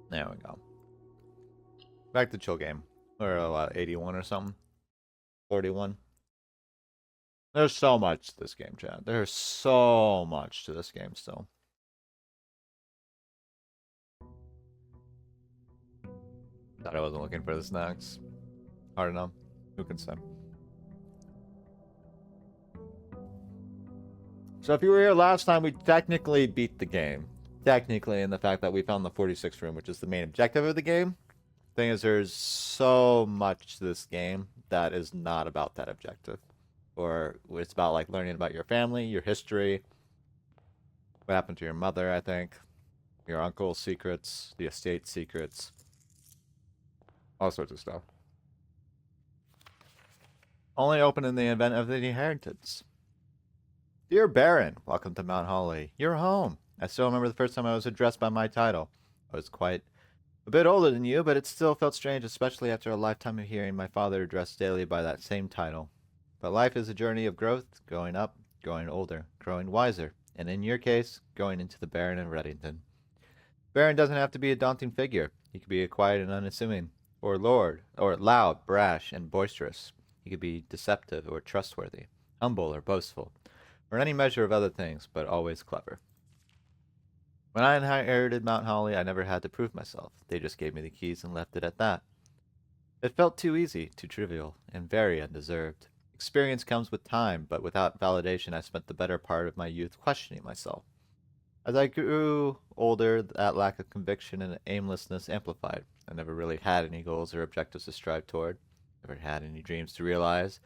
There we go. Back to chill game. We're 81 or something. 41. There's so much to this game, Chad. There's so much to this game still. Thought I wasn't looking for the snacks. Hard enough. Who can say? So if you were here last time, we technically beat the game. Technically, in the fact that we found the 46th room, which is the main objective of the game. Thing is, there's so much to this game that is not about that objective. Or it's about like learning about your family, your history, what happened to your mother, I think, your uncle's secrets, the estate secrets, all sorts of stuff. Only open in the event of the inheritance. Dear Baron, welcome to Mount Holly. You're home. I still remember the first time I was addressed by my title. I was quite a bit older than you, but it still felt strange, especially after a lifetime of hearing my father addressed daily by that same title. But life is a journey of growth, growing up, growing older, growing wiser, and in your case, going into the Baron of Reddington. Baron doesn't have to be a daunting figure. He could be a quiet and unassuming, or lord, or loud, brash, and boisterous. He could be deceptive or trustworthy, humble or boastful, or any measure of other things, but always clever. When I inherited Mount Holly, I never had to prove myself. They just gave me the keys and left it at that. It felt too easy, too trivial, and very undeserved. Experience comes with time, but without validation, I spent the better part of my youth questioning myself. As I grew older, that lack of conviction and aimlessness amplified. I never really had any goals or objectives to strive toward, never had any dreams to realize,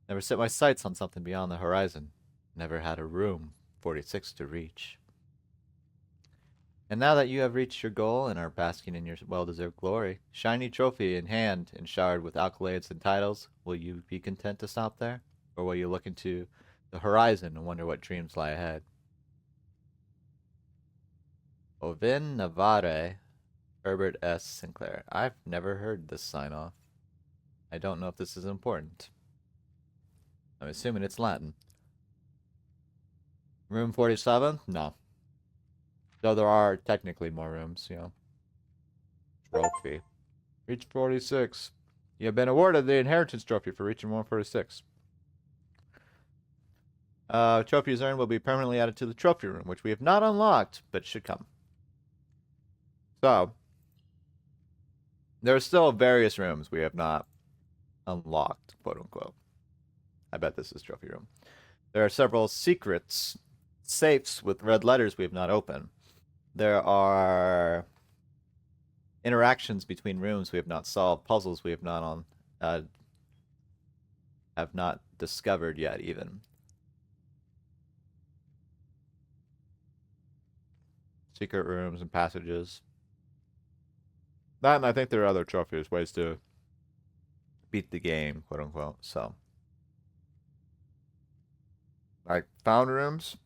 never set my sights on something beyond the horizon, never had a room 46 to reach. And now that you have reached your goal and are basking in your well-deserved glory, shiny trophy in hand and showered with accolades and titles, will you be content to stop there? Or will you look into the horizon and wonder what dreams lie ahead? Ovin Navarre, Herbert S. Sinclair. I've never heard this sign-off. I don't know if this is important. I'm assuming it's Latin. Room 47? No. Though there are technically more rooms, you know. Trophy. Reach 46. You have been awarded the inheritance trophy for reaching 146. Trophies earned will be permanently added to the trophy room, which we have not unlocked, but should come. So, there are still various rooms we have not unlocked, quote unquote. I bet this is trophy room. There are several secrets, safes with red letters we have not opened. There are interactions between rooms we have not solved, puzzles we have not discovered yet, even. Secret rooms and passages. That, and I think there are other trophies, ways to beat the game, quote unquote. So, like found rooms,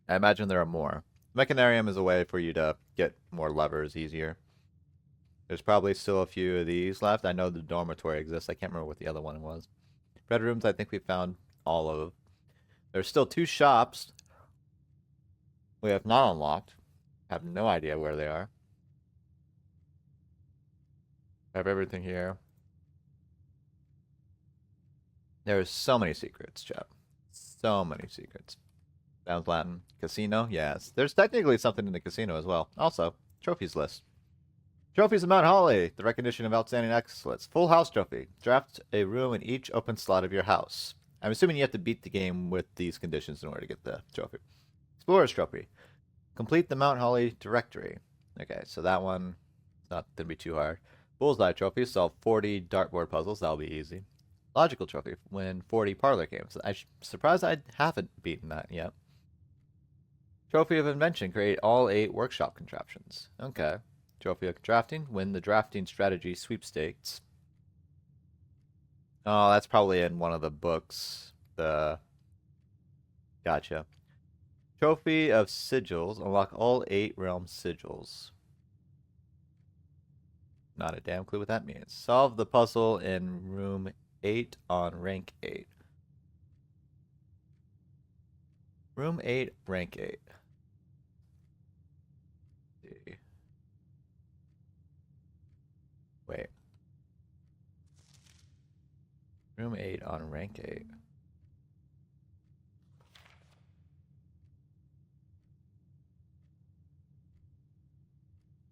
I imagine there are more. Mechanarium is a way for you to get more levers easier. There's probably still a few of these left. I know the dormitory exists. I can't remember what the other one was. Red rooms, I think we found all of. There's still 2 shops we have not unlocked. I have no idea where they are. I have everything here. There's so many secrets, chap. So many secrets. Sounds Latin. Casino? Yes. There's technically something in the casino as well. Also, trophies list. Trophies of Mount Holly. The recognition of outstanding excellence. Full house trophy. Draft a room in each open slot of your house. I'm assuming you have to beat the game with these conditions in order to get the trophy. Explorer's trophy. Complete the Mount Holly directory. Okay, so that one is not going to be too hard. Bullseye trophy. Solve 40 dartboard puzzles. That'll be easy. Logical trophy. Win 40 parlor games. I'm surprised I haven't beaten that yet. Trophy of invention. Create all 8 workshop contraptions. Okay. Trophy of drafting. Win the drafting strategy sweepstakes. Oh, that's probably in one of the books. Gotcha. Trophy of sigils. Unlock all 8 realm sigils. Not a damn clue what that means. Solve the puzzle in room 8 on rank 8. Room 8, rank 8. Wait. Room 8 on rank 8.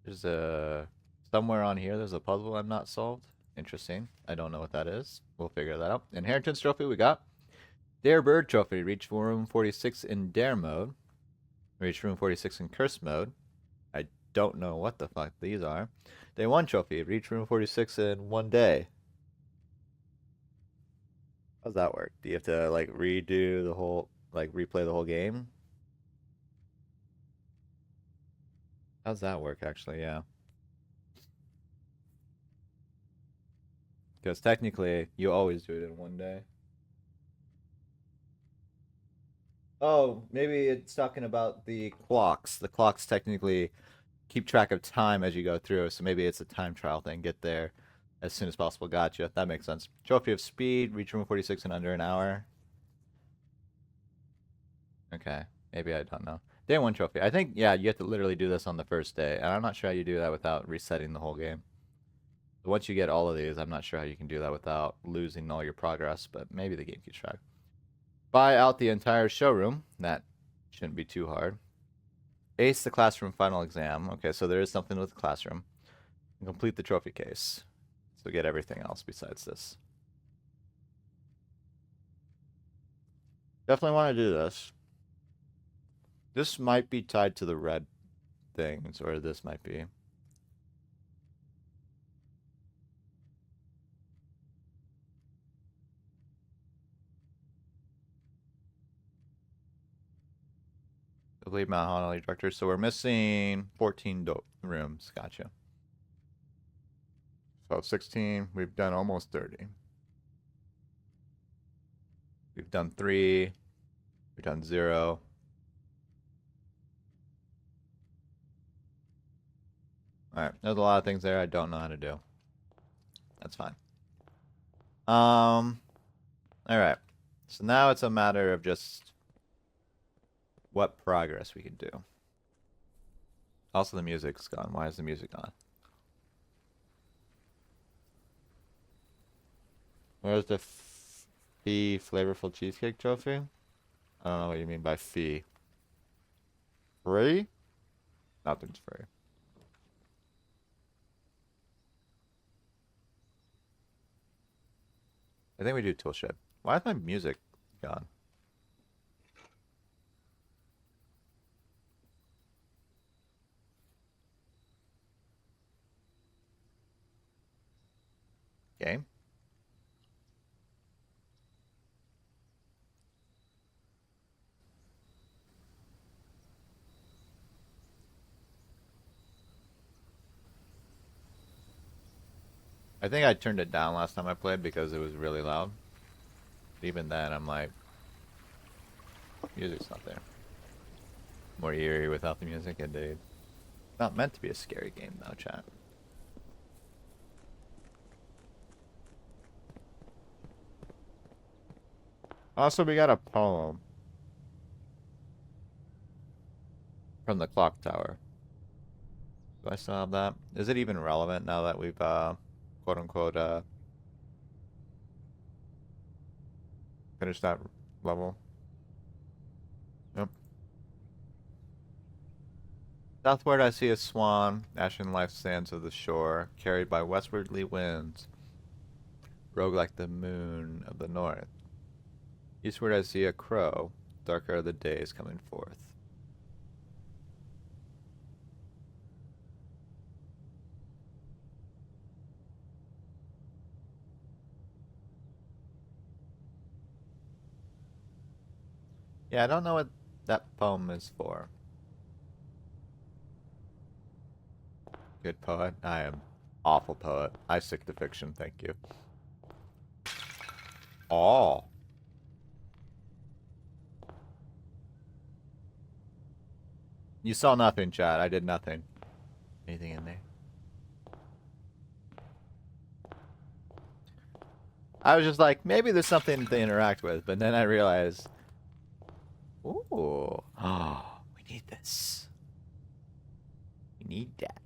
There's a... Somewhere on here there's a puzzle I'm not solved. Interesting. I don't know what that is. We'll figure that out. Inheritance trophy we got. Dare Bird trophy. Reach room 46 in Dare mode. Reach room 46 in Curse mode. I don't know what the fuck these are. Day 1 trophy. Reach room 46 in 1 day. How's that work? Do you have to like redo the whole, like replay the whole game? How's that work actually? Yeah. Because technically, you always do it in 1 day. Oh, maybe it's talking about the clocks. The clocks technically keep track of time as you go through, so maybe it's a time trial thing. Get there as soon as possible. Gotcha. That makes sense. Trophy of Speed. Reach room 46 in under an hour. Okay. Maybe I don't know. Day 1 trophy. I think, yeah, you have to literally do this on the first day, and I'm not sure how you do that without resetting the whole game. Once you get all of these, I'm not sure how you can do that without losing all your progress, but maybe the game keeps track. Buy out the entire showroom. That shouldn't be too hard. Ace the classroom final exam. Okay, so there is something with the classroom. And complete the trophy case. So get everything else besides this. Definitely want to do this. This might be tied to the red things, or this might be. Complete Mount Honolulu director. So we're missing 14 rooms. Gotcha. So 16. We've done almost 30. We've done 3. We've done 0. Alright, there's a lot of things there I don't know how to do. That's fine. Alright. So now it's a matter of just what progress we can do. Also, the music's gone. Why is the music gone? Where's the fee flavorful cheesecake trophy? I don't know what you mean by fee. Free? Nothing's free. I think we do tool shed. Why is my music gone? Game? I think I turned it down last time I played because it was really loud. But even then, I'm like, music's not there. More eerie without the music, indeed. Not meant to be a scary game, though, chat. Also, we got a poem from the clock tower. Do I still have that? Is it even relevant now that we've, quote-unquote, finished that level? Yep. Southward I see a swan, ashen life sands of the shore, carried by westwardly winds, roguelike the moon of the north. Eastward I see a crow, darker are the days coming forth. Yeah, I don't know what that poem is for. Good poet. I am awful poet. I stick to fiction, thank you. Oh. You saw nothing, chat. I did nothing. Anything in there? I was just like, maybe there's something to interact with, but then I realized, ooh, oh, we need this. We need that.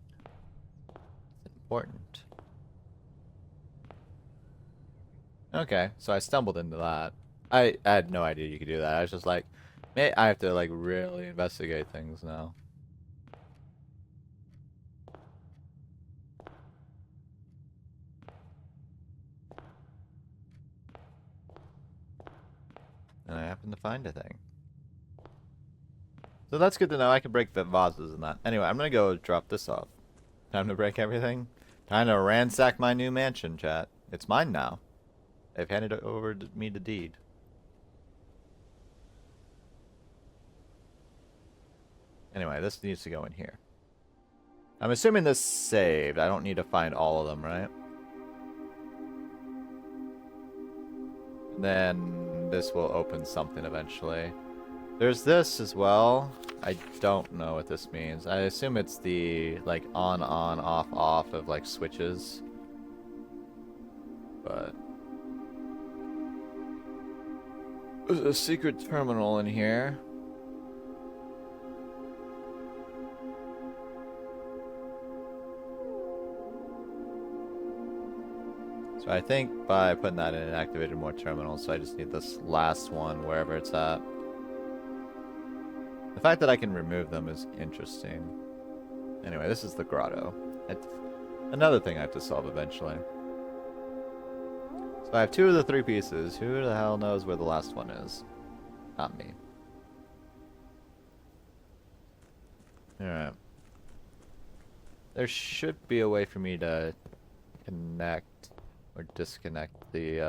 It's important. Okay, so I stumbled into that. I had no idea you could do that. I was just like, I have to like really investigate things now. And I happen to find a thing. So that's good to know. I can break the vases and that. Anyway, I'm gonna go drop this off. Time to break everything. Time to ransack my new mansion, chat. It's mine now. They've handed over to me the deed. Anyway, this needs to go in here. I'm assuming this saved. I don't need to find all of them, right? Then this will open something eventually. There's this as well. I don't know what this means. I assume it's the like on, off of like switches. But there's a secret terminal in here. So I think by putting that in, it activated more terminals, so I just need this last one wherever it's at. The fact that I can remove them is interesting. Anyway, this is the grotto. It's another thing I have to solve eventually. So I have 2 of the 3 pieces. Who the hell knows where the last one is? Not me. Alright. There should be a way for me to connect or disconnect the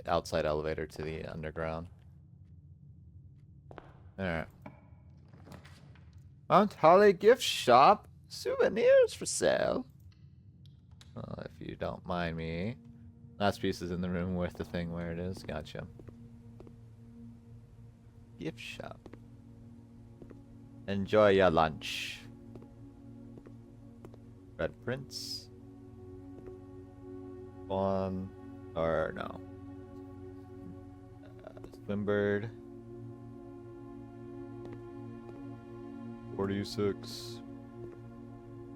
outside elevator to the underground. Alright. Mount Holly gift shop. Souvenirs for sale. Well, if you don't mind me. Last piece is in the room with the thing where it is. Gotcha. Gift shop. Enjoy your lunch. Red Prince. One. Or no. Swimbird. 46.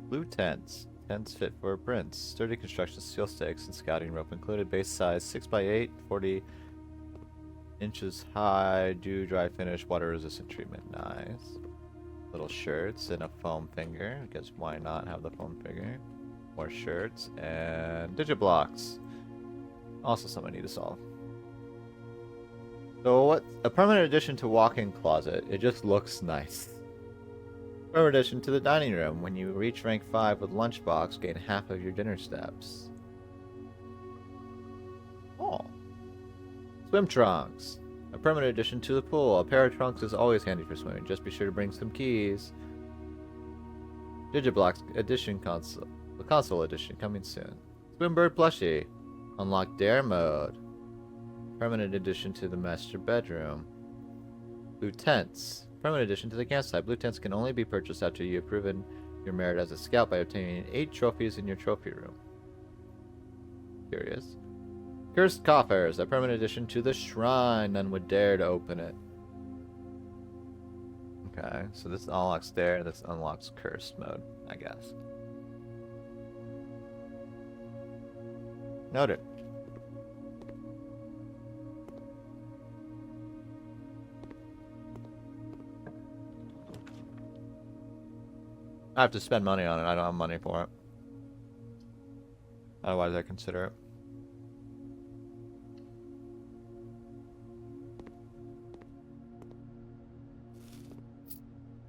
Blue tents. Tents fit for a prince. Sturdy construction, steel stakes, and scouting rope included. Base size 6x8, 40 inches high, dew dry finish, water resistant treatment. Nice. Little shirts and a foam finger. I guess why not have the foam finger? More shirts and digit blocks. Also something I need to solve. So what? A permanent addition to walk-in closet. It just looks nice. Permanent addition to the dining room. When you reach rank 5 with lunchbox, gain half of your dinner steps. Oh. Swim trunks. A permanent addition to the pool. A pair of trunks is always handy for swimming. Just be sure to bring some keys. Digiblocks edition console. The console edition coming soon. Swimbird plushie. Unlock dare mode. Permanent addition to the master bedroom. Blue tents. Permanent addition to the campsite. Blue tents can only be purchased after you have proven your merit as a scout by obtaining 8 trophies in your trophy room. Curious. Cursed coffers, a permanent addition to the shrine. None would dare to open it. Okay, so this unlocks there. This unlocks cursed mode, I guess. Noted. I have to spend money on it. I don't have money for it. Otherwise, I consider it.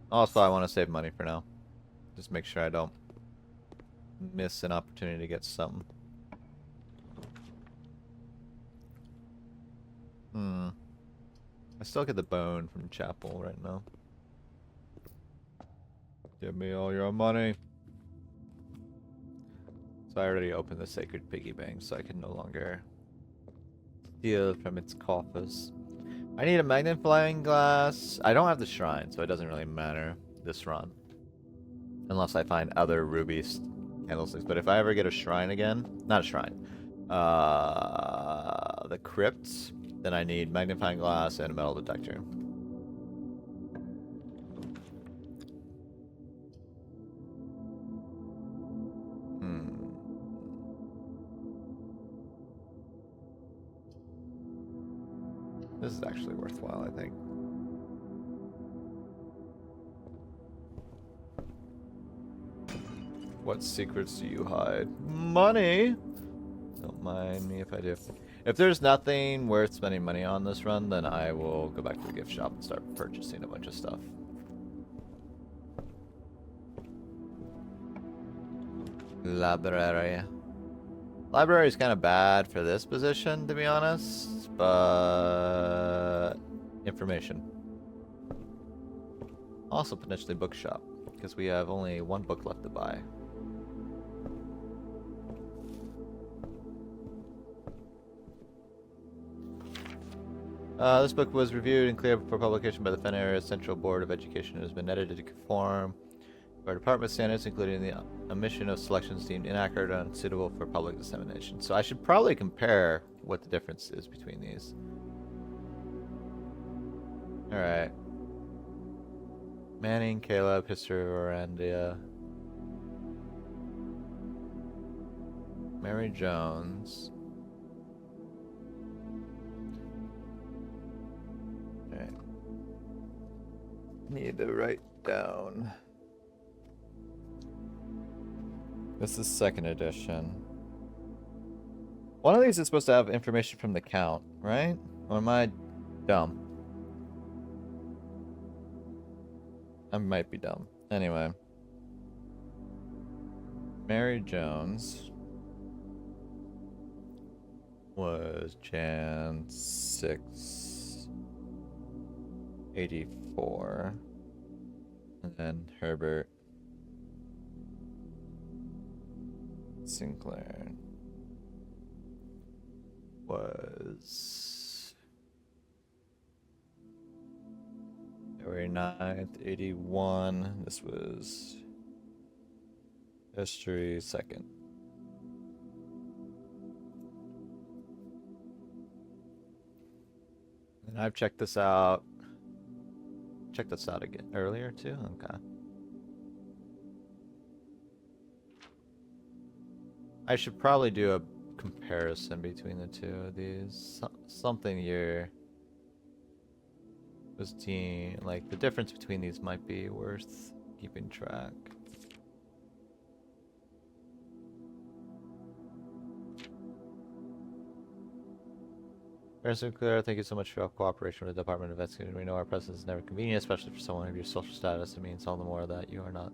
Also, I want to save money for now. Just make sure I don't miss an opportunity to get something. I still get the bone from Chapel right now. Give me all your money. So I already opened the sacred piggy bank, so I can no longer steal from its coffers. I need a magnifying glass. I don't have the shrine, so it doesn't really matter this run. Unless I find other ruby candlesticks. But if I ever get a shrine again, not a shrine, the crypts, then I need magnifying glass and a metal detector. is actually worthwhile, I think. What secrets do you hide? Money! Don't mind me if I do. If there's nothing worth spending money on this run, then I will go back to the gift shop and start purchasing a bunch of stuff. Library. Library is kind of bad for this position, to be honest, but information. Also potentially bookshop, because we have only one book left to buy. This book was reviewed and cleared for publication by the Fen Area Central Board of Education and has been edited to conform to our department standards, including the omission of selections deemed inaccurate or unsuitable for public dissemination. So I should probably compare what the difference is between these. Alright. Manning, Caleb, History of Orandia. Mary Jones. Alright. Need to write down. This is 2nd edition. One of these is supposed to have information from the count, right? Or am I dumb? I might be dumb. Anyway. Mary Jones was Jan 6, 84. And then Herbert Sinclair was February 9th, 81. This was History 2nd. And I've checked this out. Checked this out again earlier too. Okay. I should probably do a comparison between the two of these. Something here was like the difference between these might be worth keeping track. Mr. Sinclair, thank you so much for your cooperation with the Department of Investigation. We know our presence is never convenient, especially for someone of your social status. It means all the more that you are not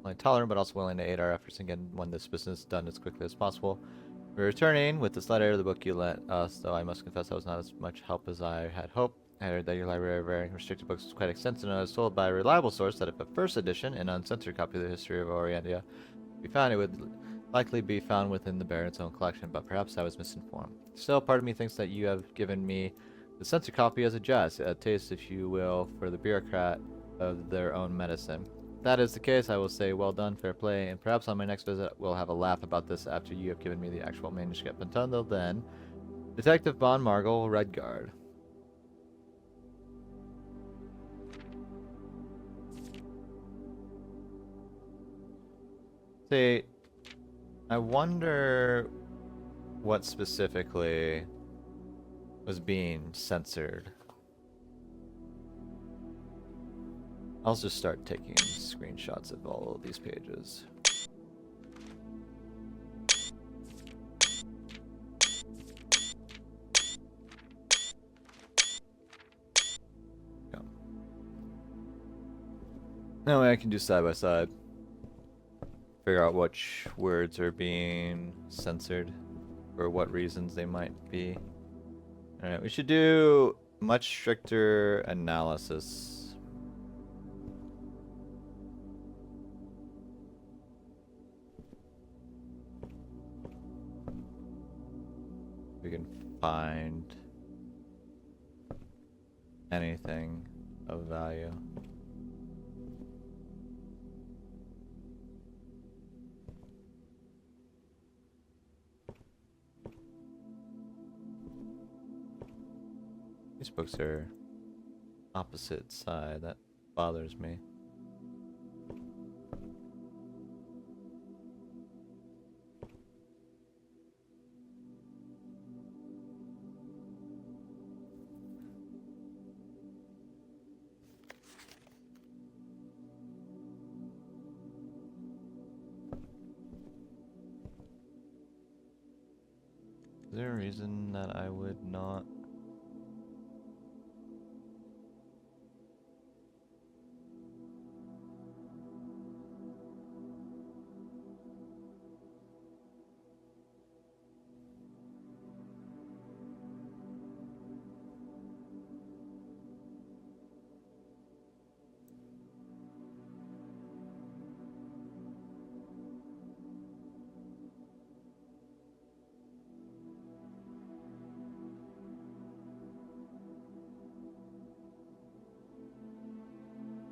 only tolerant, but also willing to aid our efforts in getting this business done as quickly as possible. We're returning with this letter, the book you lent us, though I must confess I was not as much help as I had hoped. I heard that your library of rare and restricted books is quite extensive, and I was told by a reliable source that if a first edition and uncensored copy of the History of Orientia be found, it would likely be found within the Baron's own collection, but perhaps I was misinformed. Still, part of me thinks that you have given me the censored copy as a jest, a taste, if you will, for the bureaucrat of their own medicine. If that is the case, I will say well done, fair play, and perhaps on my next visit we'll have a laugh about this after you have given me the actual manuscript. Until then, Detective Von Margle, Redguard. See, I wonder what specifically was being censored. I'll just start taking screenshots of all of these pages. Go. That way I can do side by side. Figure out which words are being censored, for what reasons they might be. Alright, we should do much stricter analysis. We can find anything of value. These books are opposite side. That bothers me. Is there a reason that I would not?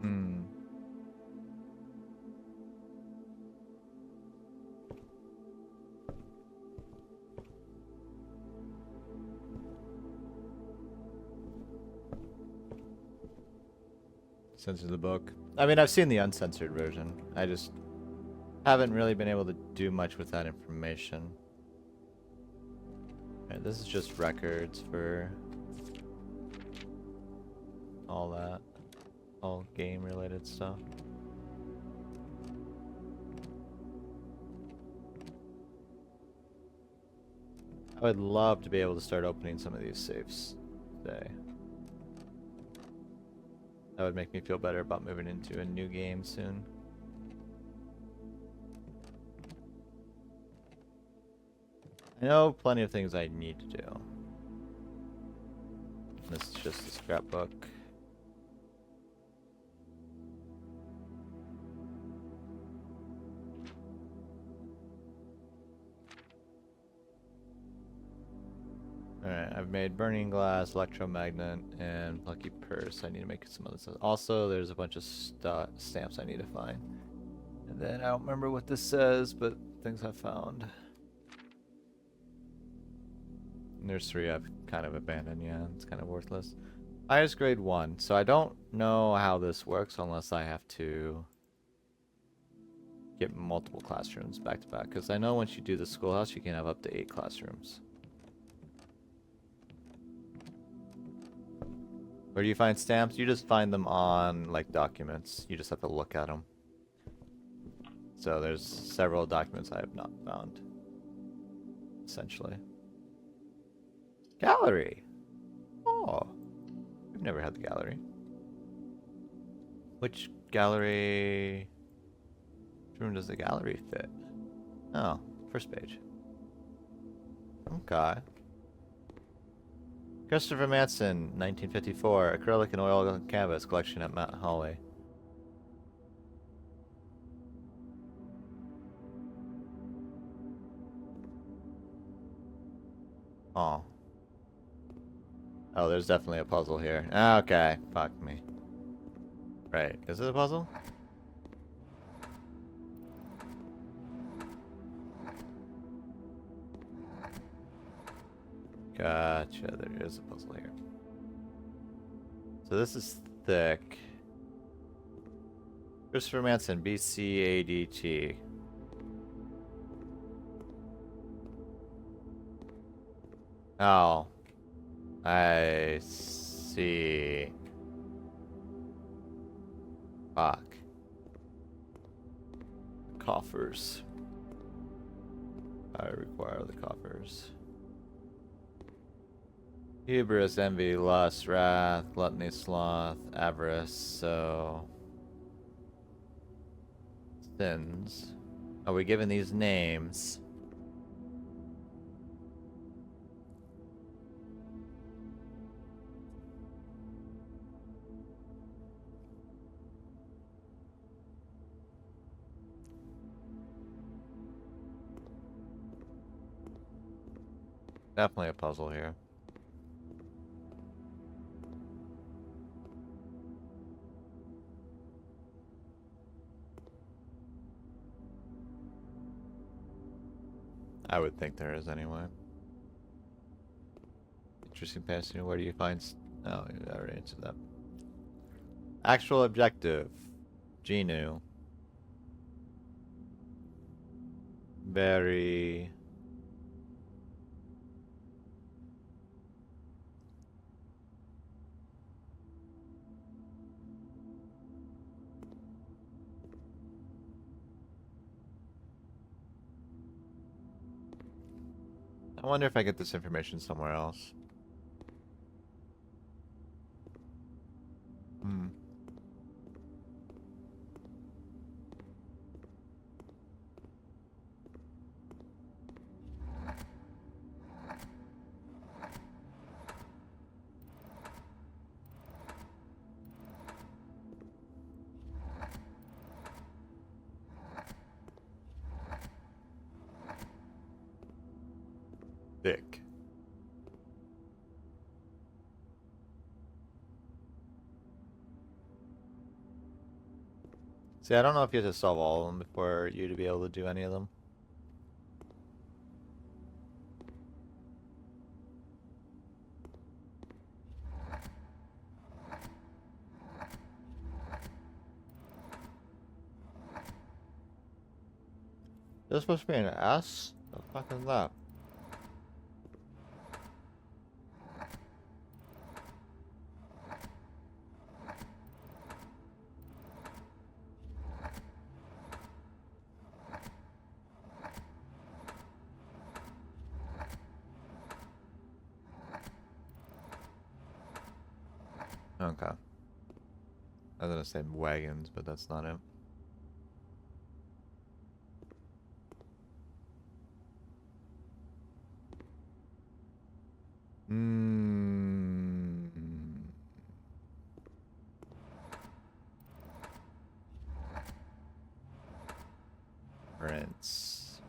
Hmm. Censor the book. I mean, I've seen the uncensored version. I just haven't really been able to do much with that information. Alright, this is just records for all that. All game related stuff. I would love to be able to start opening some of these safes today. That would make me feel better about moving into a new game soon. I know plenty of things I need to do. This is just a scrapbook. Alright, I've made burning glass, electromagnet, and lucky purse. I need to make some other stuff. Also, there's a bunch of stamps I need to find. And then I don't remember what this says, but things I've found. And there's 3 I've kind of abandoned, yeah, it's kind of worthless. Highest grade 1, so I don't know how this works unless I have to get multiple classrooms back to back. Because I know once you do the schoolhouse, you can have up to 8 classrooms. Where do you find stamps? You just find them on, like, documents. You just have to look at them. So there's several documents I have not found. Essentially. Gallery! Oh. We've never had the gallery. Which gallery... Which room does the gallery fit? Oh, first page. Okay. Christopher Manson, 1954, acrylic and oil canvas collection at Mount Holly. Oh. Oh, there's definitely a puzzle here. Okay, fuck me. Right, is it a puzzle? Gotcha, there is a puzzle here. So this is thick. Christopher Manson, BCADT. Oh. I see. Fuck. Coffers. I require the coffers. Hubris, envy, lust, wrath, gluttony, sloth, avarice, so... Sins. Are we given these names? Definitely a puzzle here. I would think there is anyway. Interesting passage. Where do you find... Oh, I already answered that. Actual objective. Genu. Very... I wonder if I get this information somewhere else. Hmm. Thick. See, I don't know if you have to solve all of them before you to be able to do any of them. There's supposed to be an S? The fuck is that? Okay. I was gonna say wagons, but that's not it. Prince.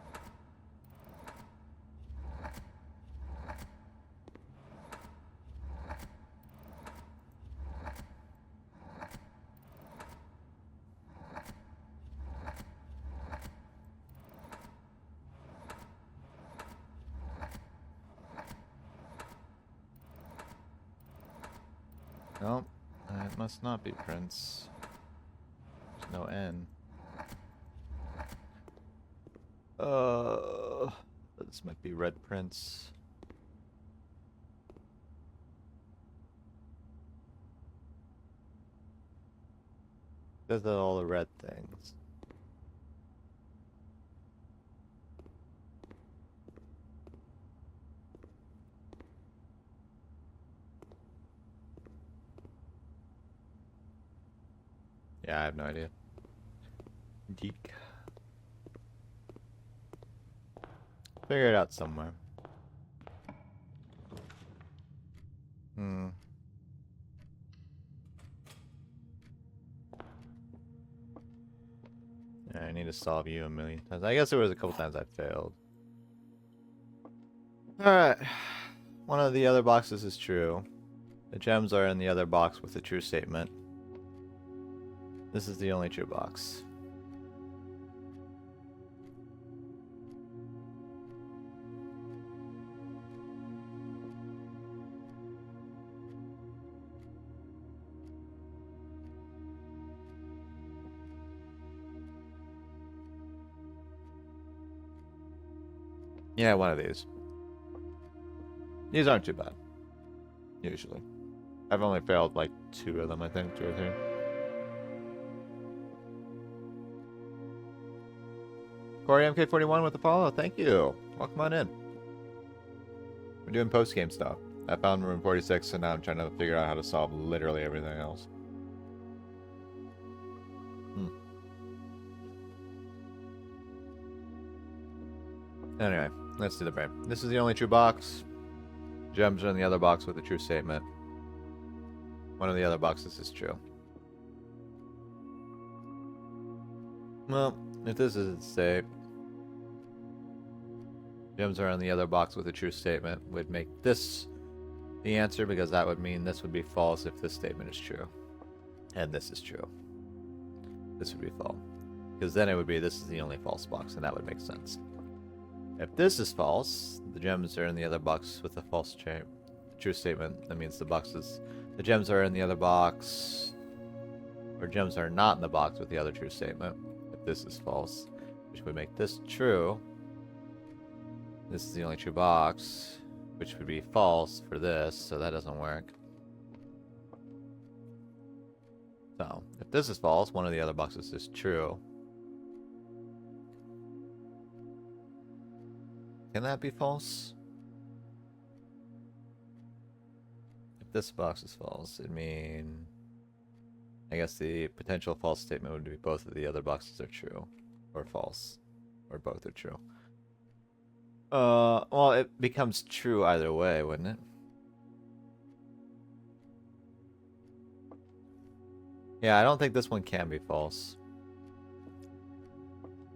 Nope, it must not be Prince. There's no N. This might be Red Prince. Those are all the red things. Yeah, I have no idea. Geek. Figure it out somewhere. Yeah, I need to solve you a million times. I guess there was a couple times I failed. Alright. One of the other boxes is true. The gems are in the other box with the true statement. This is the only true box. Yeah, one of these. These aren't too bad. Usually. I've only failed like 2 of them, I think. 2 or 3. Corey MK41 with the follow. Thank you. Welcome on in. We're doing post-game stuff. I found room 46, and now I'm trying to figure out how to solve literally everything else. Anyway, let's do the brain. This is the only true box. Gems are in the other box with a true statement. One of the other boxes is true. Well, if this is its state, gems are in the other box with a true statement would make this the answer, because that would mean this would be false if this statement is true. And this is true. This would be false. Because then it would be this is the only false box, and that would make sense. If this is false, the gems are in the other box with a false true statement. That means the gems are in the other box, or gems are not in the box with the other true statement. If this is false, which would make this true, this is the only true box, which would be false for this, so that doesn't work. So, if this is false, one of the other boxes is true. Can that be false? this box is false, it'd mean... I guess the potential false statement would be both of the other boxes are true. Or false. Or both are true. Well, it becomes true either way, wouldn't it? Yeah, I don't think this one can be false.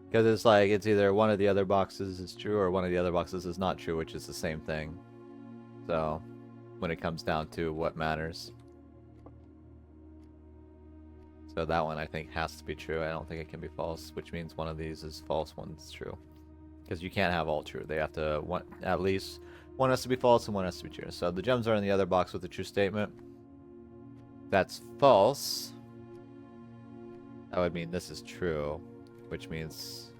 Because it's like, it's either one of the other boxes is true or one of the other boxes is not true, which is the same thing. So, when it comes down to what matters. So that one I think has to be true. I don't think it can be false, which means one of these is false, one's true. Because you can't have all true. They have to, at least one has to be false and one has to be true. So the gems are in the other box with a true statement. That's false. That would mean this is true, which means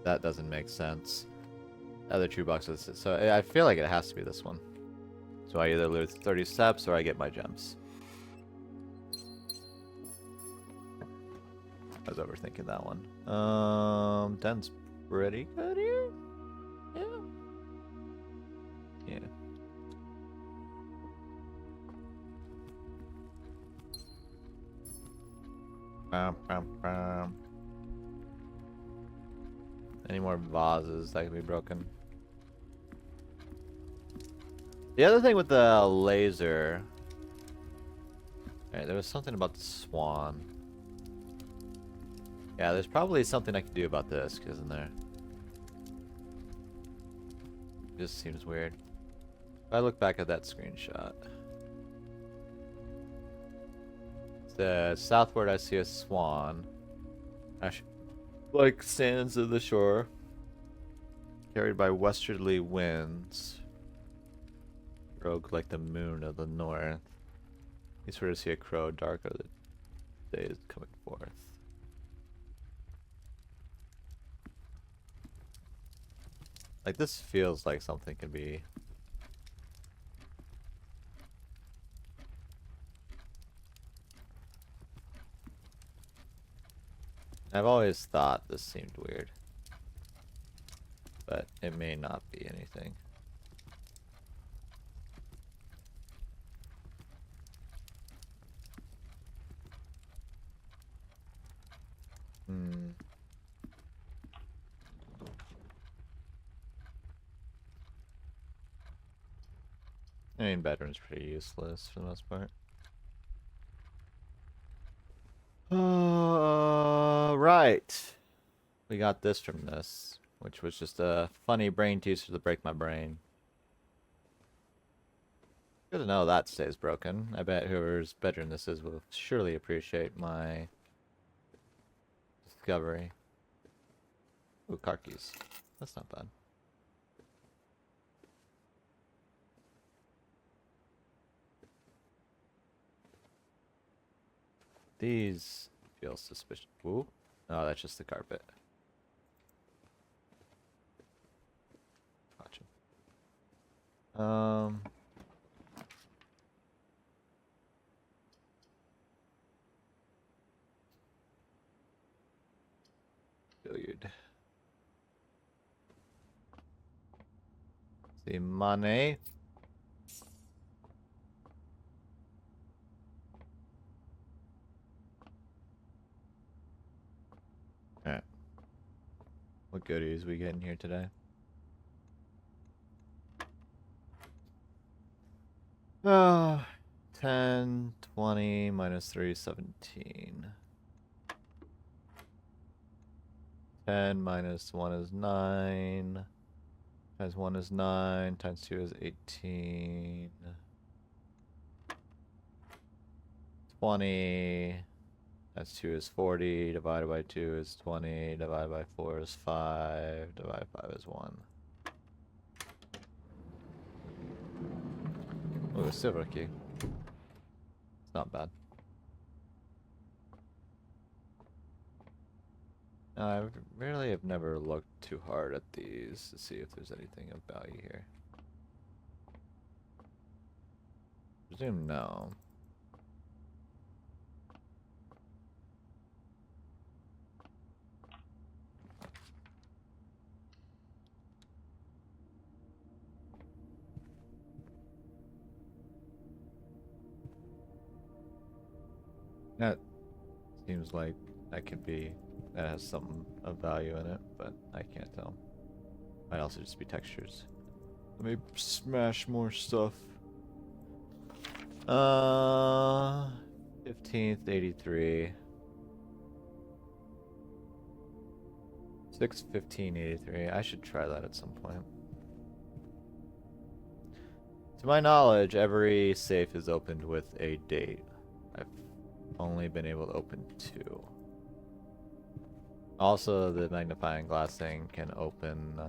that doesn't make sense. Other true boxes. So I feel like it has to be this one. So I either lose 30 steps or I get my gems. I was overthinking that one. 10's pretty good here. Yeah. Yeah. Any more vases that can be broken? The other thing with the laser... Alright, there was something about the swan. Yeah, there's probably something I can do about this, isn't there? Just seems weird. If I look back at that screenshot. The southward I see a swan. Like sands of the shore. Carried by westerly winds. Rogue like the moon of the north. You sort of see a crow darker the day is coming forth. Like this feels like something could be. I've always thought this seemed weird. But it may not be anything. I mean, bedroom's pretty useless for the most part. Right. We got this from this, which was just a funny brain teaser to break my brain. Good to know that stays broken. I bet whoever's bedroom this is will surely appreciate my discovery. Ooh, car keys. That's not bad. These feel suspicious. Ooh. No, that's just the carpet. Gotcha. Billiard. The money. Alright. What goodies we getting here today? Oh, 10, 20, minus 3, 17. 10 minus 1 is 9. Times 1 is 9. Times 2 is 18. 20. Times 2 is 40. Divided by 2 is 20. Divided by 4 is 5. Divided by 5 is 1. Ooh, a silver key. It's not bad. I really have never looked too hard at these to see if there's anything of value here. Presume no. That seems like that could be, that has something of value in it, but I can't tell. Might also just be textures. Let me smash more stuff. 15th, 83. 6/15/83. I should try that at some point. To my knowledge, every safe is opened with a date. I've only been able to open 2. Also, the magnifying glass thing can open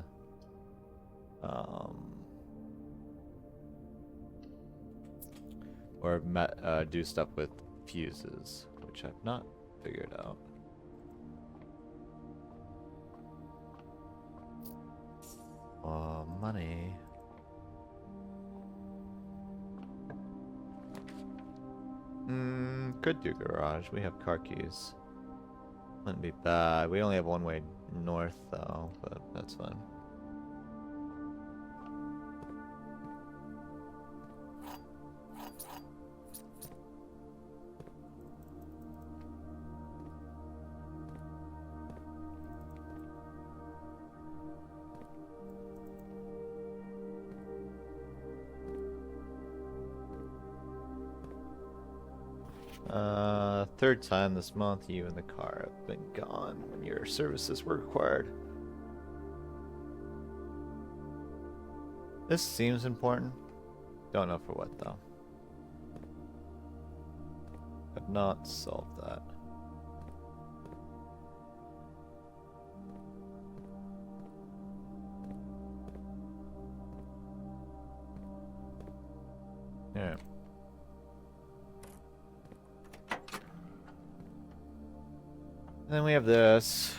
or do stuff with fuses, which I've not figured out. Money. Could do garage. We have car keys. Wouldn't be bad. We only have one way north though, but that's fine. Third time this month you and the car have been gone when your services were required. This seems important. Don't know for what though. Have not solved that. Yeah. And then we have this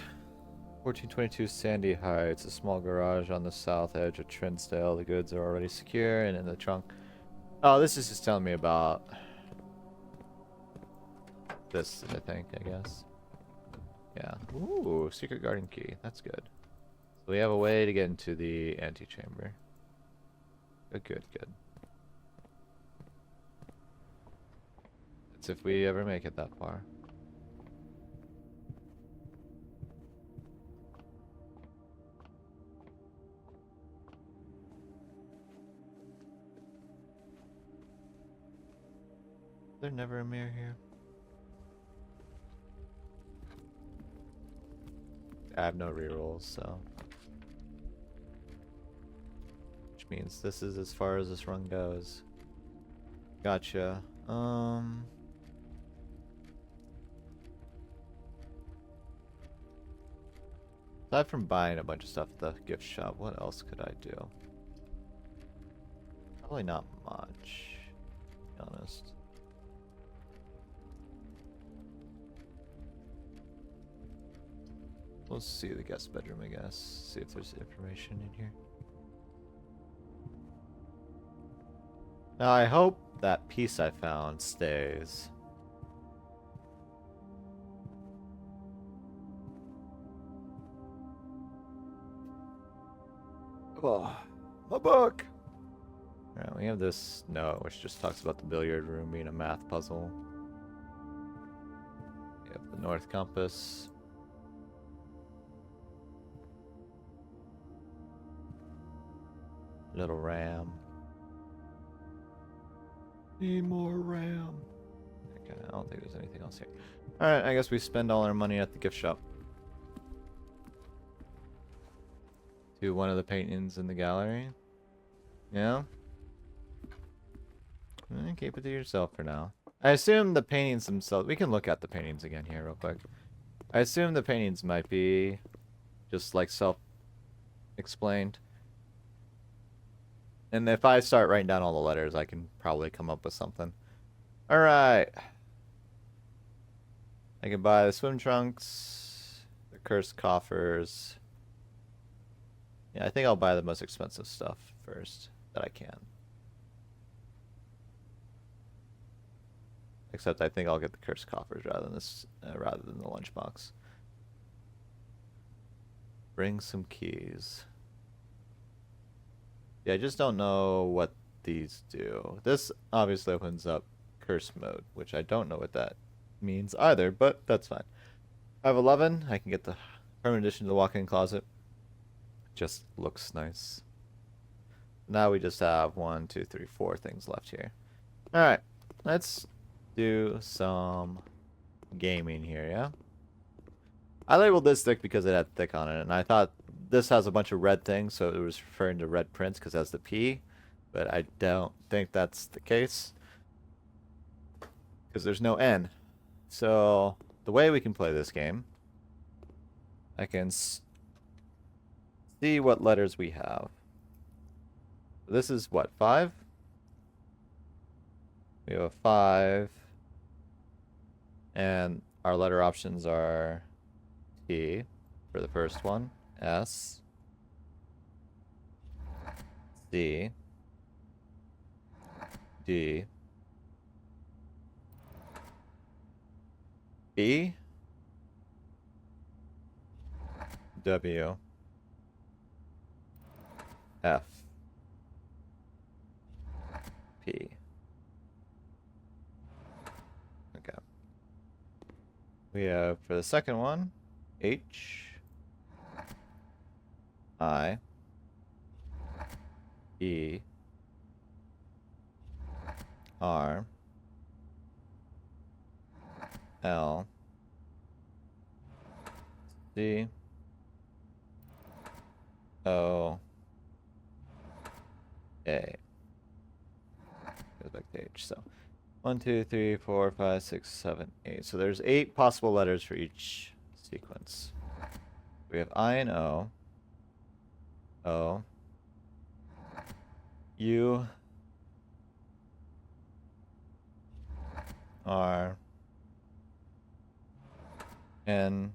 1422 Sandy Heights, a small garage on the south edge of Trinsdale. The goods are already secure and in the trunk. Oh, this is just telling me about this, I think, I guess. Yeah. Ooh, secret garden key. That's good. So we have a way to get into the antechamber. Good, good, good. That's if we ever make it that far. There's never a mirror here. I have no rerolls, so. Which means this is as far as this run goes. Gotcha. Aside from buying a bunch of stuff at the gift shop, what else could I do? Probably not much, to be honest. Let's see the guest bedroom, I guess. See if there's information in here. Now I hope that piece I found stays. Oh, my book! Alright, we have this note which just talks about the billiard room being a math puzzle. We have the north compass. Little RAM. Need more RAM. Okay, I don't think there's anything else here. Alright, I guess we spend all our money at the gift shop. To one of the paintings in the gallery. Yeah? Keep it to yourself for now. I assume the paintings themselves... We can look at the paintings again here real quick. I assume the paintings might be just like self-explained. And if I start writing down all the letters, I can probably come up with something. Alright. I can buy the swim trunks, the cursed coffers. Yeah, I think I'll buy the most expensive stuff first that I can. Except I think I'll get the cursed coffers rather than this, rather than the lunchbox. Bring some keys. Yeah, I just don't know what these do. This obviously opens up curse mode, which I don't know what that means either, but that's fine. I have 11. I can get the permanent addition to the walk-in closet. Just looks nice. Now we just have 1, 2, 3, 4 things left here. All right, let's do some gaming here, yeah? I labeled this thick because it had thick on it, and I thought this has a bunch of red things, so it was referring to red prints because it has the P, but I don't think that's the case because there's no N. So the way we can play this game, I can see what letters we have. This is what, 5? We have a 5, and our letter options are T for the first one, S, C, D, B, W, F, P. Okay. We have, for the second one, H, I, E, R, L, C, O, A. Goes back to H. So 1, 2, 3, 4, 5, 6, 7, 8. So there's 8 possible letters for each sequence. We have I and O, O, U, R, N,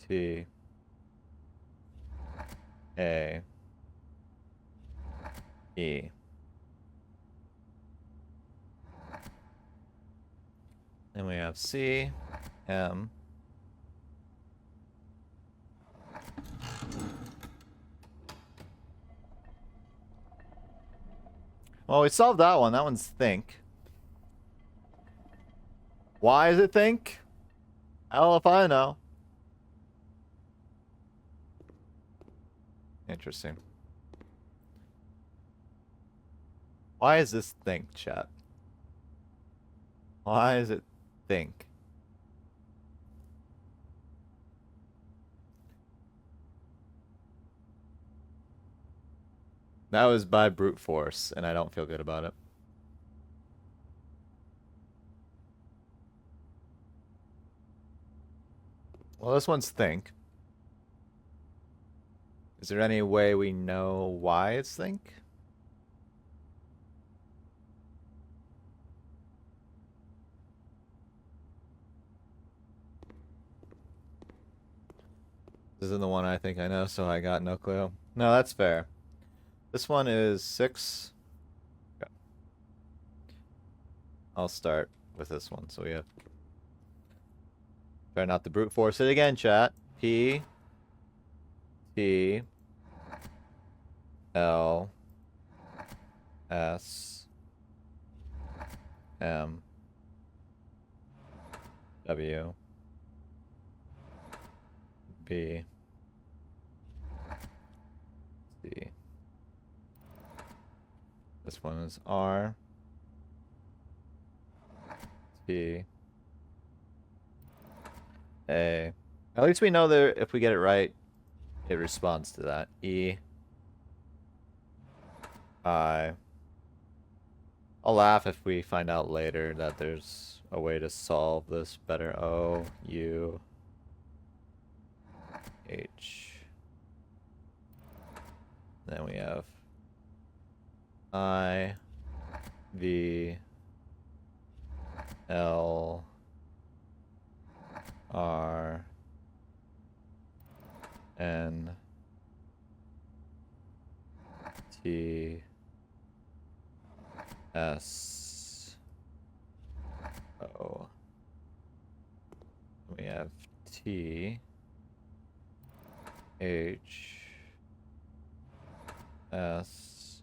T, A, E. Then we have C, M, well, we solved that one. That one's think. Why is it think? Hell if I know. Interesting. Why is this think, chat? Why is it think? That was by brute force, and I don't feel good about it. Well, this one's think. Is there any way we know why it's think? This isn't the one I think I know, so I got no clue. No, that's fair. This one is 6. Okay. I'll start with this one. So we have... Try not to brute force it again, chat. P, T, L, S, M, W, B, C. This one is R, T, A. At least we know that if we get it right, it responds to that. E, I. I'll laugh if we find out later that there's a way to solve this better. O, U, H. Then we have I, V, L, R, N, T, S, O. We have T, H, S,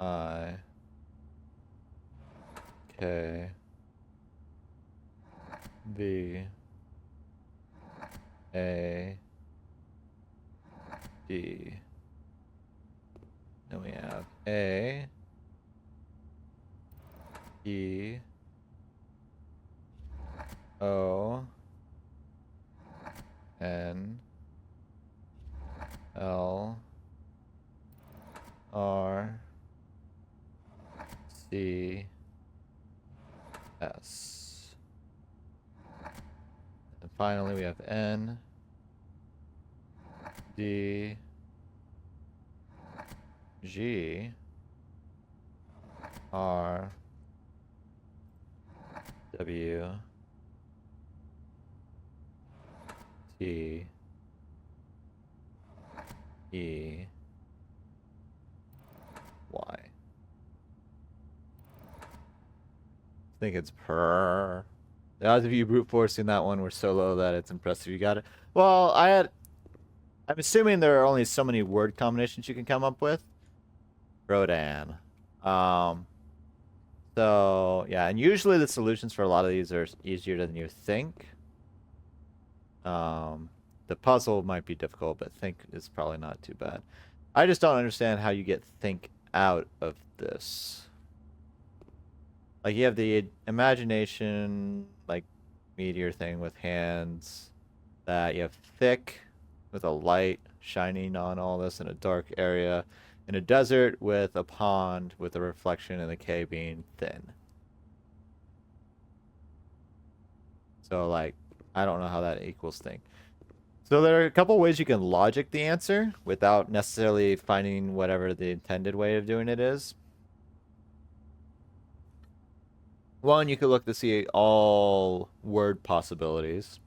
I, K, K, V, A, D. Then we have A, E, O, N, L, R, C, S. And finally we have N, D, G, R, W, T, E, Y. I think it's per. The odds of you brute forcing that one were so low that it's impressive you got it. Well, I'm assuming there are only so many word combinations you can come up with. Rodan. So yeah, and usually the solutions for a lot of these are easier than you think. The puzzle might be difficult, but think is probably not too bad. I just don't understand how you get think out of this. Like you have the imagination, like meteor thing with hands. That you have thick with a light shining on all this in a dark area. In a desert with a pond with a reflection and the K being thin. So like, I don't know how that equals thing. So there are a couple ways you can logic the answer without necessarily finding whatever the intended way of doing it is. One, you could look to see all word possibilities.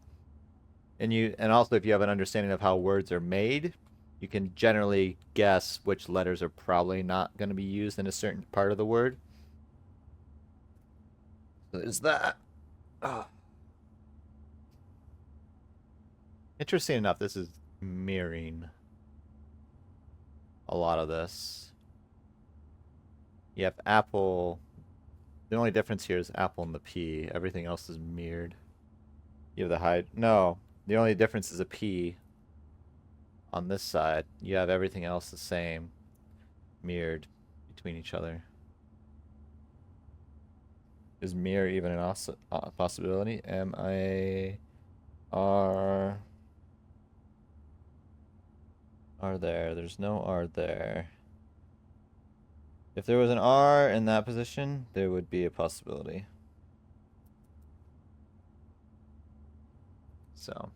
And also if you have an understanding of how words are made, you can generally guess which letters are probably not going to be used in a certain part of the word. So there's that. Oh. Interesting enough, this is mirroring a lot of this. You have apple. The only difference here is apple and the P. Everything else is mirrored. You have the hide. No, the only difference is a P. On this side, you have everything else the same, mirrored between each other. Is mirror even a possibility? M-I-R... R there. There's no R there. If there was an R in that position, there would be a possibility. So,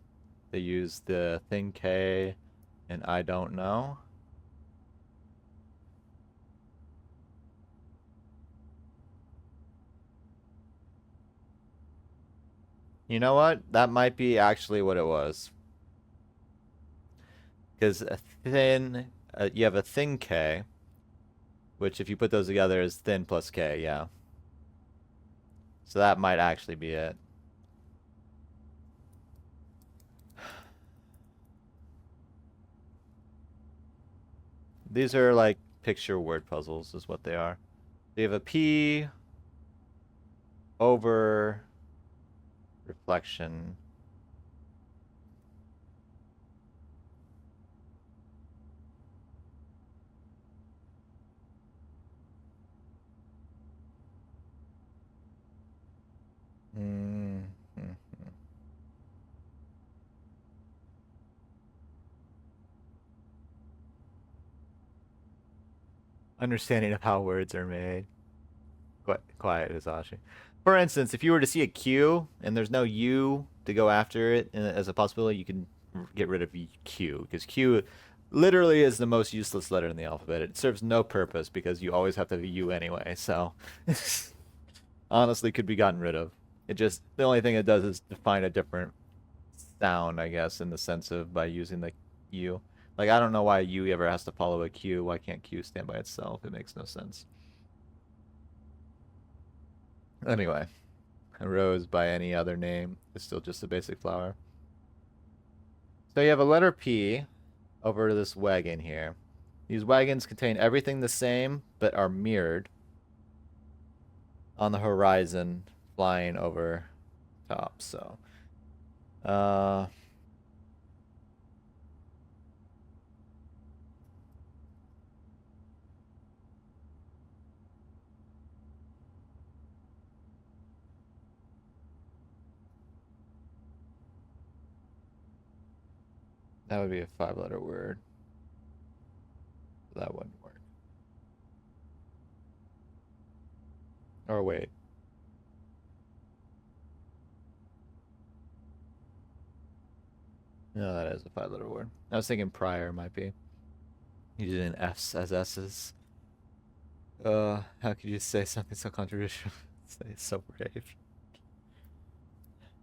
they use the thing K and I don't know. You know what? That might be actually what it was. Because a thin, you have a thin K, which if you put those together is thin plus K, yeah. So that might actually be it. These are like picture word puzzles is what they are. They have a P over reflection. Understanding of how words are made. Quiet, Hisashi. For instance, if you were to see a Q and there's no U to go after it as a possibility, you can get rid of Q. Because Q literally is the most useless letter in the alphabet. It serves no purpose because you always have to have a U anyway. So, honestly, could be gotten rid of. It just, the only thing it does is define a different sound, I guess, in the sense of by using the U. Like, I don't know why U ever has to follow a Q. Why can't Q stand by itself? It makes no sense. Anyway, a rose by any other name is still just a basic flower. So you have a letter P over this wagon here. These wagons contain everything the same, but are mirrored. on the horizon flying over top. So, uh, that would be a 5-letter word. That wouldn't work. Or wait. No, that is a 5-letter word. I was thinking prior might be. Using F's as S's. How could you say something so controversial? Say so brave.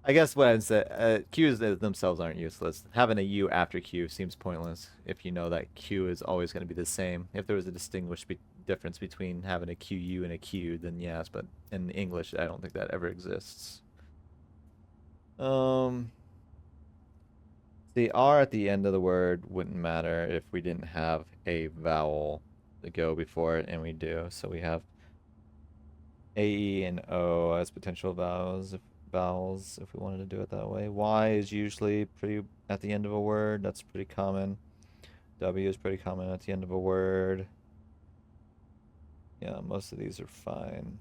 I guess what I'd say, Q's themselves aren't useless. Having a U after Q seems pointless if you know that Q is always going to be the same. If there was a distinguished difference between having a QU and a Q, then yes, but in English, I don't think that ever exists. The R at the end of the word wouldn't matter if we didn't have a vowel to go before it, and we do. So we have A, E, and O as potential vowels if we wanted to do it that way. Y is usually pretty at the end of a word. That's pretty common. W is pretty common at the end of a word. Yeah, most of these are fine.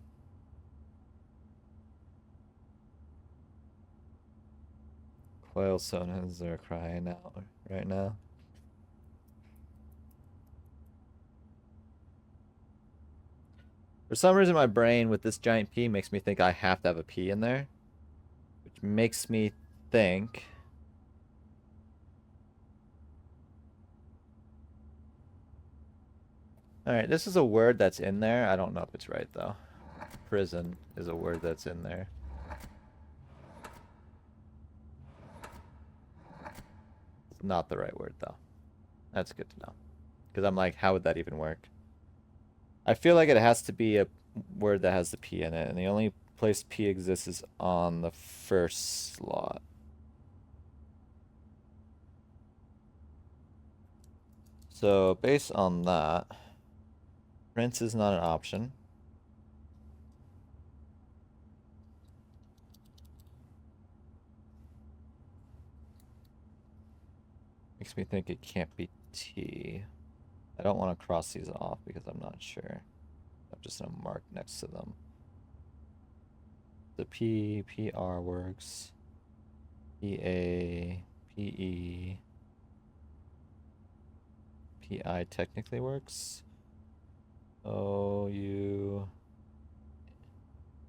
Quail sonas are crying out right now. For some reason, my brain with this giant P makes me think I have to have a P in there, which makes me think. All right, this is a word that's in there. I don't know if it's right, though. Prison is a word that's in there. It's not the right word, though. That's good to know. Because I'm like, how would that even work? I feel like it has to be a word that has the P in it, and the only place P exists is on the first slot. So, based on that, Prince is not an option. Makes me think it can't be T. I don't want to cross these off because I'm not sure. I'm just going to mark next to them. The P, PR works. PA, PE, PI technically works. OU.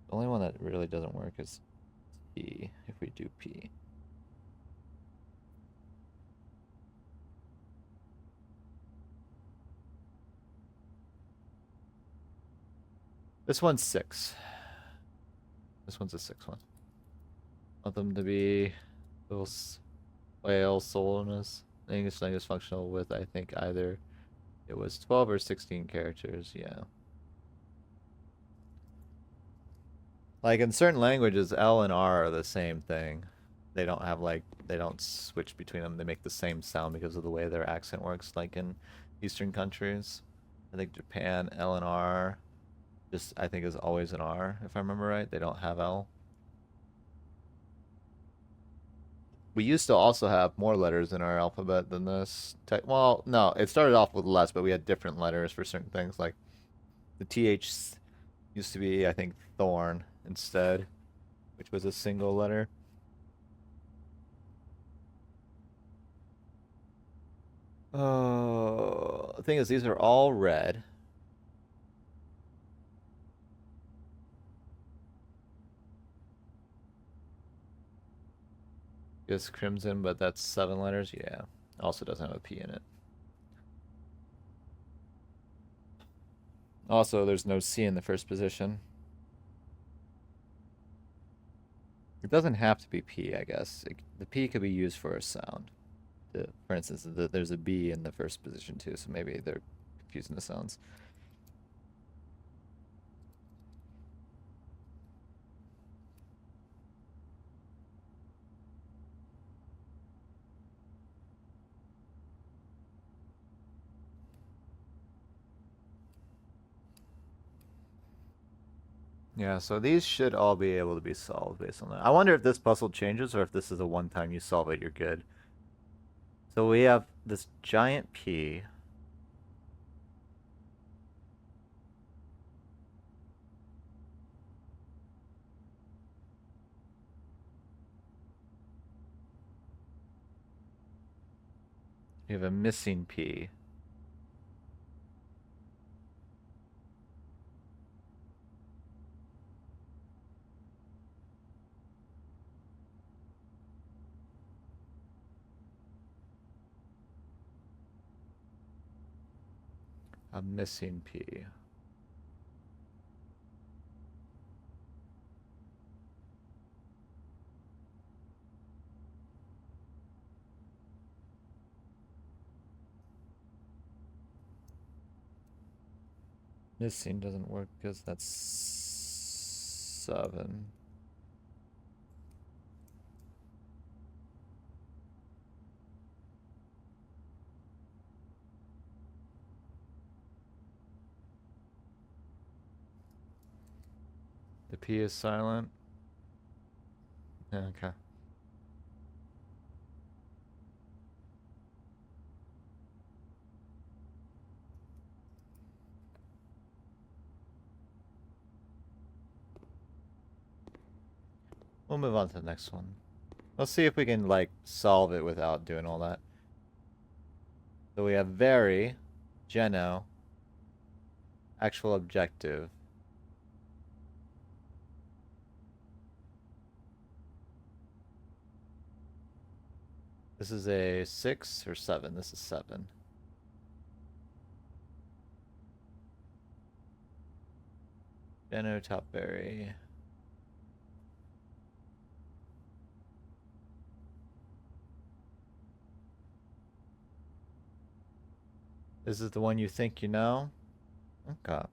The only one that really doesn't work is T if we do P. This one's 6. This one's a 6 one. Want them to be little whale soulness. English language functional with, I think, either it was 12 or 16 characters, yeah. Like in certain languages, L and R are the same thing. They don't have they don't switch between them. They make the same sound because of the way their accent works, like in Eastern countries. I think Japan, L and R, I think is always an R, if I remember right. They don't have L. We used to also have more letters in our alphabet than this. Well, no, it started off with less, but we had different letters for certain things. Like the TH used to be, I think, thorn instead, which was a single letter. Oh, the thing is, these are all red. Just crimson, but that's 7 letters. Yeah. Also doesn't have a P in it. Also, there's no C in the first position. It doesn't have to be P, I guess. The P could be used for a sound. For instance, there's a B in the first position too, so maybe they're confusing the sounds. Yeah, so these should all be able to be solved based on that. I wonder if this puzzle changes or if this is a one time you solve it, you're good. So we have this giant P. We have a missing P. A missing P. Missing doesn't work because that's 7. The P is silent. Okay. We'll move on to the next one. Let's see if we can, like, solve it without doing all that. So we have very, geno, actual objective. This is a 6 or 7? This is 7. Geno, top very. This is the one you think you know? Okay.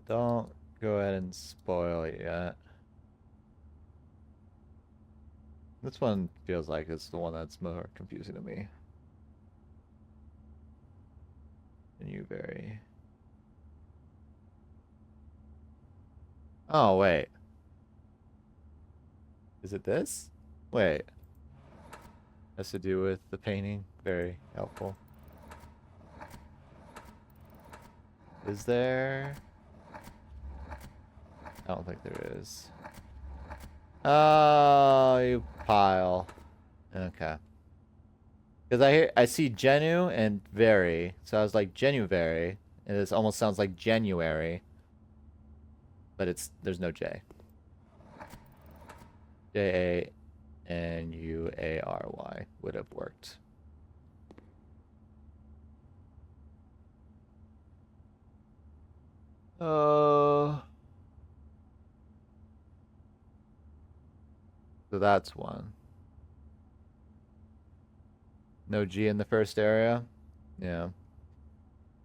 Don't go ahead and spoil it yet. This one feels like it's the one that's more confusing to me. And you vary. Oh, wait. Is it this? Wait. Has to do with the painting. Very helpful. Is there? I don't think there is. Oh, you pile. Okay. Because I see genu and very, so I was like genuary, and this almost sounds like January, but there's no J. January would have worked. So that's one. No G in the first area? Yeah.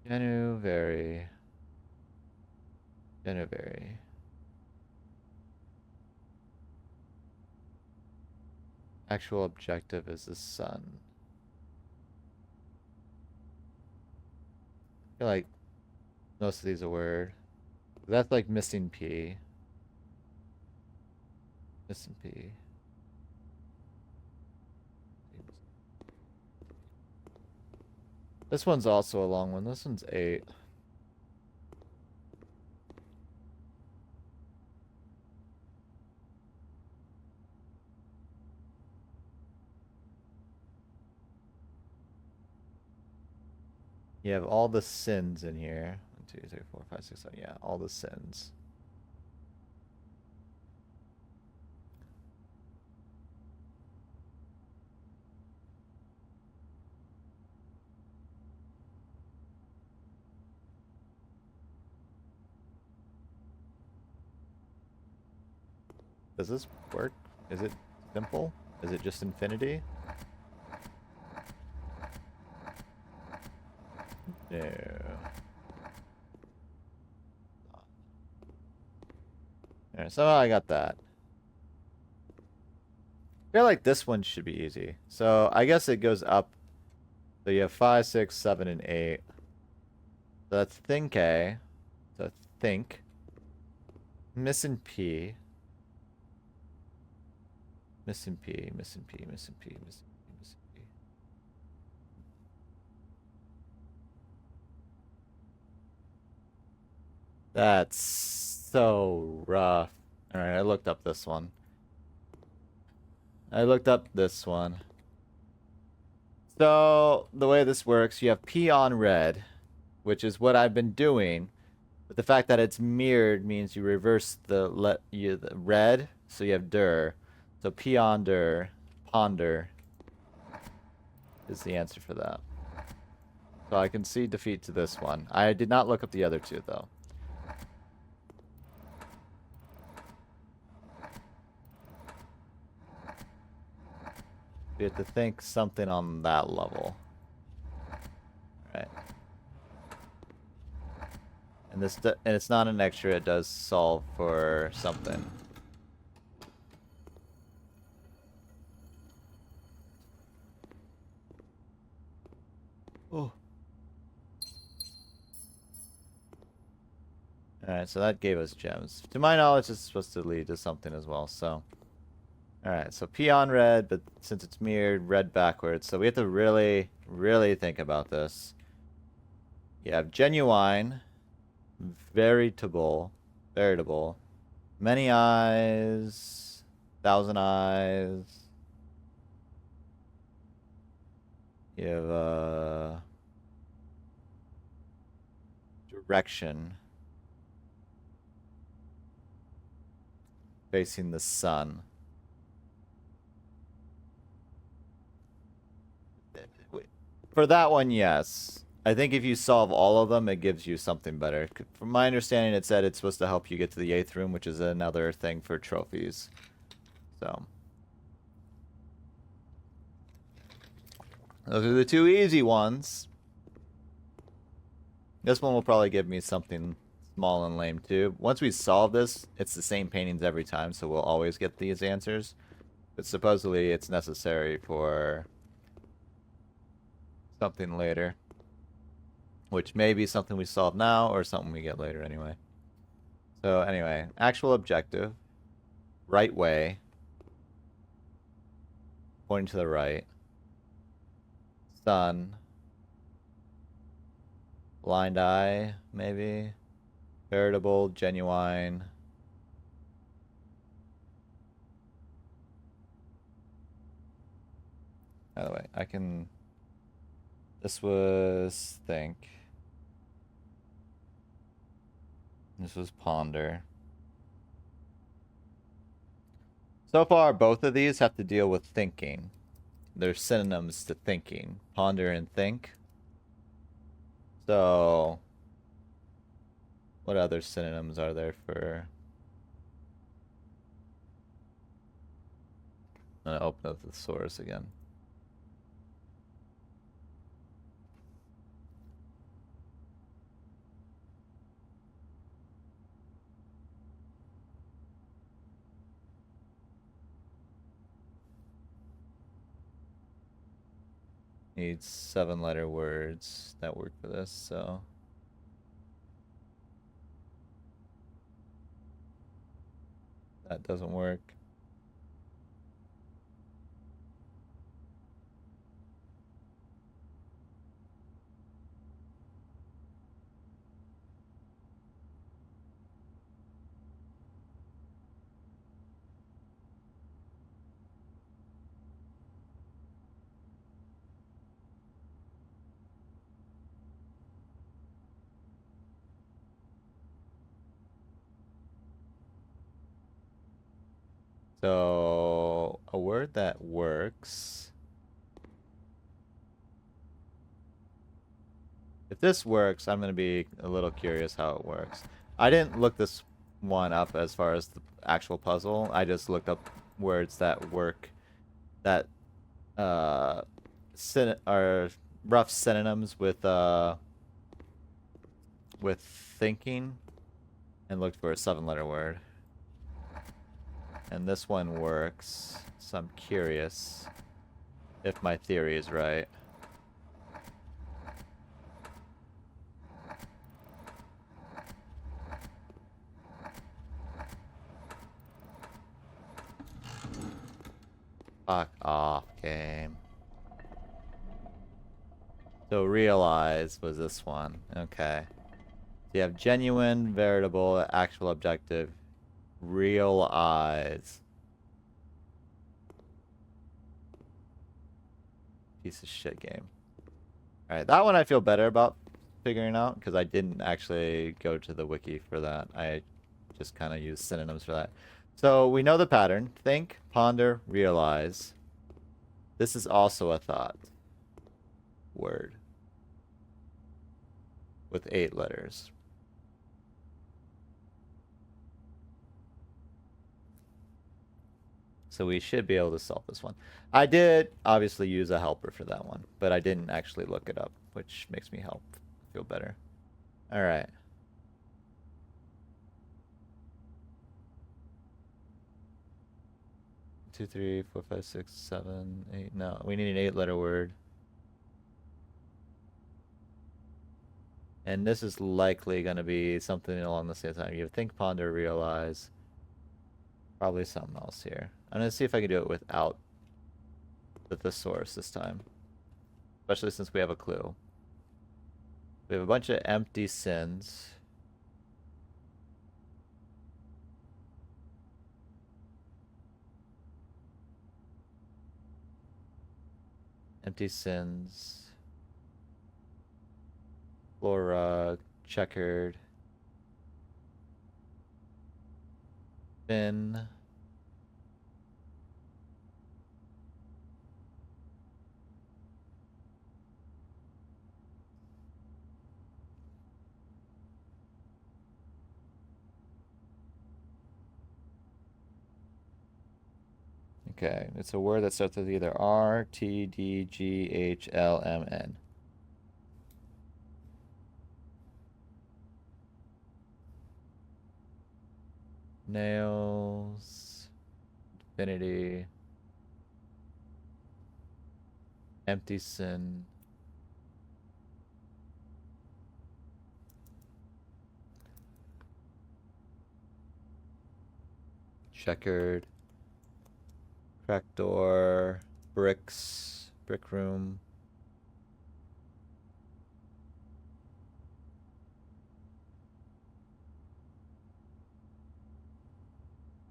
January. Actual objective is the sun. I feel like most of these are word. That's like missing P. Missing P. This one's also a long one. This one's 8. You have all the sins in here. 1, 2, 3, 4, 5, 6, 7. Yeah, all the sins. Does this work? Is it simple? Is it just infinity? No. Alright, so I got that. I feel like this one should be easy. So I guess it goes up. So you have 5, 6, 7, and 8. So that's think A. So think. Missing P. Missing P, missing P, missing P, missing P, missing P. That's so rough. Alright, I looked up this one. So, the way this works, you have P on red, which is what I've been doing. But the fact that it's mirrored means you reverse the red, so you have der. So P on der, ponder is the answer for that. So I can see defeat to this one. I did not look up the other two, though. We have to think something on that level. Right. And it's not an extra, it does solve for something. Oh. Alright, so that gave us gems. To my knowledge, it's supposed to lead to something as well, so. Alright, so P on red, but since it's mirrored, red backwards. So we have to really, really think about this. You have genuine, veritable, many eyes, 1,000 eyes. You have direction, facing the sun. For that one, yes. I think if you solve all of them, it gives you something better. From my understanding, it said it's supposed to help you get to the 8th room, which is another thing for trophies. So. Those are the two easy ones. This one will probably give me something small and lame, too. Once we solve this, it's the same paintings every time, so we'll always get these answers. But supposedly, it's necessary for something later, which may be something we solve now or something we get later anyway. So anyway, actual objective, right way, pointing to the right, sun, blind eye, maybe, veritable, genuine. By the way, I can. This was think. This was ponder. So far, both of these have to deal with thinking. They're synonyms to thinking. Ponder and think. So, what other synonyms are there for? I'm gonna open up the source again. Needs 7-letter words that work for this, so. That doesn't work. So, a word that works. If this works, I'm going to be a little curious how it works. I didn't look this one up as far as the actual puzzle. I just looked up words that work, that are rough synonyms with thinking, and looked for a 7-letter word. And this one works, so I'm curious if my theory is right. Fuck off, game. So realize was this one. Okay. So you have genuine, veritable, actual objective. Realize. Piece of shit game. Alright, that one I feel better about figuring out because I didn't actually go to the wiki for that. I just kind of used synonyms for that. So we know the pattern. Think, ponder, realize. This is also a thought word with 8 letters. So we should be able to solve this one. I did obviously use a helper for that one, but I didn't actually look it up, which makes me feel better. All right. Two, 3, 4, 5, 6, 7, 8. No, we need an 8-letter word. And this is likely going to be something along the same time. You think, ponder, realize. Probably something else here. I'm going to see if I can do it without the thesaurus this time. Especially since we have a clue. We have a bunch of empty sins. Empty sins. Floor rug. Checkered. Fin. Okay, it's a word that starts with either R, T, D, G, H, L, M, N. Nails, infinity, empty sin. Checkered. Cracked door. Bricks. Brick room.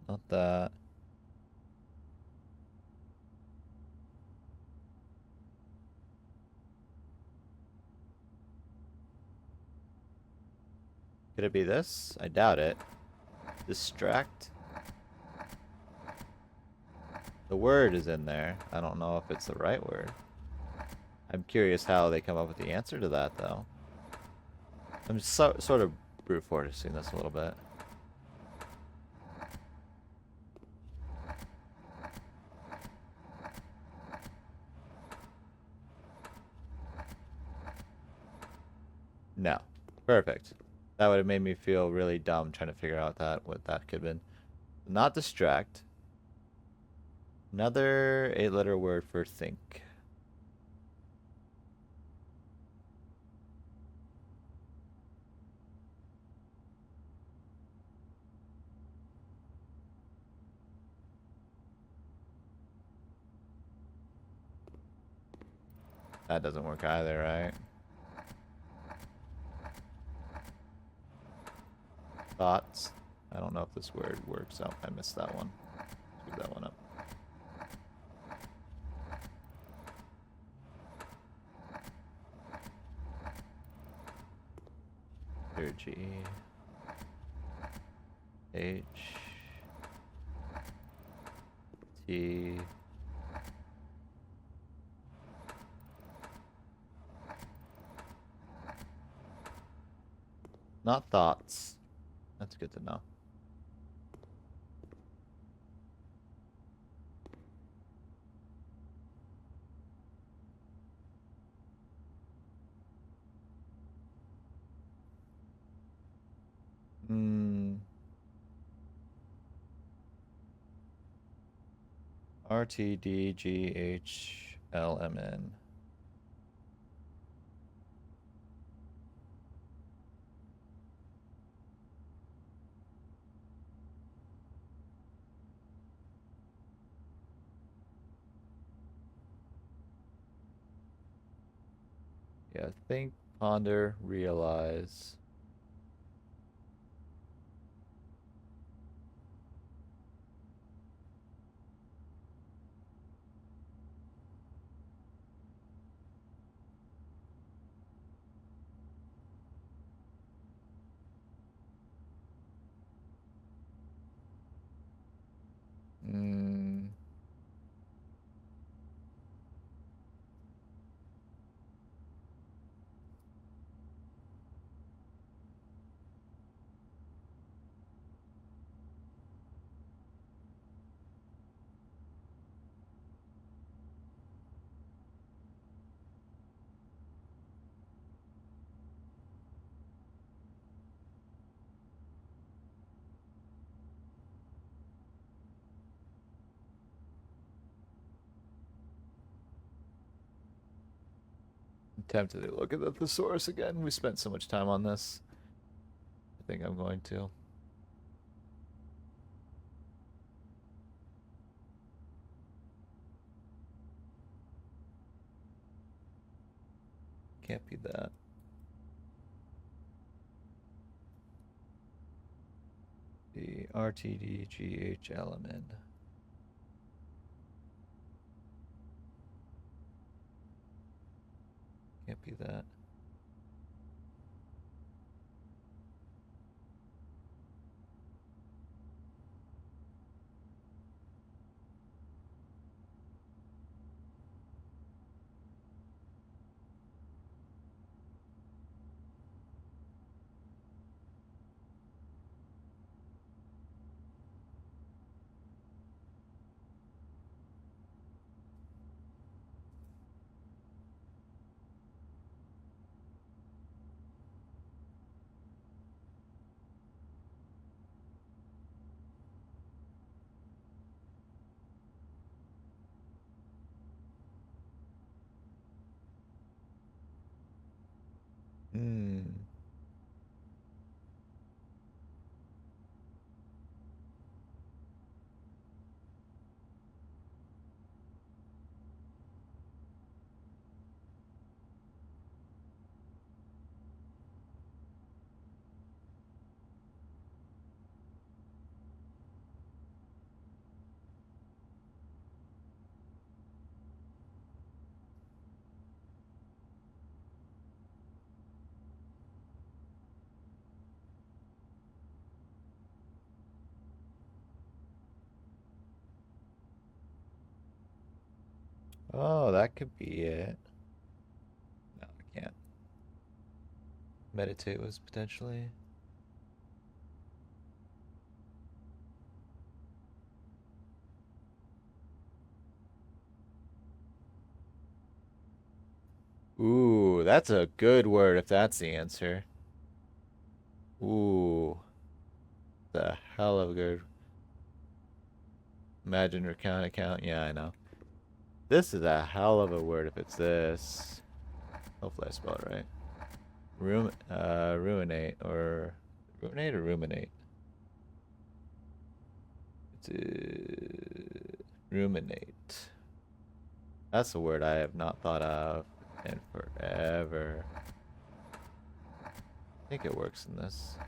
Not that. Could it be this? I doubt it. Distract. The word is in there. I don't know if it's the right word. I'm curious how they come up with the answer to that, though. I'm sort of brute forcing this a little bit. No. Perfect. That would have made me feel really dumb trying to figure out what that could have been. Not distract. Another 8-letter word for think. That doesn't work either, right? Thoughts. I don't know if this word works. Oh, I missed that one. Screw that one up. G H T Not thoughts. That's good to know. R T D G H L M N. Yeah, think, ponder, realize. Hmm. I'm tempted to look at the thesaurus again. We spent so much time on this. I think I'm going to. Can't be that. The RTDGHLMN. Can't be that. Hmm. Oh, that could be it. No, I can't. Meditate was potentially. Ooh, that's a good word if that's the answer. Ooh, the hell of a good. Imagine recount account. Yeah, I know. This is a hell of a word if it's this. Hopefully I spell it right. Ruinate or ruminate. It's ruminate. That's a word I have not thought of in forever. I think it works in this.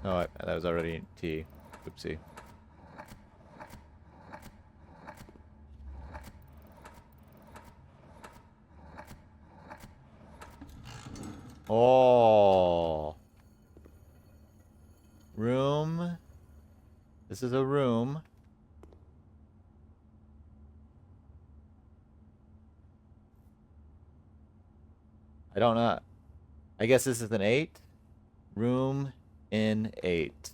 Oh, that was already T. Oopsie. Oh. Room. This is a room. I don't know. I guess this is an 8. Room in 8.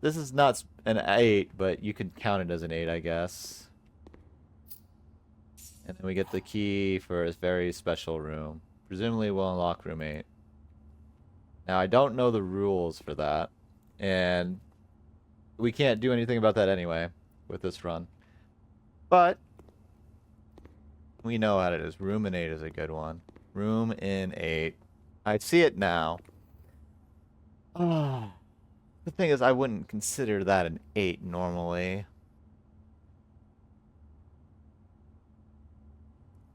This is not an 8, but you can count it as an 8, I guess. And then we get the key for a very special room. Presumably we'll unlock room 8. Now, I don't know the rules for that. And we can't do anything about that anyway with this run. But we know how it is. Ruminate is a good one. Room in 8. I see it now. Oh. The thing is, I wouldn't consider that an 8 normally.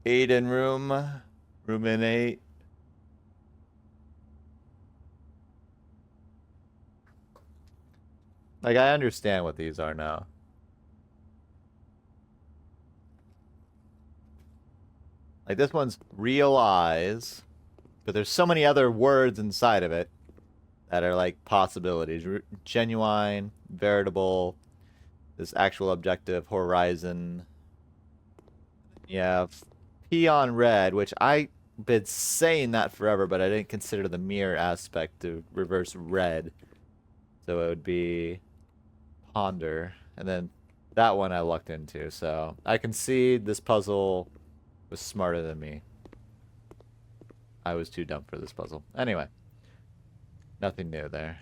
8 in room. Room in 8. Like, I understand what these are now. Like, this one's realize, but there's so many other words inside of it that are like possibilities. Genuine, veritable, this actual objective, horizon. Yeah, peon red, which I've been saying that forever, but I didn't consider the mirror aspect to reverse red. So it would be ponder. And then that one I lucked into. So I can see this puzzle was smarter than me. I was too dumb for this puzzle. Anyway. Nothing new there.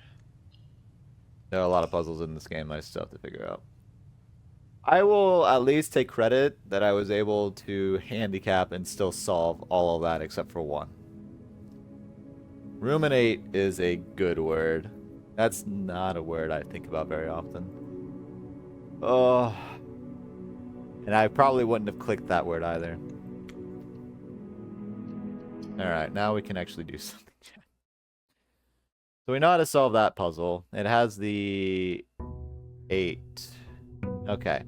There are a lot of puzzles in this game I still have to figure out. I will at least take credit that I was able to handicap and still solve all of that except for one. Ruminate is a good word. That's not a word I think about very often. Oh. And I probably wouldn't have clicked that word either. Alright, now we can actually do something. So we know how to solve that puzzle. It has the 8. Okay.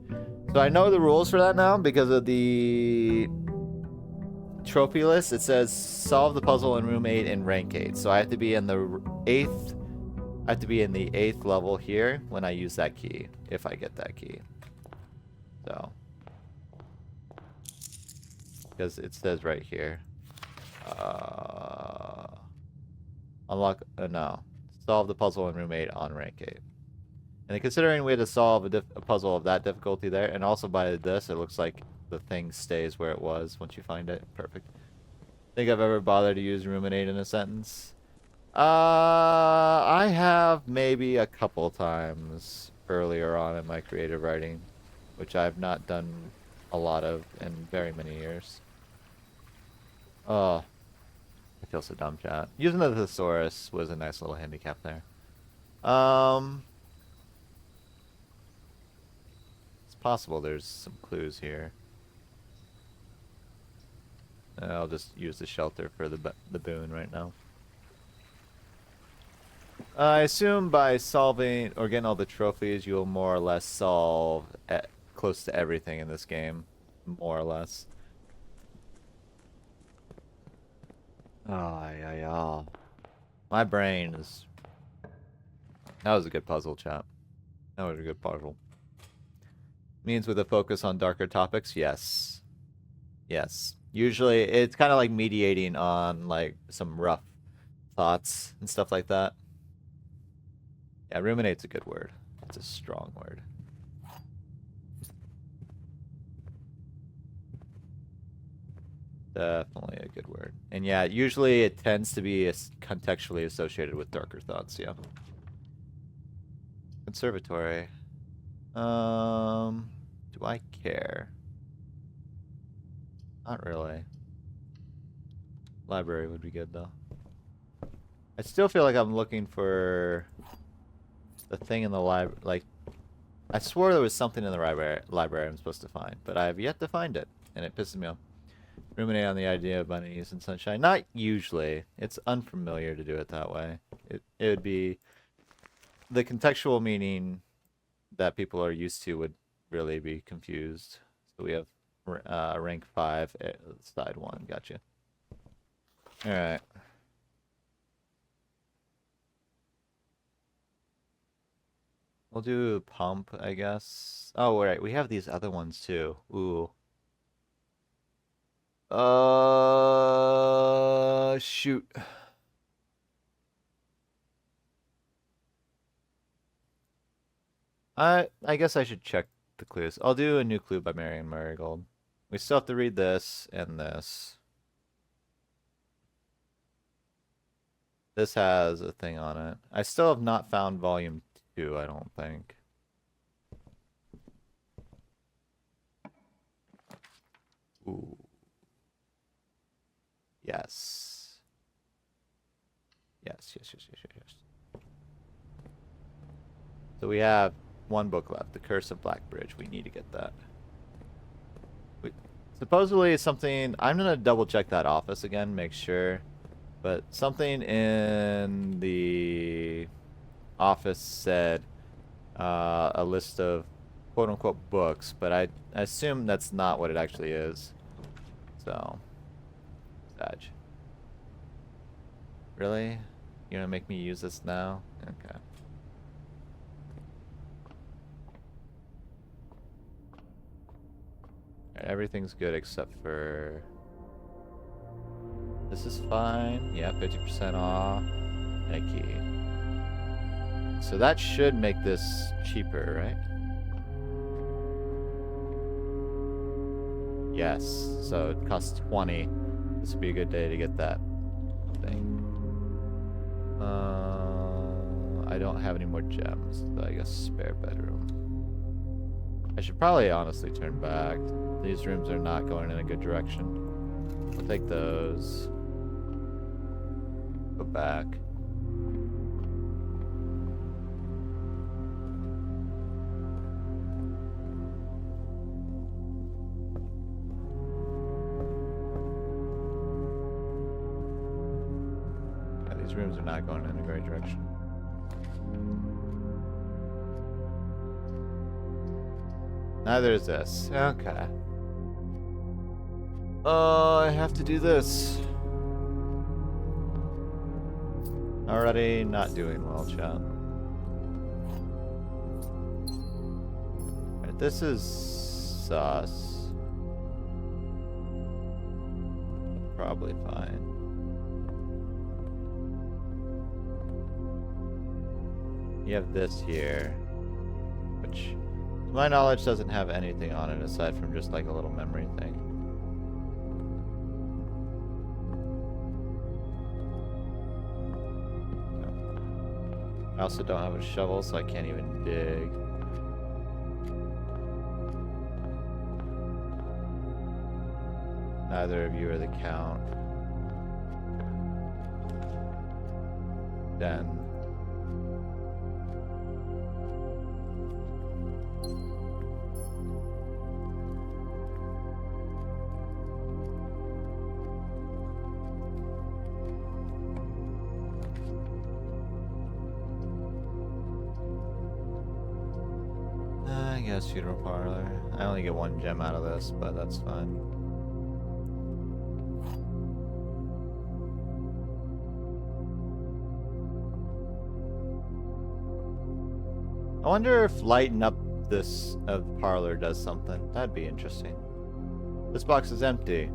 So I know the rules for that now because of the trophy list. It says solve the puzzle in room 8 in rank 8. So I have to be in the 8th. I have to be in the 8th level here when I use that key, if I get that key. So. Because it says right here. Unlock, no. Solve the puzzle in room 8 on rank 8. And considering we had to solve a puzzle of that difficulty there, and also by this, it looks like the thing stays where it was once you find it. Perfect. Think I've ever bothered to use ruminate in a sentence? I have maybe a couple times earlier on in my creative writing, which I've not done a lot of in very many years. Oh, I feel so dumb, chat. Using the thesaurus was a nice little handicap there. It's possible there's some clues here. I'll just use the shelter for the boon right now. I assume by solving or getting all the trophies, you'll more or less solve close to everything in this game. More or less. Oh, yeah. My brain is... That was a good puzzle, chat. That was a good puzzle. Means with a focus on darker topics? Yes. Yes. Usually, it's kind of like mediating on, like, some rough thoughts and stuff like that. Yeah, ruminate's a good word. It's a strong word. Definitely a good word. And yeah, usually it tends to be contextually associated with darker thoughts, yeah. Conservatory. Do I care? Not really. Library would be good, though. I still feel like I'm looking for the thing in the library. Like, I swore there was something in the library I'm supposed to find, but I have yet to find it, and it pisses me off. Ruminate on the idea of bunnies and sunshine. Not usually. It's unfamiliar to do it that way. It would be... The contextual meaning that people are used to would really be confused. So we have rank 5, side 1. Gotcha. Alright. We'll do pump, I guess. Oh, right. We have these other ones, too. Ooh. Shoot. I guess I should check the clues. I'll do a new clue by Marion Marigold. We still have to read this and this. This has a thing on it. I still have not found volume 2, I don't think. Ooh. Yes. yes. So we have one book left, The Curse of Black Bridge. We need to get that. Supposedly something... I'm going to double check that office again, make sure. But something in the office said a list of quote-unquote books, but I assume that's not what it actually is. So, Sag. Really? You're gonna make me use this now? Okay. Alright, everything's good except for... This is fine. Yeah, 50% off. And a key. So that should make this cheaper, right? Yes. So it costs 20. This would be a good day to get that thing. I don't have any more gems. So I guess spare bedroom. I should probably honestly turn back. These rooms are not going in a good direction. I'll take those. Go back. Yeah, these rooms are not going in a great direction. Neither is this. Okay. I have to do this. Already not doing well, chat. Right, this is sus. Probably fine. You have this here, which, to my knowledge, doesn't have anything on it aside from just like a little memory thing. I also don't have a shovel, so I can't even dig. Neither of you are the count. Then. I guess funeral parlor. I only get one gem out of this, but that's fine. I wonder if lighting up this of the parlor does something. That'd be interesting. This box is empty.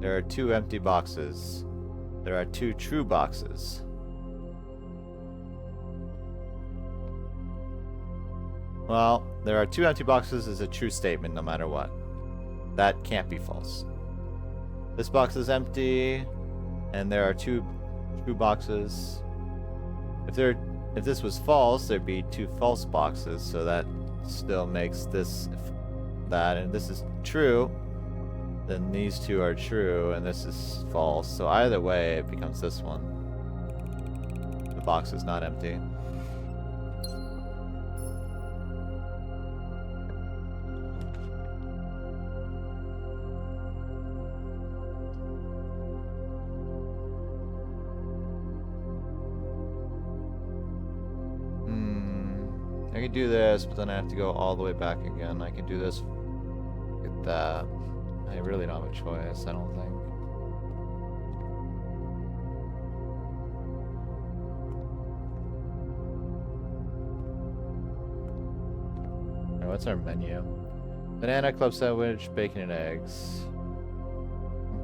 There are 2 empty boxes. There are 2 true boxes. Well, there are 2 empty boxes is a true statement no matter what. That can't be false. This box is empty, and there are 2 true boxes. If this was false, there'd be 2 false boxes, so that still makes this that, and this is true, then these 2 are true, and this is false. So either way, it becomes this one. The box is not empty. I can do this, but then I have to go all the way back again. I can do this, get that. I really don't have a choice, I don't think. Alright, what's our menu? Banana club sandwich, bacon and eggs.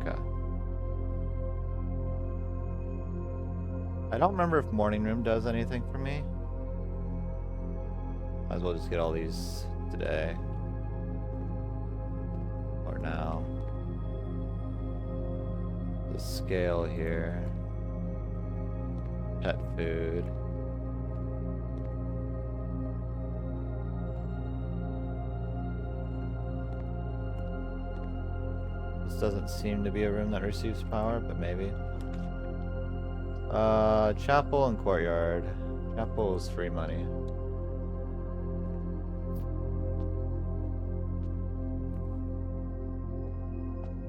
Okay. I don't remember if morning room does anything for me. Might as well just get all these today. Or now. The scale here. Pet food. This doesn't seem to be a room that receives power, but maybe. Chapel and courtyard. Chapel is free money.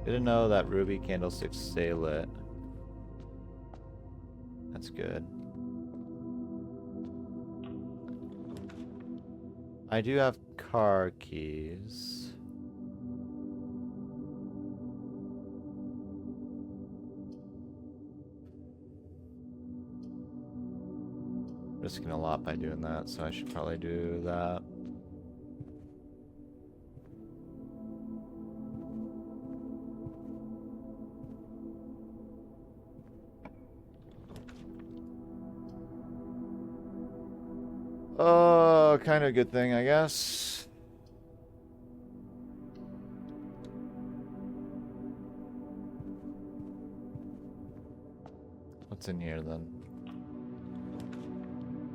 Didn't know that ruby candlesticks stay lit. That's good. I do have car keys. Risking a lot by doing that, so I should probably do that. Oh, kind of a good thing, I guess. What's in here then?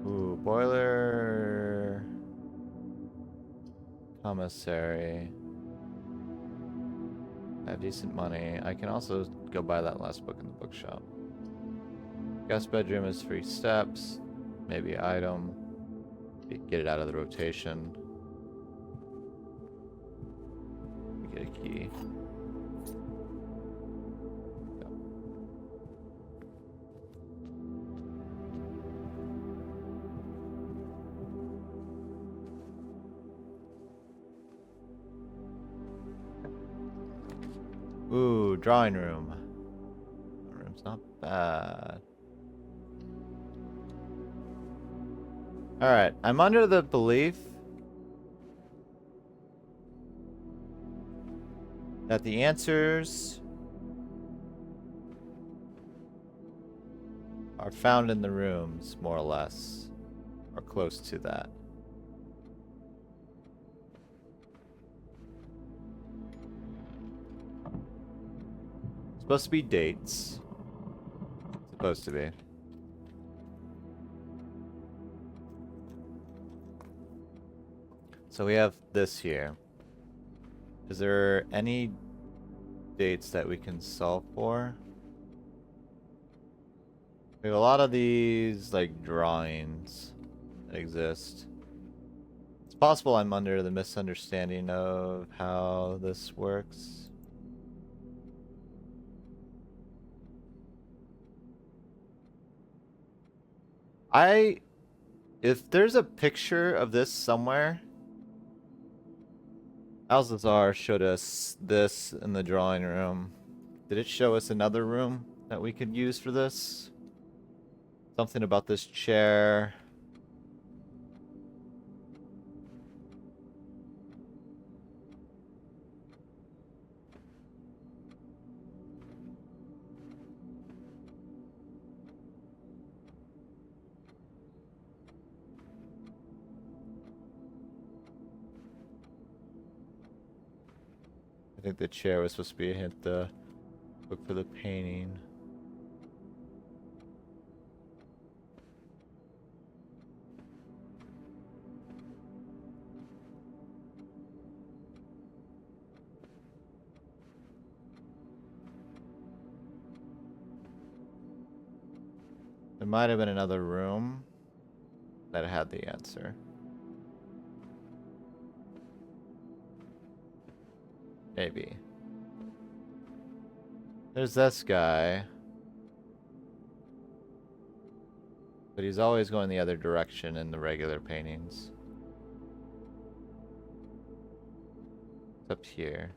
Ooh, boiler. Commissary. I have decent money. I can also go buy that last book in the bookshop. Guest bedroom is 3 steps. Maybe item. Get it out of the rotation. Get a key. Ooh, drawing room. The room's not bad. Alright, I'm under the belief that the answers are found in the rooms, more or less, or close to that. Supposed to be dates. Supposed to be. So we have this here. Is there any dates that we can solve for? We have a lot of these, like, drawings that exist. It's possible I'm under the misunderstanding of how this works. If there's a picture of this somewhere, Alzazar showed us this in the drawing room. Did it show us another room that we could use for this? Something about this chair. I think the chair was supposed to be a hint to look for the painting. There might have been another room that had the answer. Maybe. There's this guy. But he's always going the other direction in the regular paintings. It's up here.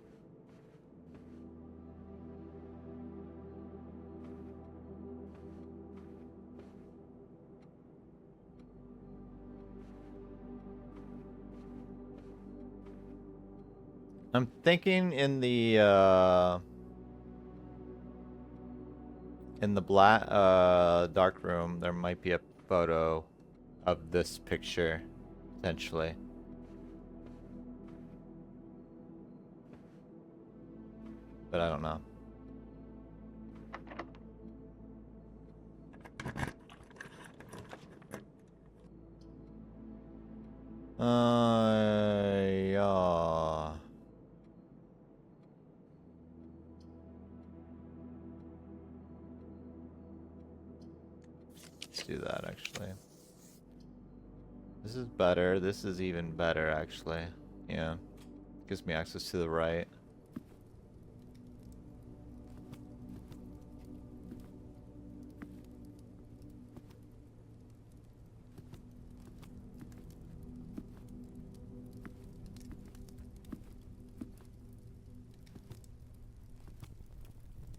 I'm thinking in the black dark room there might be a photo of this picture potentially. But I don't know. Yeah. do that, actually. This is better. This is even better, actually. Yeah. Gives me access to the right.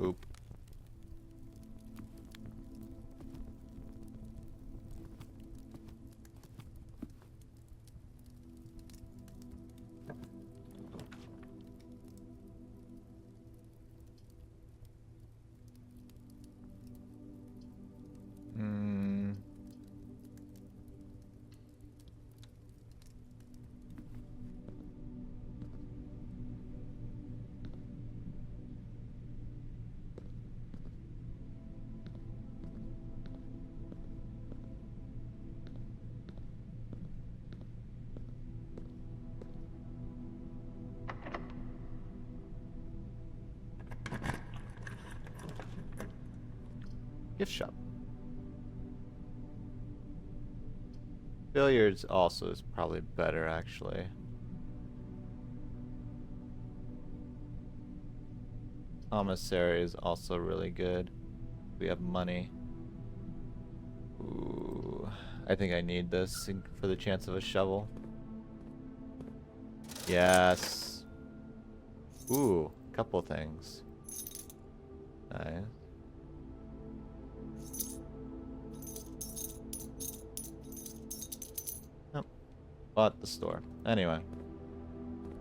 Oop. Gift shop. Billiards also is probably better, actually. Commissary is also really good. We have money. Ooh, I think I need this for the chance of a shovel. Yes. Ooh, couple things. Nice. Nope. Bought the store. Anyway.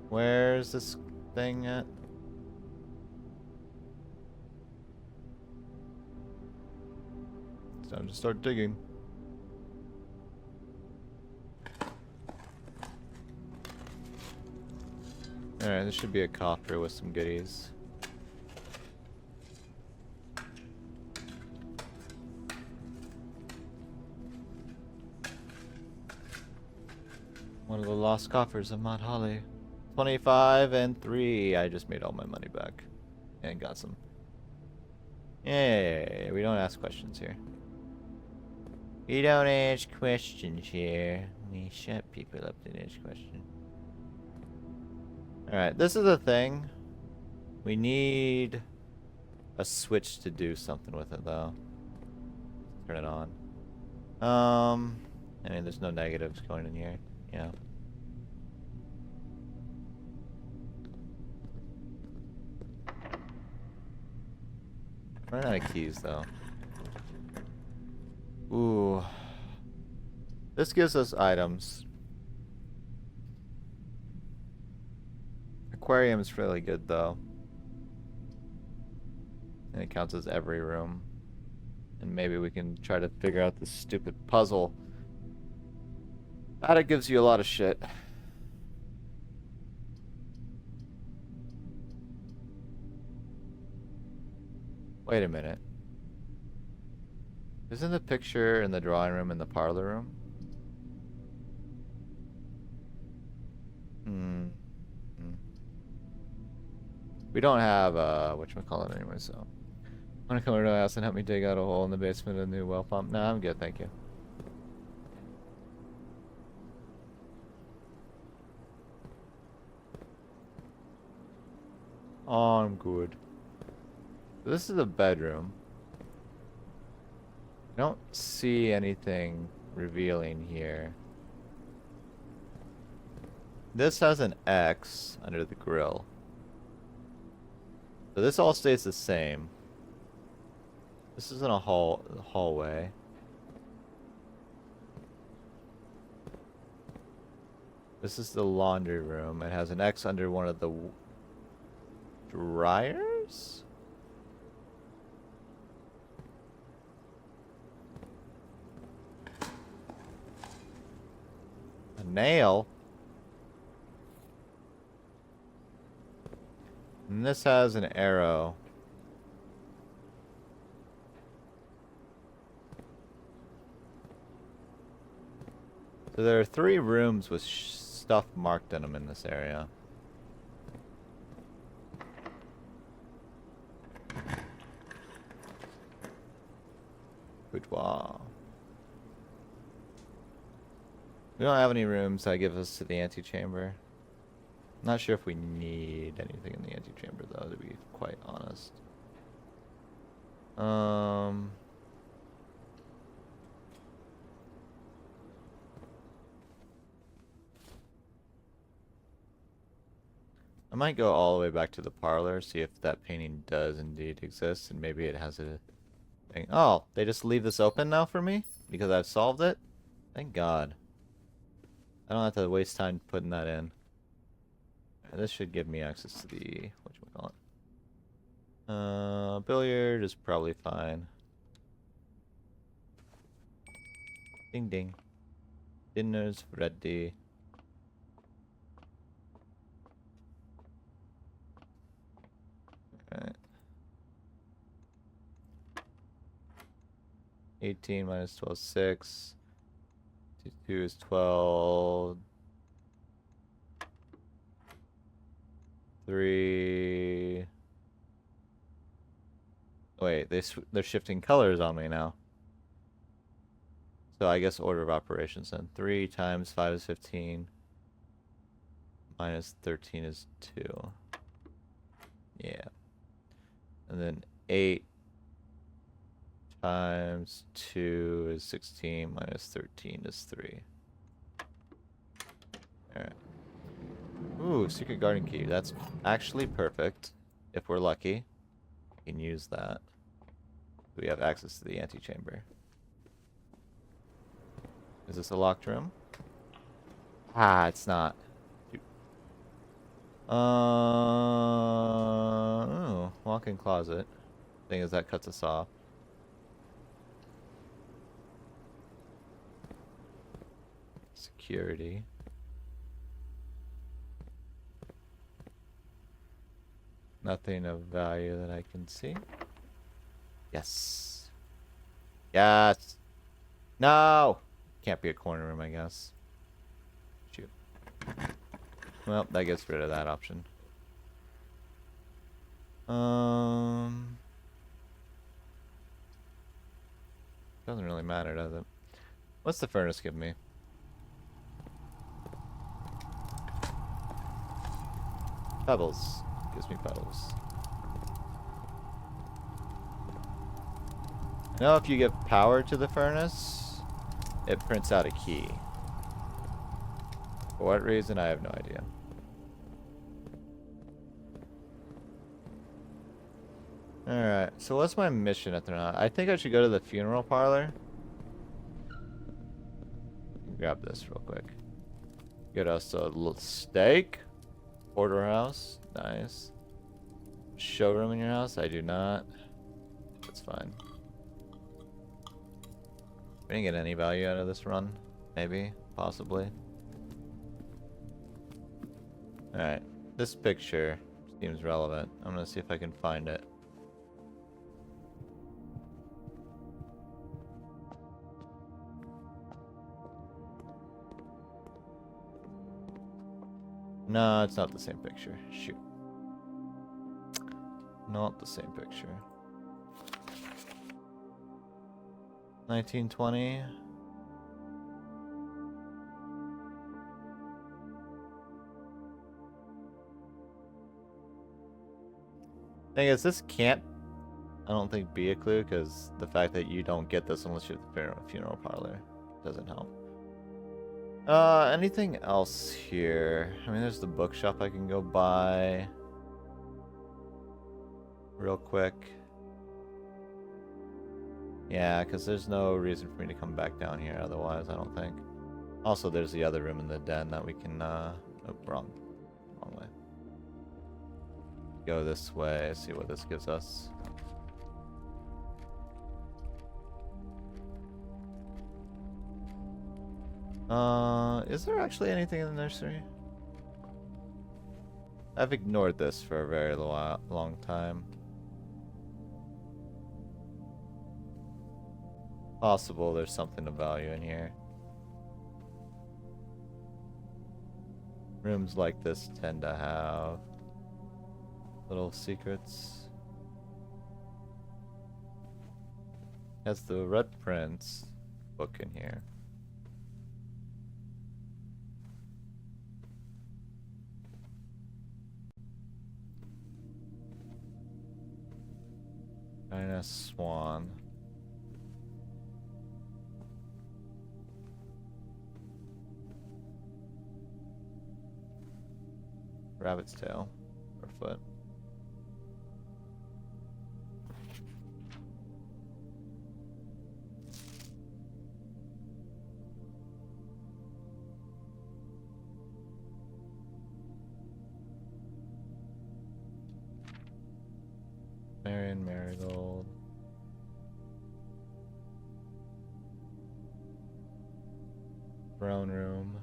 Where's this thing at? It's time to start digging. Alright, this should be a coffer with some goodies. One of the lost coffers of Mount Holly. 25 and 3. I just made all my money back. And got some. Yay, we don't ask questions here. We don't ask questions here. We shut people up to ask questions. Alright, this is the thing. We need a switch to do something with it, though. Turn it on. I mean, there's no negatives going in here. Yeah. Running out of keys, though. Ooh. This gives us items. Aquarium is really good, though. And it counts as every room. And maybe we can try to figure out this stupid puzzle. That gives you a lot of shit. Wait a minute. Isn't the picture in the drawing room in the parlor room? We don't have whatchamacallit anyway, so I'm gonna come over to the house and help me dig out a hole in the basement of the new well pump. No, I'm good, thank you. Oh, I'm good. This is a bedroom. I don't see anything revealing here. This has an X under the grill. So this all stays the same. This isn't a hallway. This is the laundry room. It has an X under one of the dryers? A nail? And this has an arrow. So there are 3 rooms with stuff marked in them in this area. Boudoir. We don't have any rooms that give us to the antechamber. Not sure if we need anything in the antechamber though, to be quite honest. I might go all the way back to the parlor, see if that painting does indeed exist, and maybe it has a thing. Oh, they just leave this open now for me? Because I've solved it? Thank God. I don't have to waste time putting that in. This should give me access to the... whatchamacallit? Billiard is probably fine. Ding ding. Dinner's ready. Alright. 18 minus 12, 6. 2 is 12. 3. Wait, they're shifting colors on me now. So I guess order of operations then. 3 times 5 is 15. Minus 13 is 2. Yeah. And then 8 times 2 is 16. Minus 13 is 3. Alright. Ooh, secret garden key. That's actually perfect. If we're lucky, we can use that. We have access to the antechamber. Is this a locked room? Ah, it's not. Oh, walk-in closet. Thing is, that cuts us off. Security. Nothing of value that I can see. Yes. Yes. No! Can't be a corner room, I guess. Shoot. Well, that gets rid of that option. Doesn't really matter, does it? What's the furnace give me? Pebbles. Gives me pebbles. I know if you give power to the furnace, it prints out a key. For what reason, I have no idea. Alright, so what's my mission at the moment? I think I should go to the funeral parlor. Grab this real quick. Get us a little steak. Porterhouse. Nice. Showroom in your house? I do not. That's fine. We didn't get any value out of this run. Maybe. Possibly. Alright. This picture seems relevant. I'm gonna see if I can find it. No, it's not the same picture. Shoot. Not the same picture. 1920. Thing is, this can't, I don't think, be a clue, because the fact that you don't get this unless you're at the funeral parlor doesn't help. Anything else here? I mean, there's the bookshop I can go by real quick. Yeah, because there's no reason for me to come back down here otherwise, I don't think. Also, there's the other room in the den that we can, oh, wrong way. Go this way, see what this gives us. Is there actually anything in the nursery? I've ignored this for a very long time. Possible there's something of value in here. Rooms like this tend to have little secrets. Has the Red Prince book in here. And a swan. Rabbit's tail. Or foot. Marion Marigold. Throne room.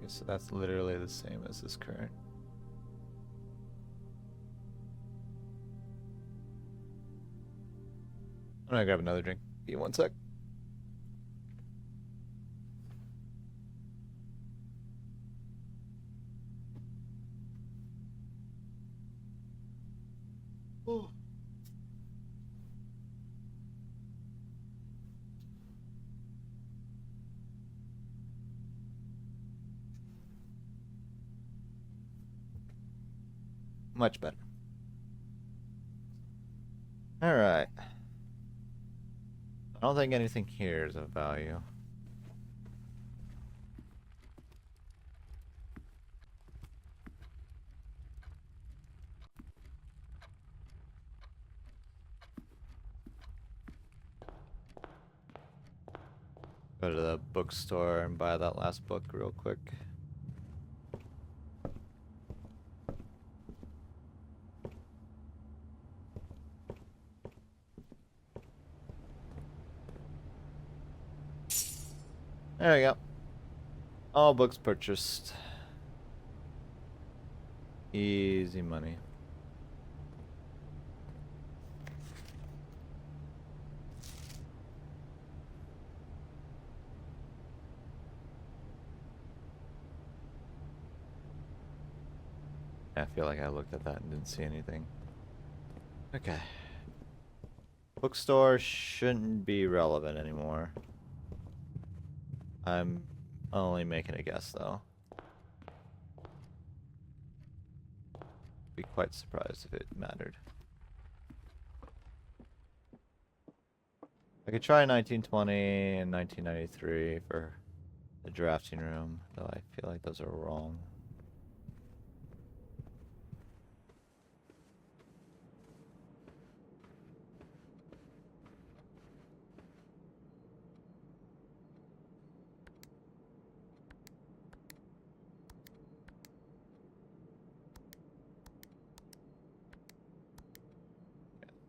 So that's literally the same as this current. I'm gonna grab another drink. Give me 1 sec. Oh. Much better. All right. I don't think anything here is of value. Go to the bookstore and buy that last book real quick. There we go. All books purchased. Easy money. I feel like I looked at that and didn't see anything. Okay. Bookstore shouldn't be relevant anymore. I'm only making a guess though. Be quite surprised if it mattered. I could try 1920 and 1993 for the drafting room, though I feel like those are wrong.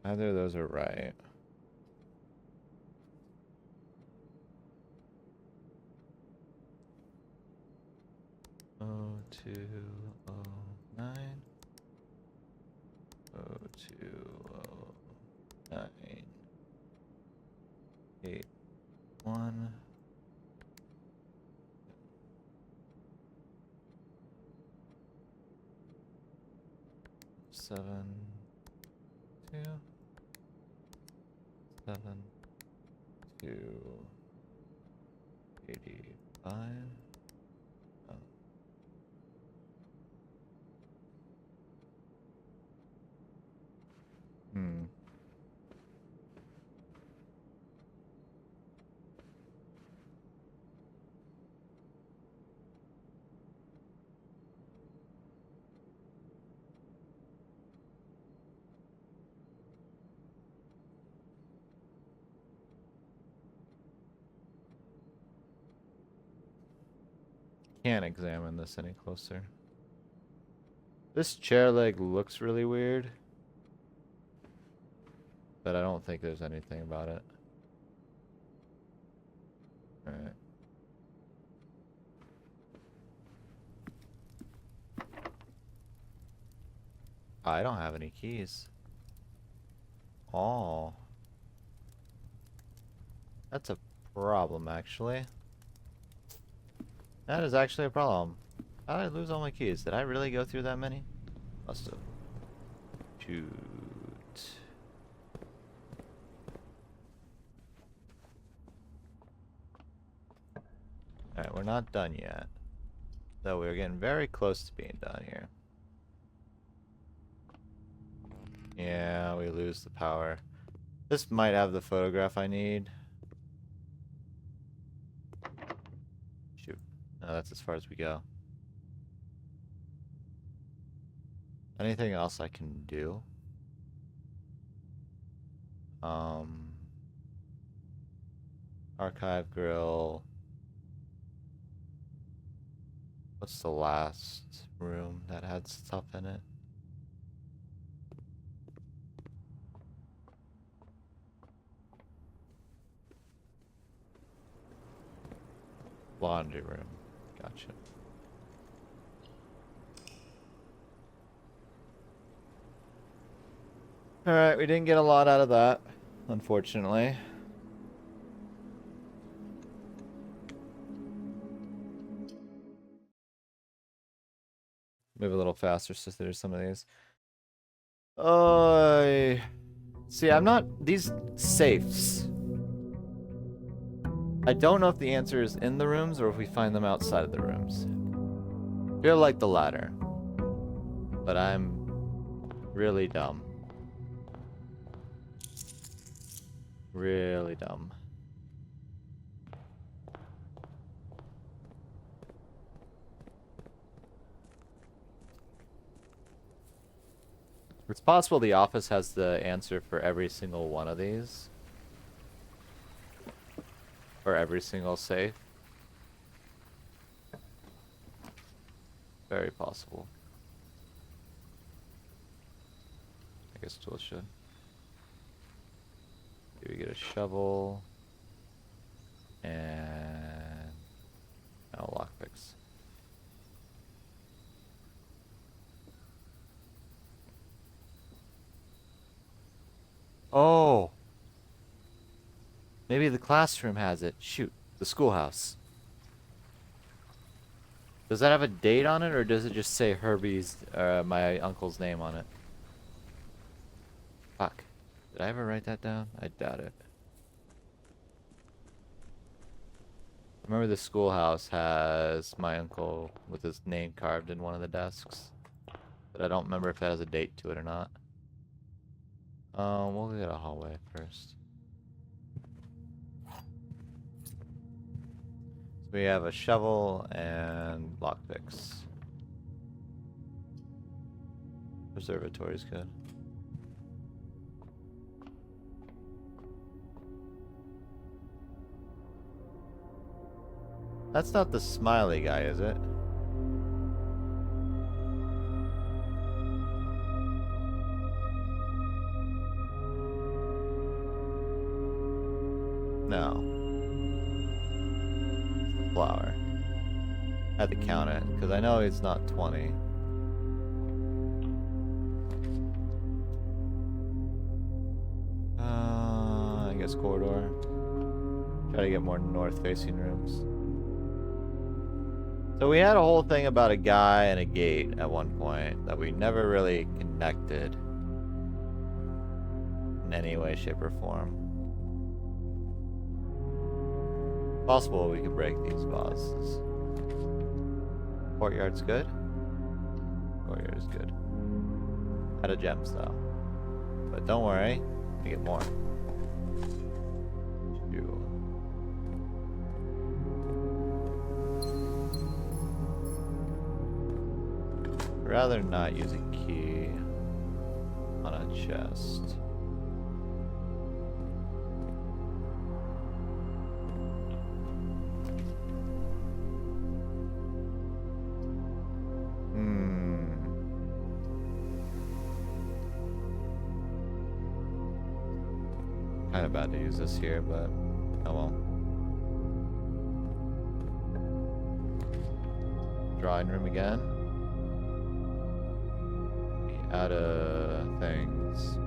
Either of those are right. Oh, 209. 0209. 81. 7 2 7 2 85. Hmm. Can't examine this any closer. This chair leg looks really weird, but I don't think there's anything about it. Alright. I don't have any keys. Oh. That's a problem, actually. That is actually a problem. How did I lose all my keys? Did I really go through that many? Must have. Shoot. Alright, we're not done yet. Though we're getting very close to being done here. Yeah, we lose the power. This might have the photograph I need. Shoot. No, that's as far as we go. Anything else I can do? Archive grill. What's the last room that had stuff in it? Laundry room. Gotcha. Alright, we didn't get a lot out of that, unfortunately. Move a little faster so there's some of these. See, I'm not... These safes. I don't know if the answer is in the rooms or if we find them outside of the rooms. I feel like the latter. But I'm really dumb. Really dumb. It's possible the office has the answer for every single one of these. Or every single safe. Very possible. I guess tools should. Here we get a shovel. And... no, lockpicks. Oh! Maybe the classroom has it. Shoot, the schoolhouse. Does that have a date on it, or does it just say Herbie's, my uncle's name on it? Fuck. Did I ever write that down? I doubt it. I remember the schoolhouse has my uncle with his name carved in one of the desks. But I don't remember if that has a date to it or not. We'll get a hallway first. So we have a shovel and lockpicks. Observatory's good. That's not the smiley guy, is it? No. Flower. I had to count it, because I know it's not 20. I guess corridor. Try to get more north-facing rooms. So we had a whole thing about a guy and a gate at one point that we never really connected in any way, shape, or form. Possible we could break these vases. Courtyard's good. Courtyard is good. Out of gems though. But don't worry, we get more. Rather not use a key on a chest. Kind of bad to use this here, but oh well. Drawing room again. Out of things.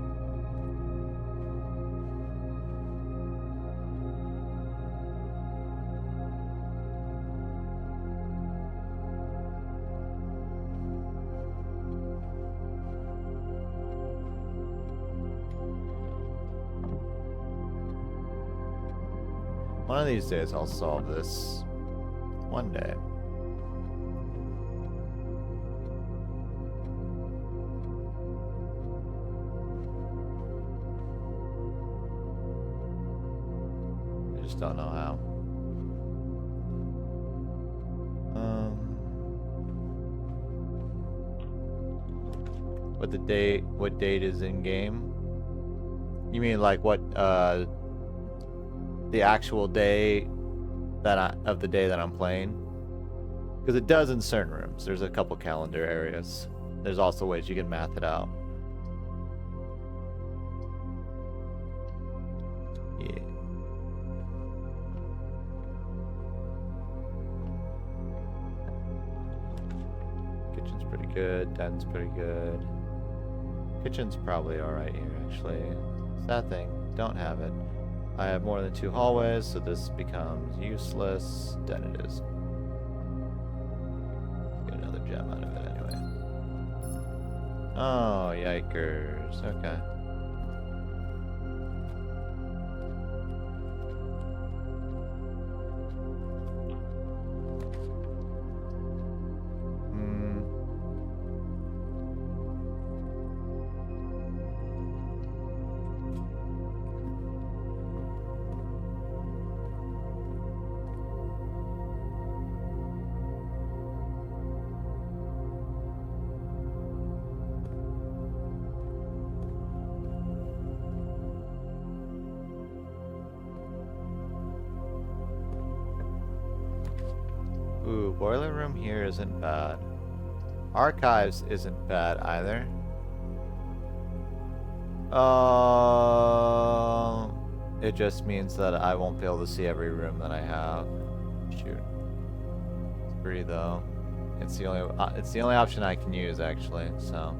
One of these days I'll solve this. One day. I just don't know how. What date is in game? You mean like what the actual day of the day that I'm playing? Because it does in certain rooms. There's a couple calendar areas. There's also ways you can math it out. Yeah. Kitchen's pretty good. Den's pretty good. Kitchen's probably alright here, actually. Sad thing. Don't have it. I have more than 2 hallways, so this becomes useless. Then it is. Get another gem out of it anyway. Oh, yikers. Okay. Ooh, boiler room here isn't bad. Archives isn't bad either. It just means that I won't be able to see every room that I have. Shoot. It's free though. It's the only option I can use actually, so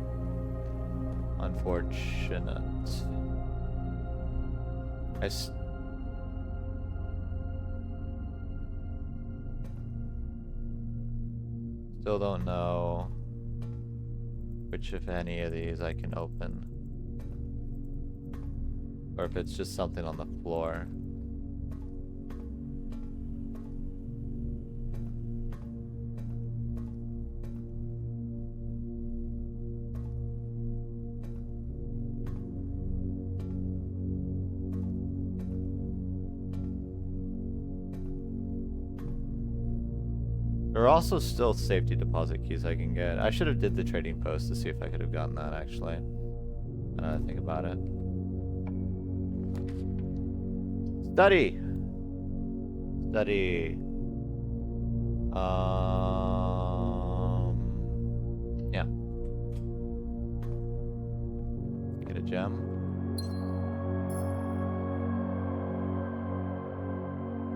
unfortunate. Still don't know which, if any, of these I can open. Or if it's just something on the floor. There are also still safety deposit keys I can get. I should have did the trading post to see if I could have gotten that actually. Now that I think about it. Study! Study. Yeah. Get a gem.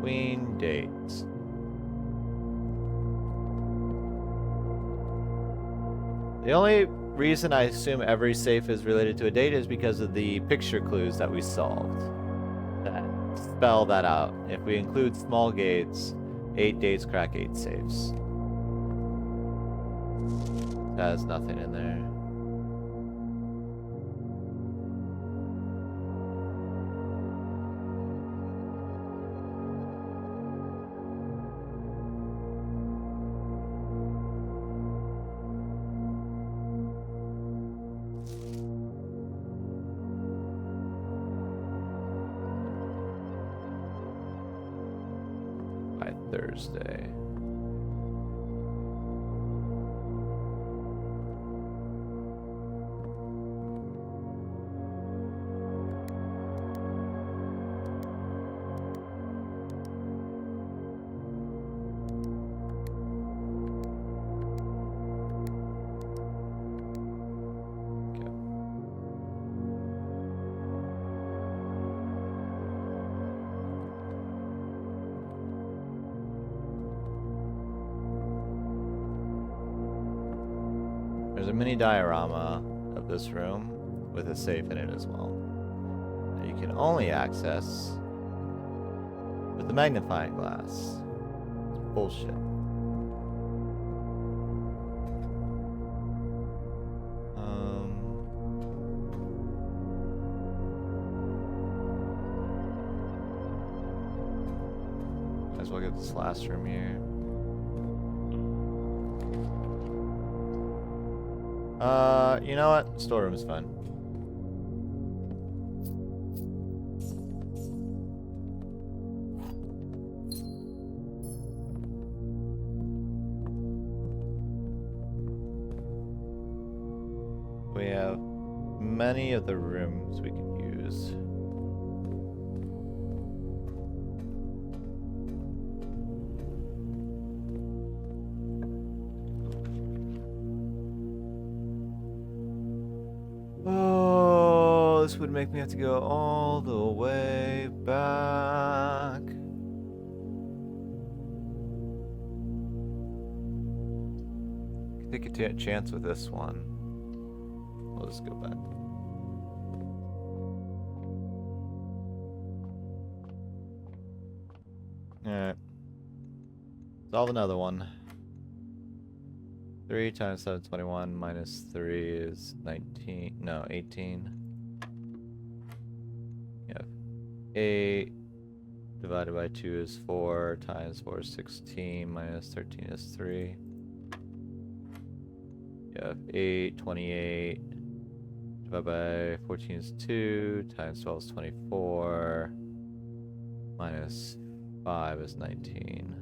Queen dates. The only reason I assume every safe is related to a date is because of the picture clues that we solved that spell that out. If we include small gates, 8 dates crack 8 safes. That has nothing in there. Thursday. a mini diorama of this room with a safe in it as well. That you can only access with the magnifying glass. It's bullshit. Might as well get this last room here. You know what? Storeroom is fun. We have many of the rooms we could use. Oh, this would make me have to go all the way back. Take a chance with this one. We'll just go back. Alright. Solve another one. 3 times 7 is 21, minus 3 is 19. No, 18. You have 8 divided by 2 is 4, times 4 is 16, minus 13 is 3. You have 8, 28. Divided by 14 is 2, times 12 is 24, minus 5 is 19.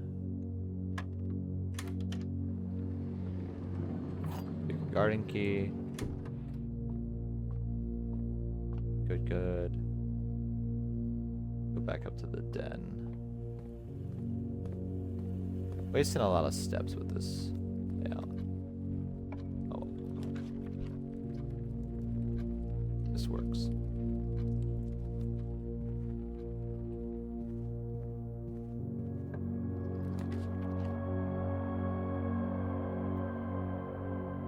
Garden key. Good, good. Go back up to the den. Wasting a lot of steps with this. Yeah. Oh. This works.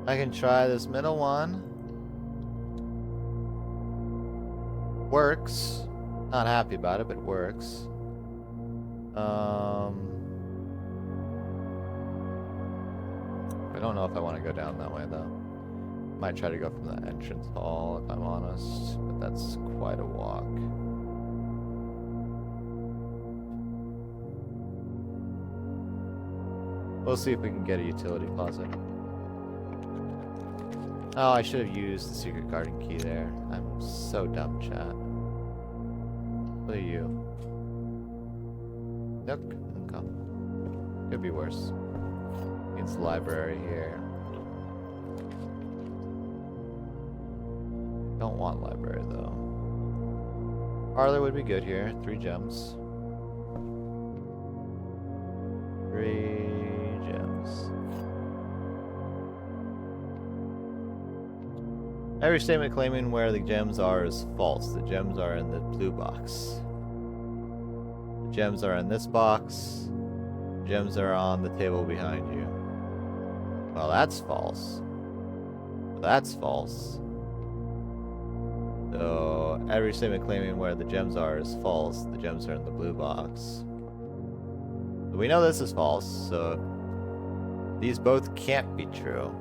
I can try this middle one. Works. Not happy about it, but works. I don't know if I want to go down that way though. Might try to go from the entrance hall if I'm honest, but that's quite a walk. We'll see if we can get a utility closet. Oh, I should have used the secret garden key there. I'm so dumb, chat. What are you? Nook? Okay. Could be worse. It's the library here. Don't want library though. Parlor would be good here. 3 gems. 3 gems. Every statement claiming where the gems are is false. The gems are in the blue box. The gems are in this box. The gems are on the table behind you. Well, that's false. That's false. So, every statement claiming where the gems are is false. The gems are in the blue box. So we know this is false, so these both can't be true.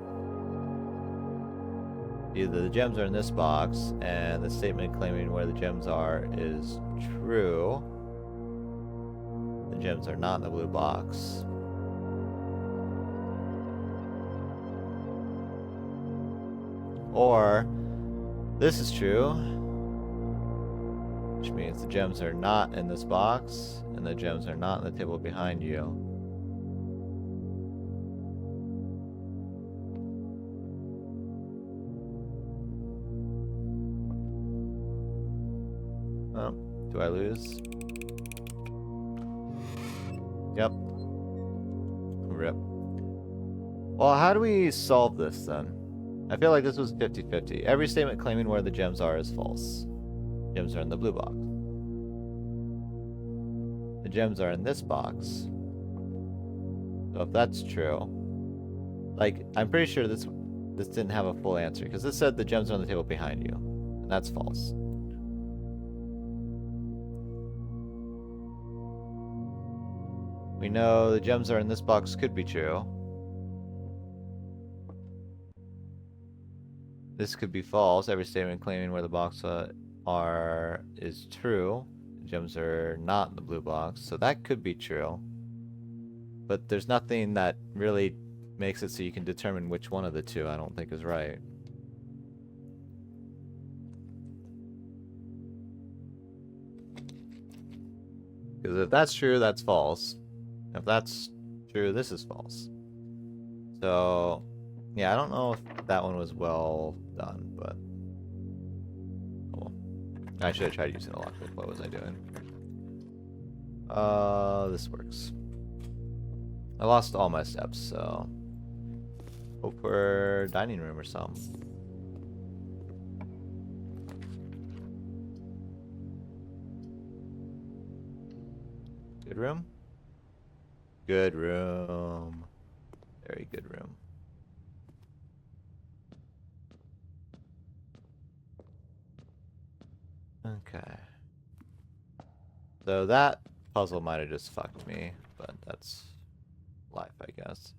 Either the gems are in this box, and the statement claiming where the gems are is true. The gems are not in the blue box. Or, this is true, which means the gems are not in this box, and the gems are not in the table behind you. Oh, do I lose? Yep. Rip. Well, how do we solve this then? I feel like this was 50-50. Every statement claiming where the gems are is false. Gems are in the blue box. The gems are in this box. So if that's true, like, I'm pretty sure this this didn't have a full answer, because this said the gems are on the table behind you. And that's false. We know the gems are in this box could be true. This could be false. Every statement claiming where the box are is true. The gems are not in the blue box, so that could be true. But there's nothing that really makes it so you can determine which one of the two I don't think is right. Because if that's true, that's false. If that's true, this is false. So, yeah, I don't know if that one was well done, but... Oh, well. I should have tried using a lockpick. What was I doing? This works. I lost all my steps, so... Hope for dining room or something. Good room? Good room. Very good room. Okay. So that puzzle might have just fucked me, but that's life, I guess.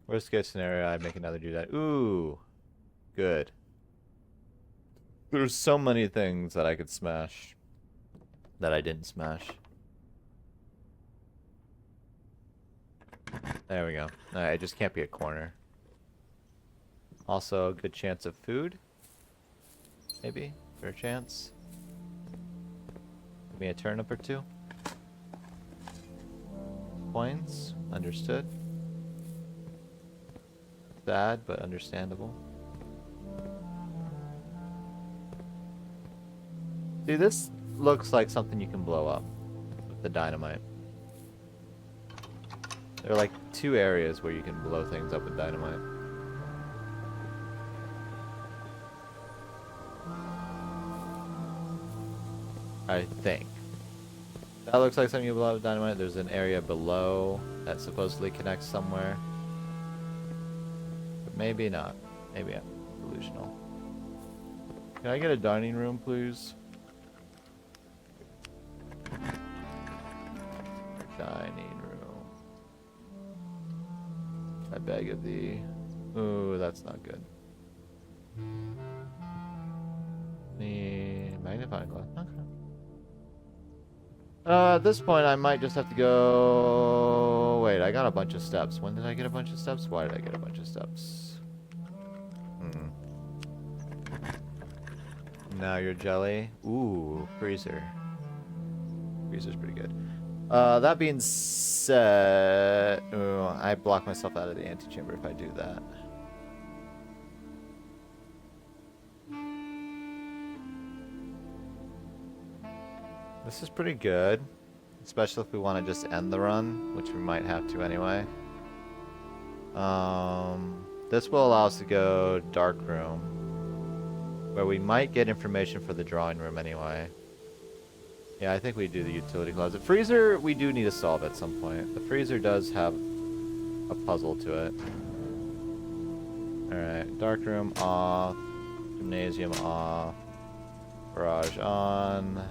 Worst case scenario, I'd make another do that. Ooh, good. There's so many things that I could smash that I didn't smash. There we go. Alright, it just can't be a corner. Also, good chance of food. Maybe? Fair chance. Give me a turnip or two. Coins. Understood. Sad, but understandable. See, this looks like something you can blow up with the dynamite. There are like 2 areas where you can blow things up with dynamite. I think. That looks like something you blow up with dynamite. There's an area below that supposedly connects somewhere. But maybe not. Maybe I'm delusional. Can I get a dining room, please? Dining room. I beg of thee. Ooh, that's not good. The magnifying glass. Okay. At this point, I might just have to go... Wait, I got a bunch of steps. When did I get a bunch of steps? Why did I get a bunch of steps? Now you're jelly. Ooh, freezer. Freezer's pretty good. That being said... Ooh, I block myself out of the antechamber if I do that. This is pretty good, especially if we want to just end the run, which we might have to anyway. This will allow us to go dark room, where we might get information for the drawing room anyway. Yeah, I think we do the utility closet. Freezer, we do need to solve at some point. The freezer does have a puzzle to it. Alright, dark room off, gymnasium off, garage on.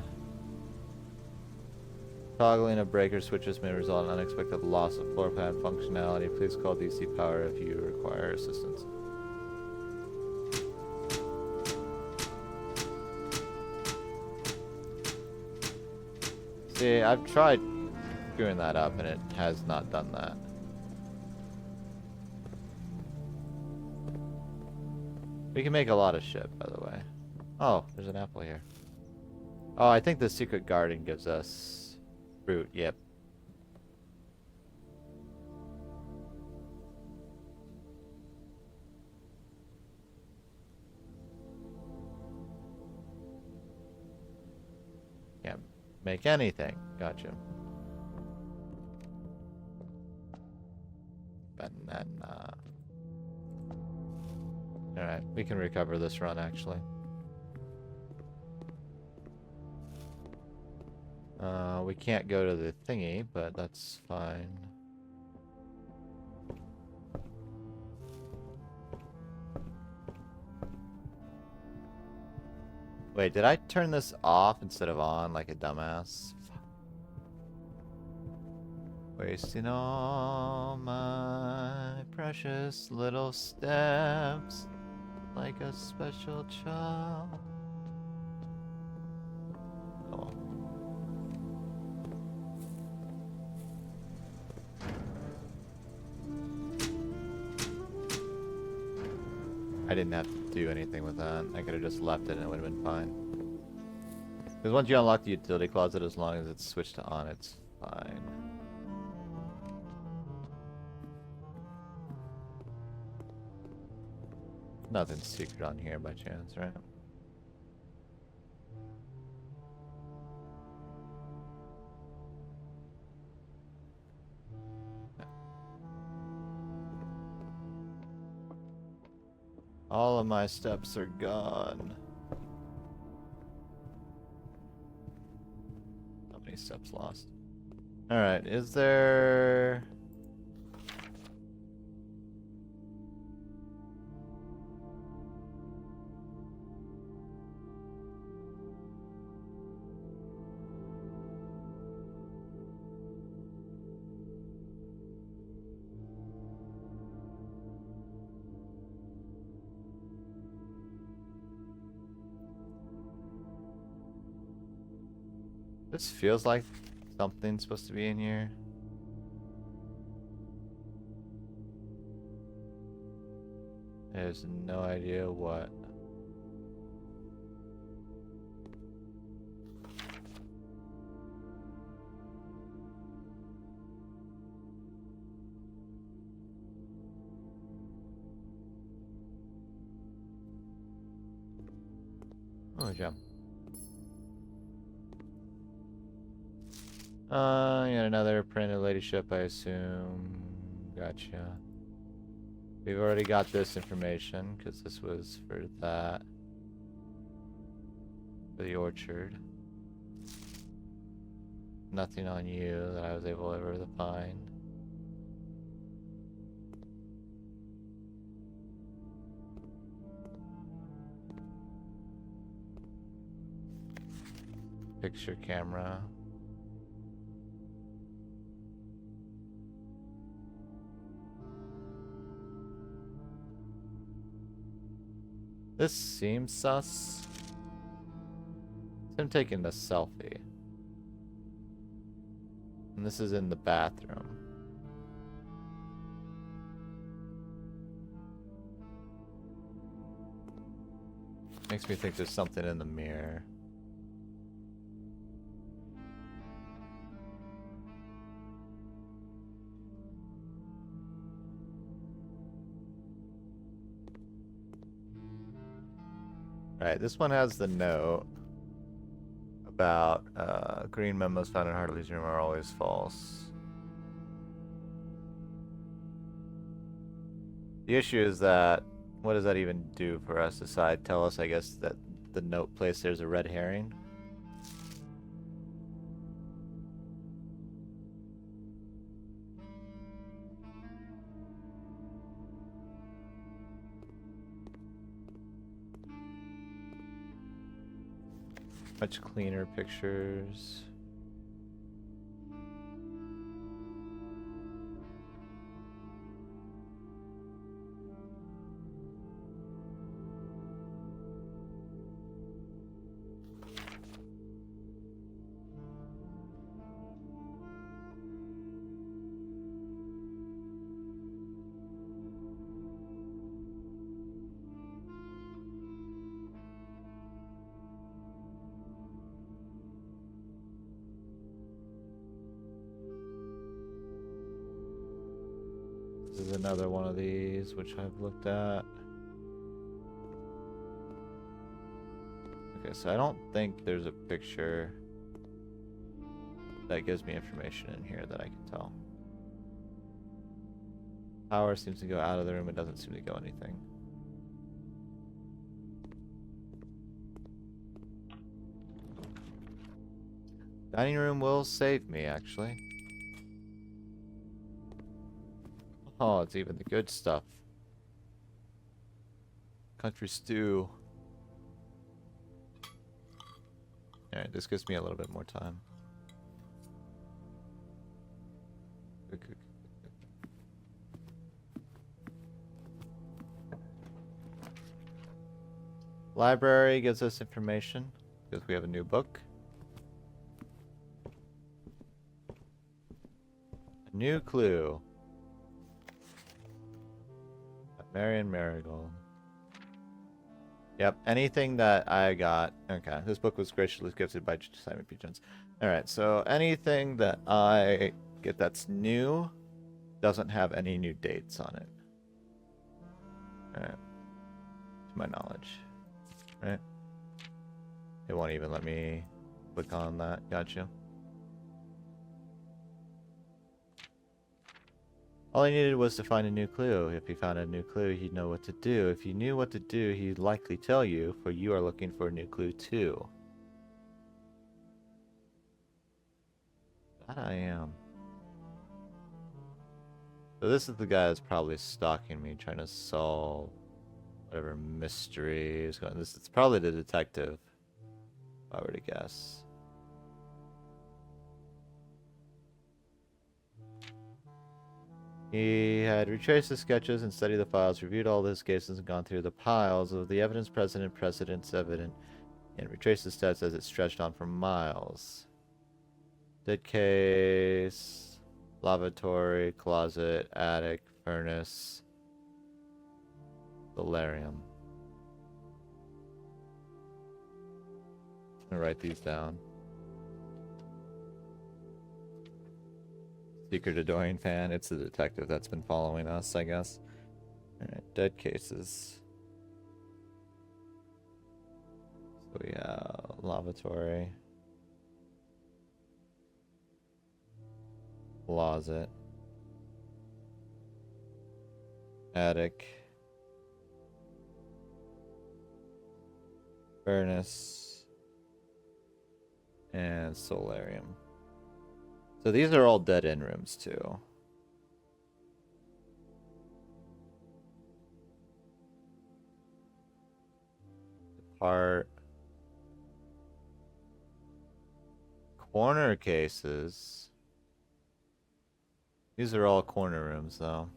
Toggling of breaker switches may result in unexpected loss of floor plan functionality. Please call DC Power if you require assistance. See, I've tried screwing that up and it has not done that. We can make a lot of shit, by the way. Oh, there's an apple here. Oh, I think the secret garden gives us fruit, yep. Can't make anything. Gotcha. Banana. Alright, we can recover this run, actually. We can't go to the thingy, but that's fine. Wait, did I turn this off instead of on like a dumbass? Wasting all my precious little steps like a special child. Oh. I didn't have to do anything with that. I could have just left it and it would have been fine. Because once you unlock the utility closet, as long as it's switched to on, it's fine. Nothing secret on here by chance, right? All of my steps are gone. How many steps lost? Alright, is there... This feels like something's supposed to be in here. There's no idea what. Oh, jump. You got another printed lady ship, I assume. Gotcha. We've already got this information, because this was for that. For the orchard. Nothing on you that I was able ever to find. Picture camera. This seems sus. It's him taking a selfie. And this is in the bathroom. Makes me think there's something in the mirror. Alright, this one has the note about green memos found in Hartley's room are always false. The issue is that, what does that even do for us aside? Tell us, I guess, that the note place there's a red herring? Much cleaner pictures. This is another one of these, which I've looked at. Okay, so I don't think there's a picture that gives me information in here that I can tell. Power seems to go out of the room, it doesn't seem to go anything. Dining room will save me, actually. Oh, it's even the good stuff. Country stew. Alright, this gives me a little bit more time. Library gives us information because we have a new book. A new clue. Marion Marigold. Yep, anything that I got. Okay, this book was graciously gifted by Simon P. Jones. Alright, so anything that I get that's new doesn't have any new dates on it. Alright. To my knowledge. Right? It won't even let me click on that. Gotcha. All he needed was to find a new clue. If he found a new clue, he'd know what to do. If he knew what to do, he'd likely tell you, for you are looking for a new clue too. That I am. So this is the guy that's probably stalking me, trying to solve whatever mystery is going on. It's probably the detective, if I were to guess. He had retraced the sketches and studied the files, reviewed all his cases, and gone through the piles of the evidence present and precedents evident, and retraced the stats as it stretched on for miles. Dead case, lavatory, closet, attic, furnace, solarium. I'm gonna write these down. Secret Adoring fan. It's the detective that's been following us, I guess. Alright, dead cases. So we have lavatory, closet, attic, furnace, and solarium. So these are all dead-end rooms, too. Part. Corner cases. These are all corner rooms, though.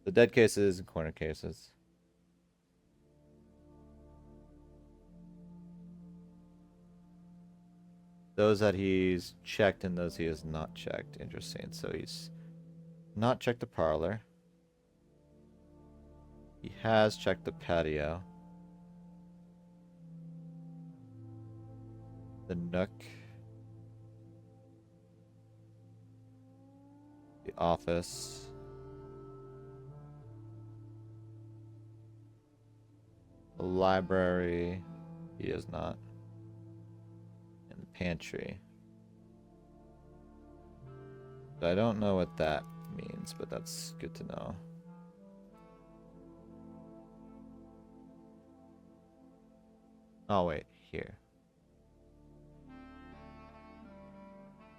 The dead cases and corner cases. Those that he's checked and those he has not checked. Interesting. So he's not checked the parlor. He has checked the patio. The nook. The office. The library. He has not. Pantry. So I don't know what that means, but that's good to know. Oh, wait. Here.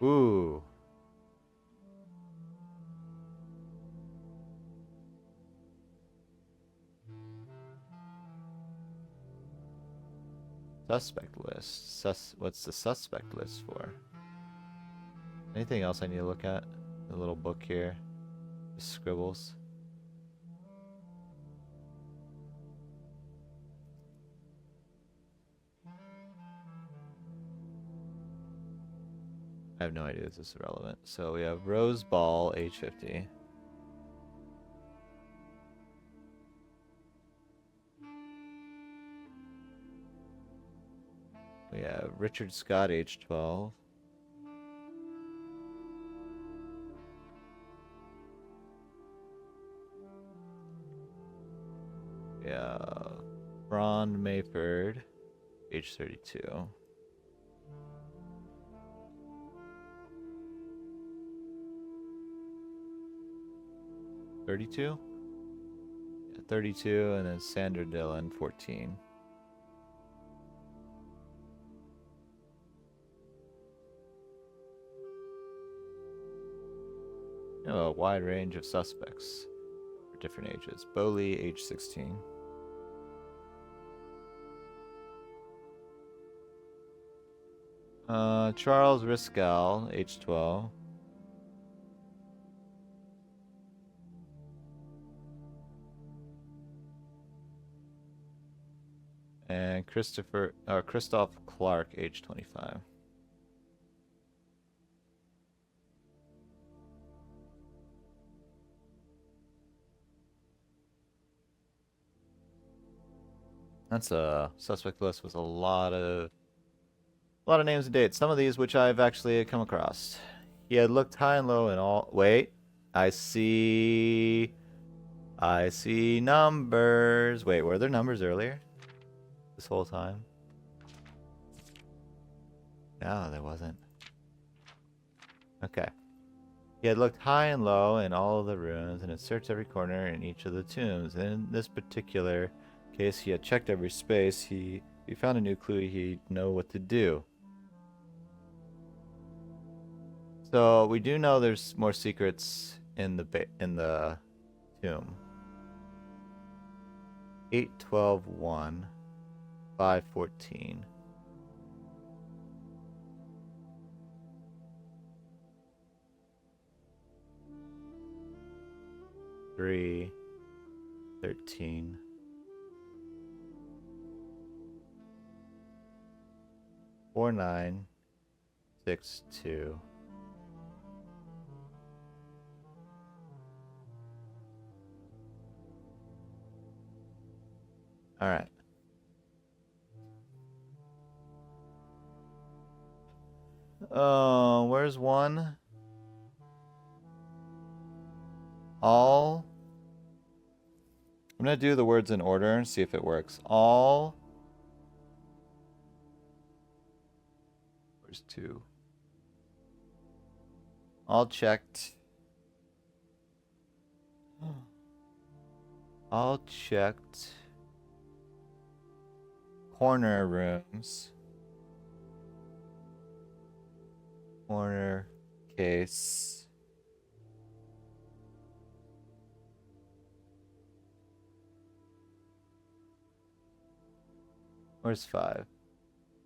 Ooh. Suspect list. What's the suspect list for? Anything else I need to look at? The little book here. Just scribbles. I have no idea if this is relevant. So we have Rose Ball, age 50. We have Richard Scott, age 12. Yeah, Ron Mayford, age 32. 32? Yeah, 32, and then Sandra Dillon, 14. A wide range of suspects for different ages. Bowley, age 16. Charles Riscal, age 12. And Christoph Clark, age 25. That's a suspect list with a lot of names and dates. Some of these which I've actually come across. He had looked high and low in all. Wait, I see numbers. Wait, were there numbers earlier? This whole time? No, there wasn't. Okay. He had looked high and low in all of the rooms and had searched every corner in each of the tombs. And in this particular case, he had checked every space. If he found a new clue, he'd know what to do. So we do know there's more secrets in the tomb. 8, 12, 1, 5, 14. Three, 13. 4, 9, 6, 2. All right. Oh, where's one? All. I'm gonna do the words in order and see if it works. All. Where's 2? All checked. All checked. Corner rooms. Corner case. Where's 5?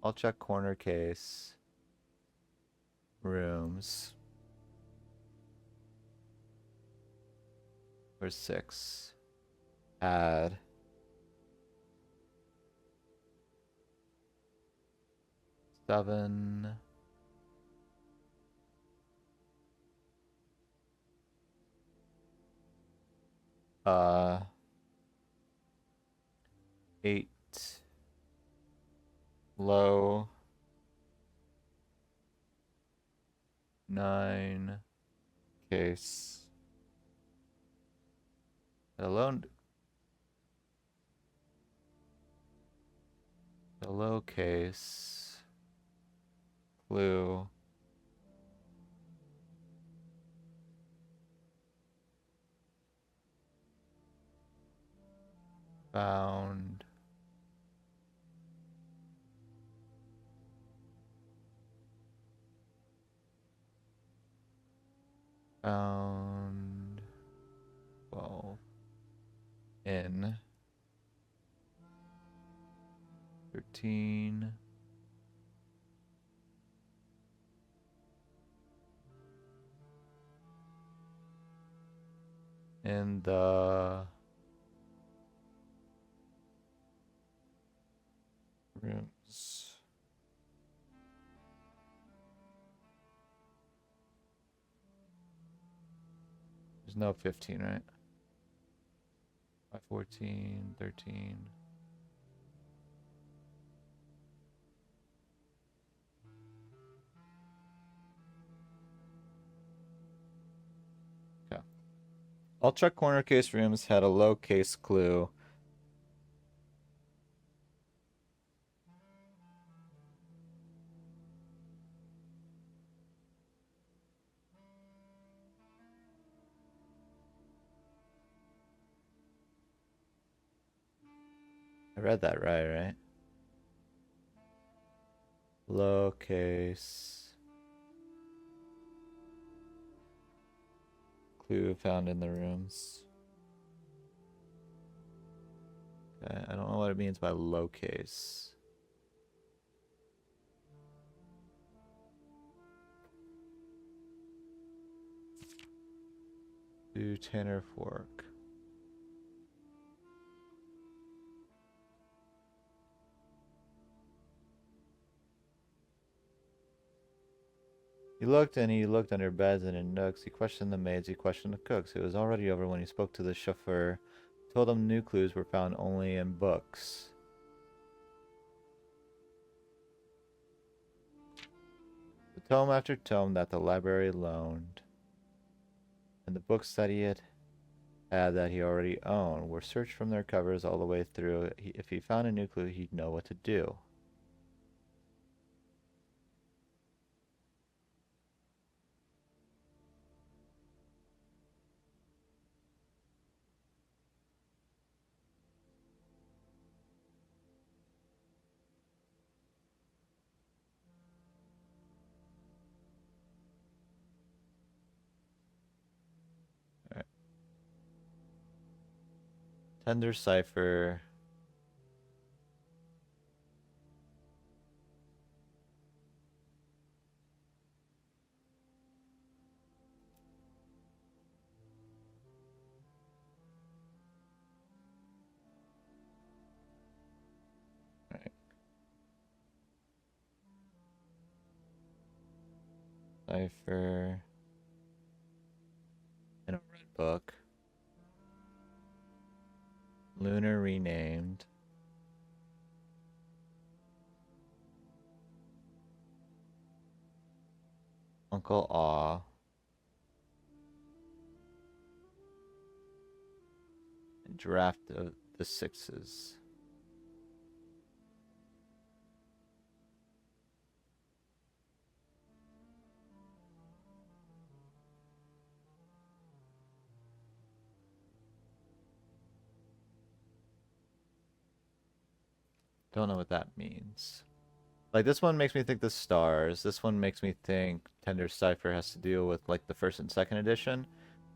I'll check corner case. Rooms. Where's 6? Add. 7. 8. Low. 9. Case. Hello case. Clue. Found. Found. 12. In. 13. In the rooms. There's no 15, right? 5, 14, 13. Okay. All check corner case rooms had a low case clue. I read that right? Low case. clue found in the rooms. Okay, I don't know what it means by low case. Do Tanner fork. He looked and he looked under beds and in nooks. He questioned the maids. He questioned the cooks. It was already over when he spoke to the chauffeur. Told him new clues were found only in books. The tome after tome that the library loaned, and the books that he had that he already owned, were searched from their covers all the way through. If he found a new clue, he'd know what to do. Tender cipher. Right. Cipher. In a red book. Lunar renamed. Uncle Aw. And draft of the sixes. Don't know what that means. Like, this one makes me think the stars. This one makes me think Tender Cipher has to deal with, like, the first and second edition.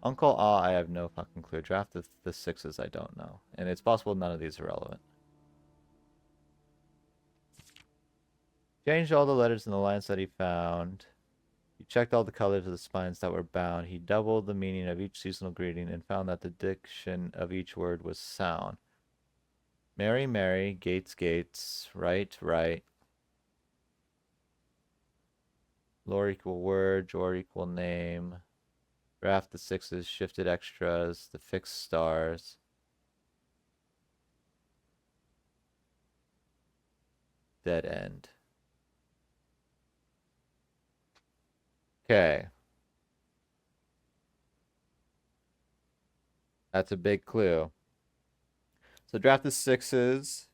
Uncle Ah, I have no fucking clue. Draft of the sixes, I don't know. And it's possible none of these are relevant. Changed all the letters in the lines that he found. He checked all the colors of the spines that were bound. He doubled the meaning of each seasonal greeting and found that the diction of each word was sound. Mary, Mary, Gates, Gates, right, right. Lore equal word, drawer equal name. Draft the sixes, shifted extras, the fixed stars. Dead end. Okay. That's a big clue. So draft the sixes.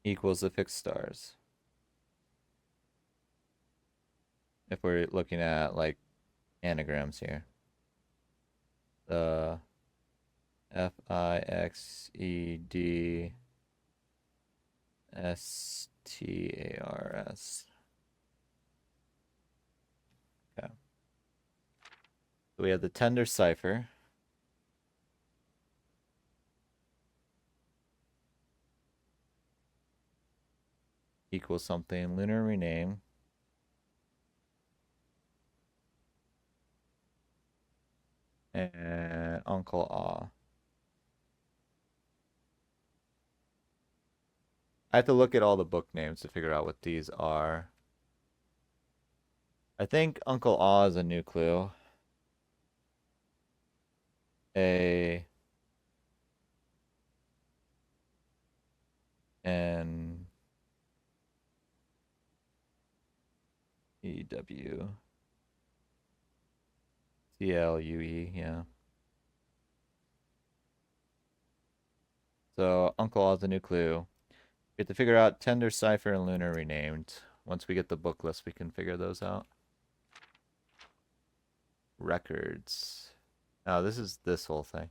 Equals the fixed stars. If we're looking at, like, anagrams here. The FIXEDSTARS. Okay. So we have the Tender Cipher. Equals something. Lunar rename. And Uncle Aw. I have to look at all the book names to figure out what these are. I think Uncle Aw is a new clue. A N E W C L U E, yeah. So Uncle Aw is a new clue. We have to figure out Tender Cipher and Lunar renamed. Once we get the book list, we can figure those out. Records. Oh, this is this whole thing.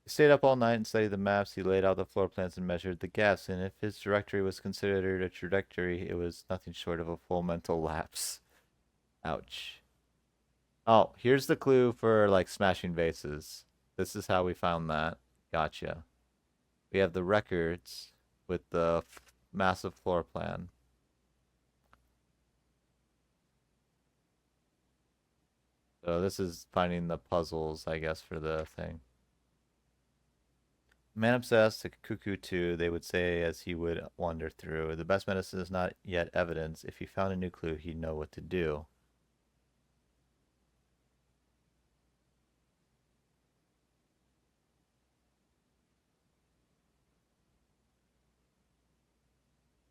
He stayed up all night and studied the maps. He laid out the floor plans and measured the gaps. And if his trajectory was considered a trajectory, it was nothing short of a full mental lapse. Ouch. Oh, here's the clue for like smashing vases. This is how we found that. Gotcha. We have the records with the massive floor plan. So this is finding the puzzles, I guess, for the thing. Man obsessed, a cuckoo too, they would say as he would wander through. The best medicine is not yet evidence. If he found a new clue, he'd know what to do.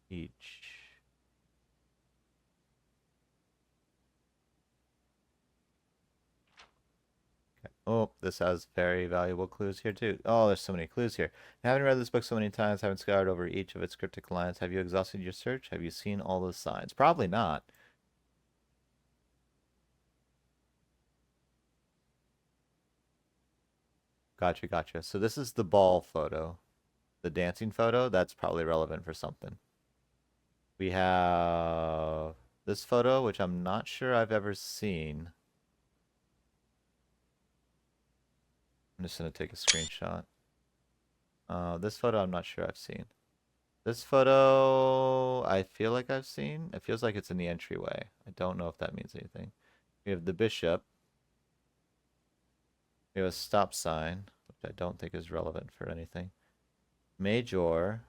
Each. Okay. Oh, this has very valuable clues here too. Oh, there's so many clues here. Having read this book so many times, having scoured over each of its cryptic lines, have you exhausted your search? Have you seen all the signs? Probably not. Gotcha, gotcha. So this is the ball photo. The dancing photo, that's probably relevant for something. We have this photo, which I'm not sure I've ever seen. I'm just going to take a screenshot. This photo I'm not sure I've seen. This photo I feel like I've seen. It feels like it's in the entryway. I don't know if that means anything. We have the bishop. We have a stop sign, which I don't think is relevant for anything. Major.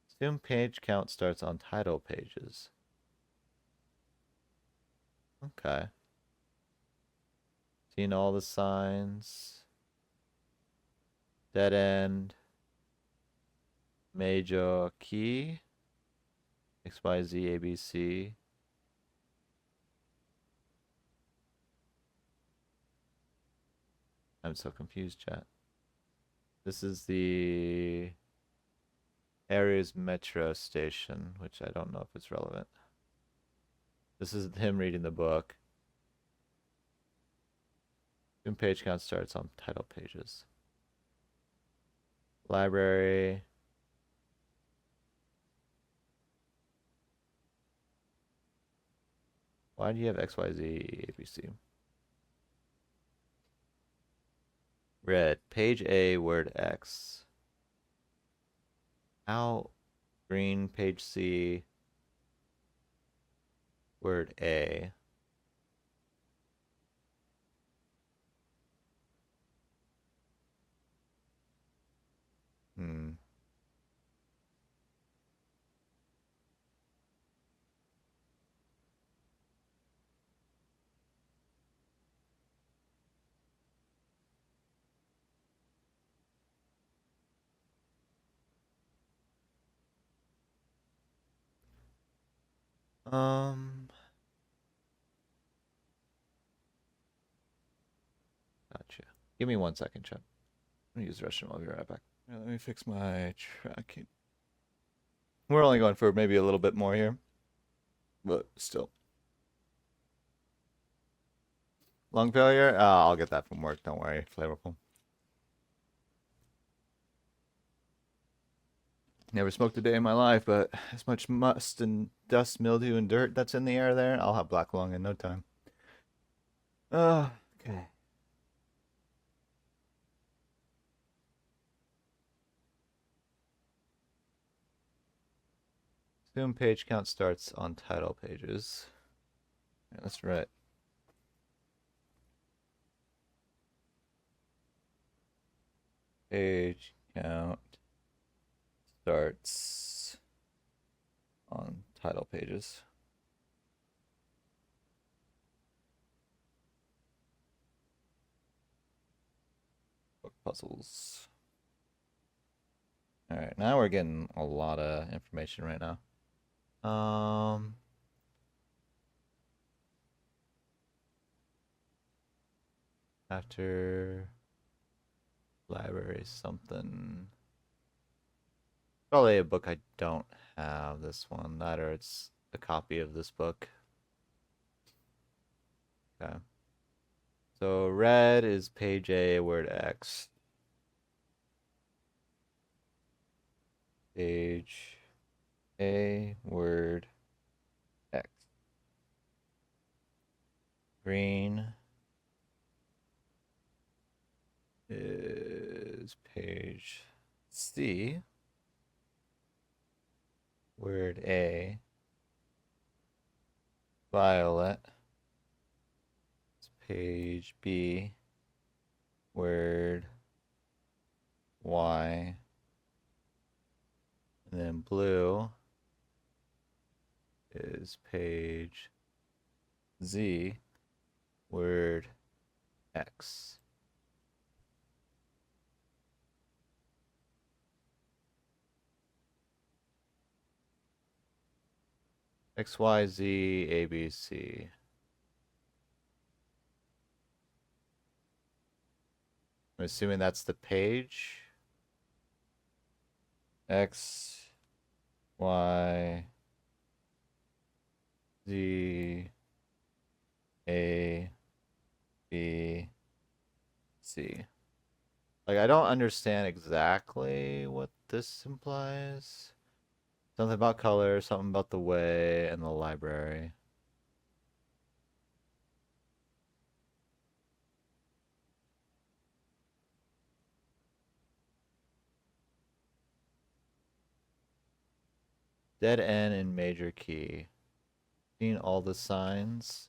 Assume page count starts on title pages. Okay. Seen all the signs. Dead end. Major key. XYZ ABC. I'm so confused, chat. This is the Ares Metro Station, which I don't know if it's relevant. This is him reading the book. Page count starts on title pages. Library. Why do you have XYZ ABC? Red. Page A, word X. Out. Green. Page C. Word A. Hmm. Gotcha. Give me 1 second, chat. I'm gonna use the restroom. I'll be right back. Yeah, let me fix my tracking. We're only going for maybe a little bit more here, but still. Lung failure? I'll get that from work. Don't worry. Flavorful. Never smoked a day in my life, but as much must and dust, mildew, and dirt that's in the air there, I'll have black lung in no time. Okay. Zoom page count starts on title pages. Yeah, that's right. Page count starts on title pages. Book puzzles. All right, now we're getting a lot of information right now. After library something. Probably a book I don't have. This one, that or it's a copy of this book. Okay. So red is page A, word X. Page A, word X. Green is page C, word A. Violet is page B, word Y. And then blue is page Z, word X. X, Y, Z, A, B, C. I'm assuming that's the page. X, Y, Z, A, B, C. Like, I don't understand exactly what this implies. Something about color, something about the way, and the library. Dead end in major key. Seen all the signs.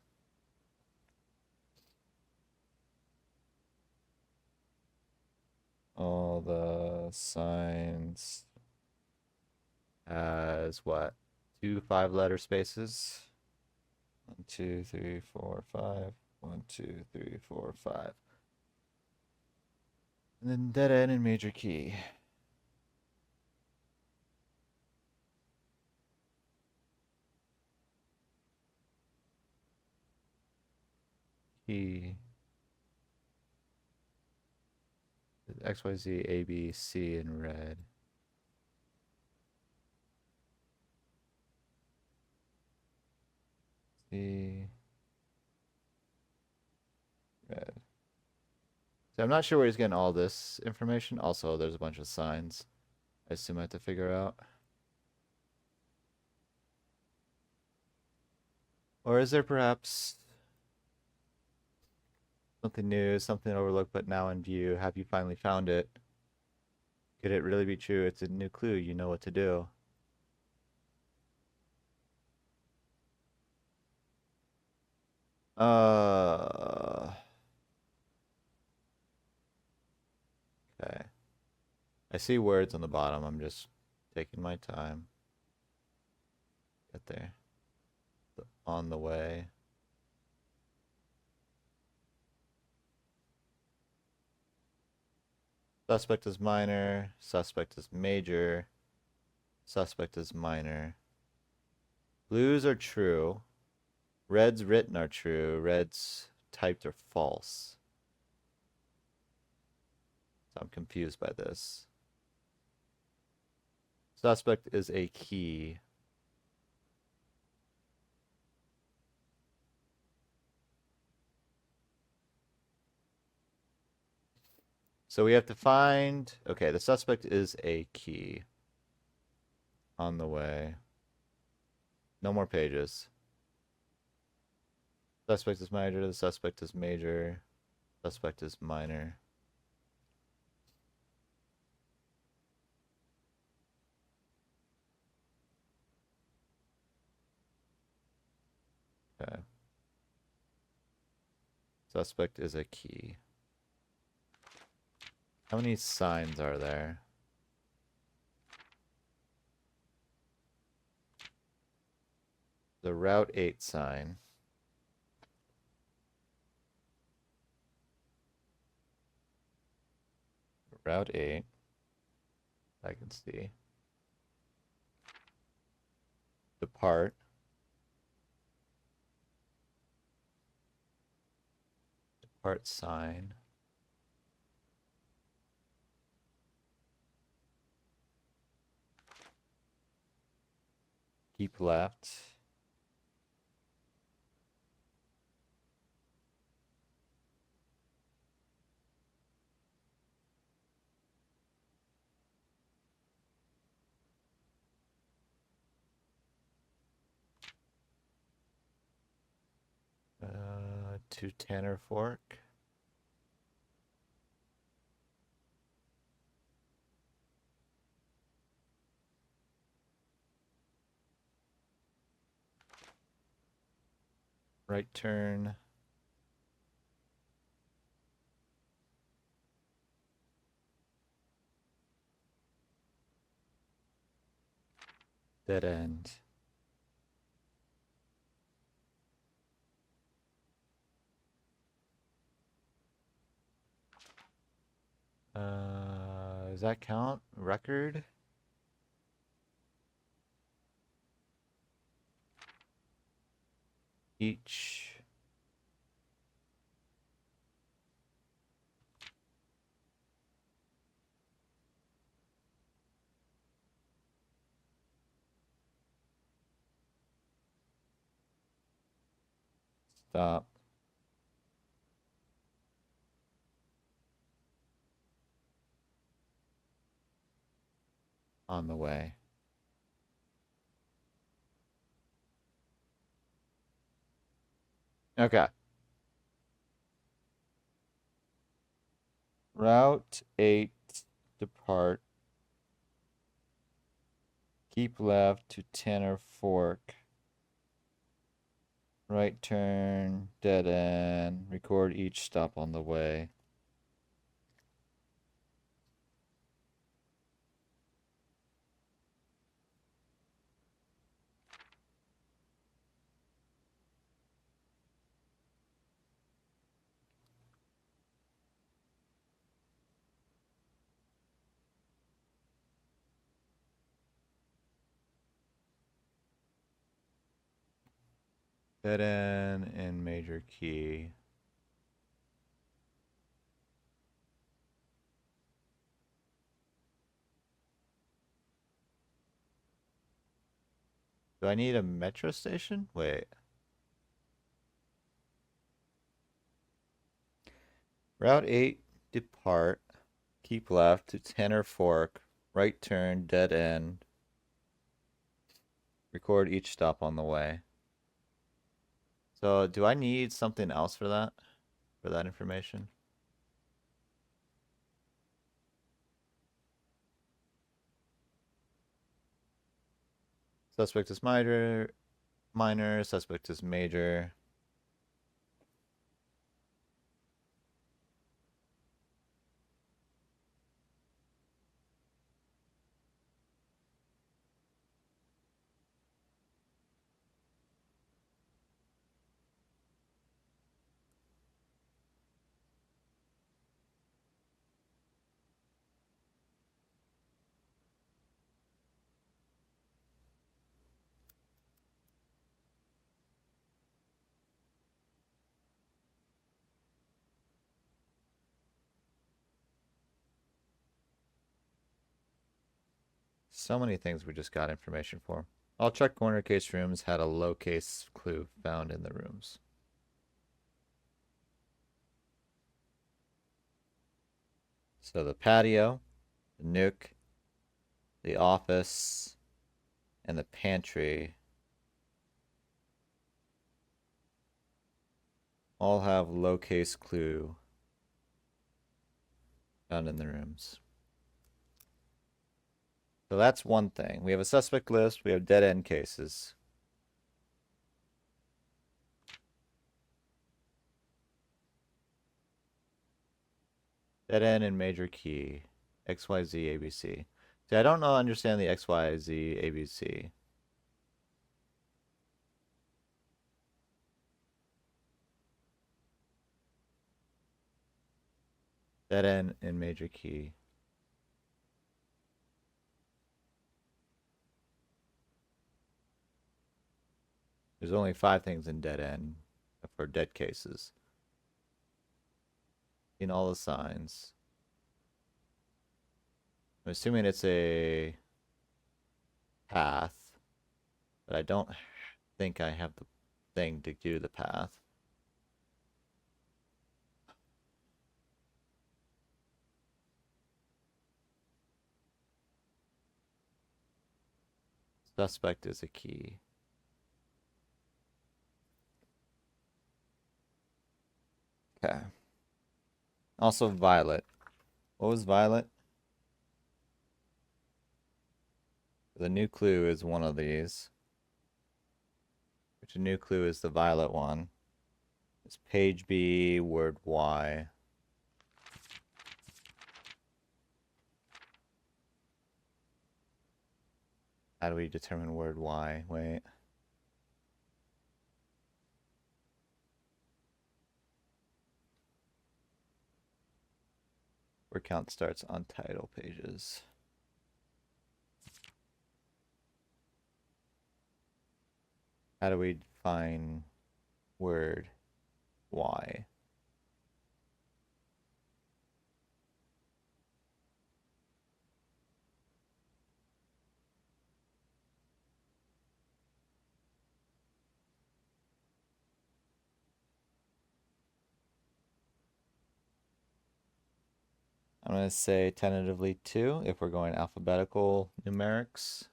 All the signs as what? 2 5-letter spaces. 1, 2, 3, 4, 5. 1, 2, 3, 4, 5. And then dead end in major key. Key. X, Y, Z, A, B, C in red. C. Red. So I'm not sure where he's getting all this information. Also, there's a bunch of signs I assume I have to figure out. Or is there perhaps something new, something overlooked but now in view? Have you finally found it? Could it really be true? It's a new clue. You know what to do. Okay. I see words on the bottom. I'm just taking my time. Get there. On the way. Suspect is minor. Suspect is major. Suspect is minor. Blues are true. Reds written are true. Reds typed are false. So I'm confused by this. Suspect is a key. So we have to find, okay, the suspect is a key. On the way. No more pages. Suspect is minor, the suspect is major, suspect is minor. Okay. Suspect is a key. How many signs are there? The Route 8 sign. Route 8. I can see. Depart. Depart sign. Keep left. to Tanner Fork. Right turn. Dead end. Does that count? Record? Each. Stop. On the way. Okay. Route 8, depart. Keep left to Tanner Fork. Right turn, dead end. Record each stop on the way. Dead end and major key. Do I need a metro station? Wait. Route 8, depart. Keep left to Tanner Fork. Right turn, dead end. Record each stop on the way. So do I need something else for that? For that information? Suspect is minor, suspect is major. So many things we just got information for. All check corner case rooms had a low case clue found in the rooms. So the patio, the nuke, the office, and the pantry all have low case clue found in the rooms. So that's one thing. We have a suspect list. We have dead end cases. Dead end and major key. XYZ ABC. See, I don't know understand the XYZ ABC. Dead end and major key. There's only 5 things in dead end for dead cases. In all the signs. I'm assuming it's a path, but I don't think I have the thing to do the path. Suspect is a key. Okay. Also violet. What was violet? The new clue is one of these. Which a new clue is the violet one. It's page B, word Y. How do we determine word Y? Wait. Word count starts on title pages. How do we define word Y? I'm going to say tentatively 2 if we're going alphabetical numerics.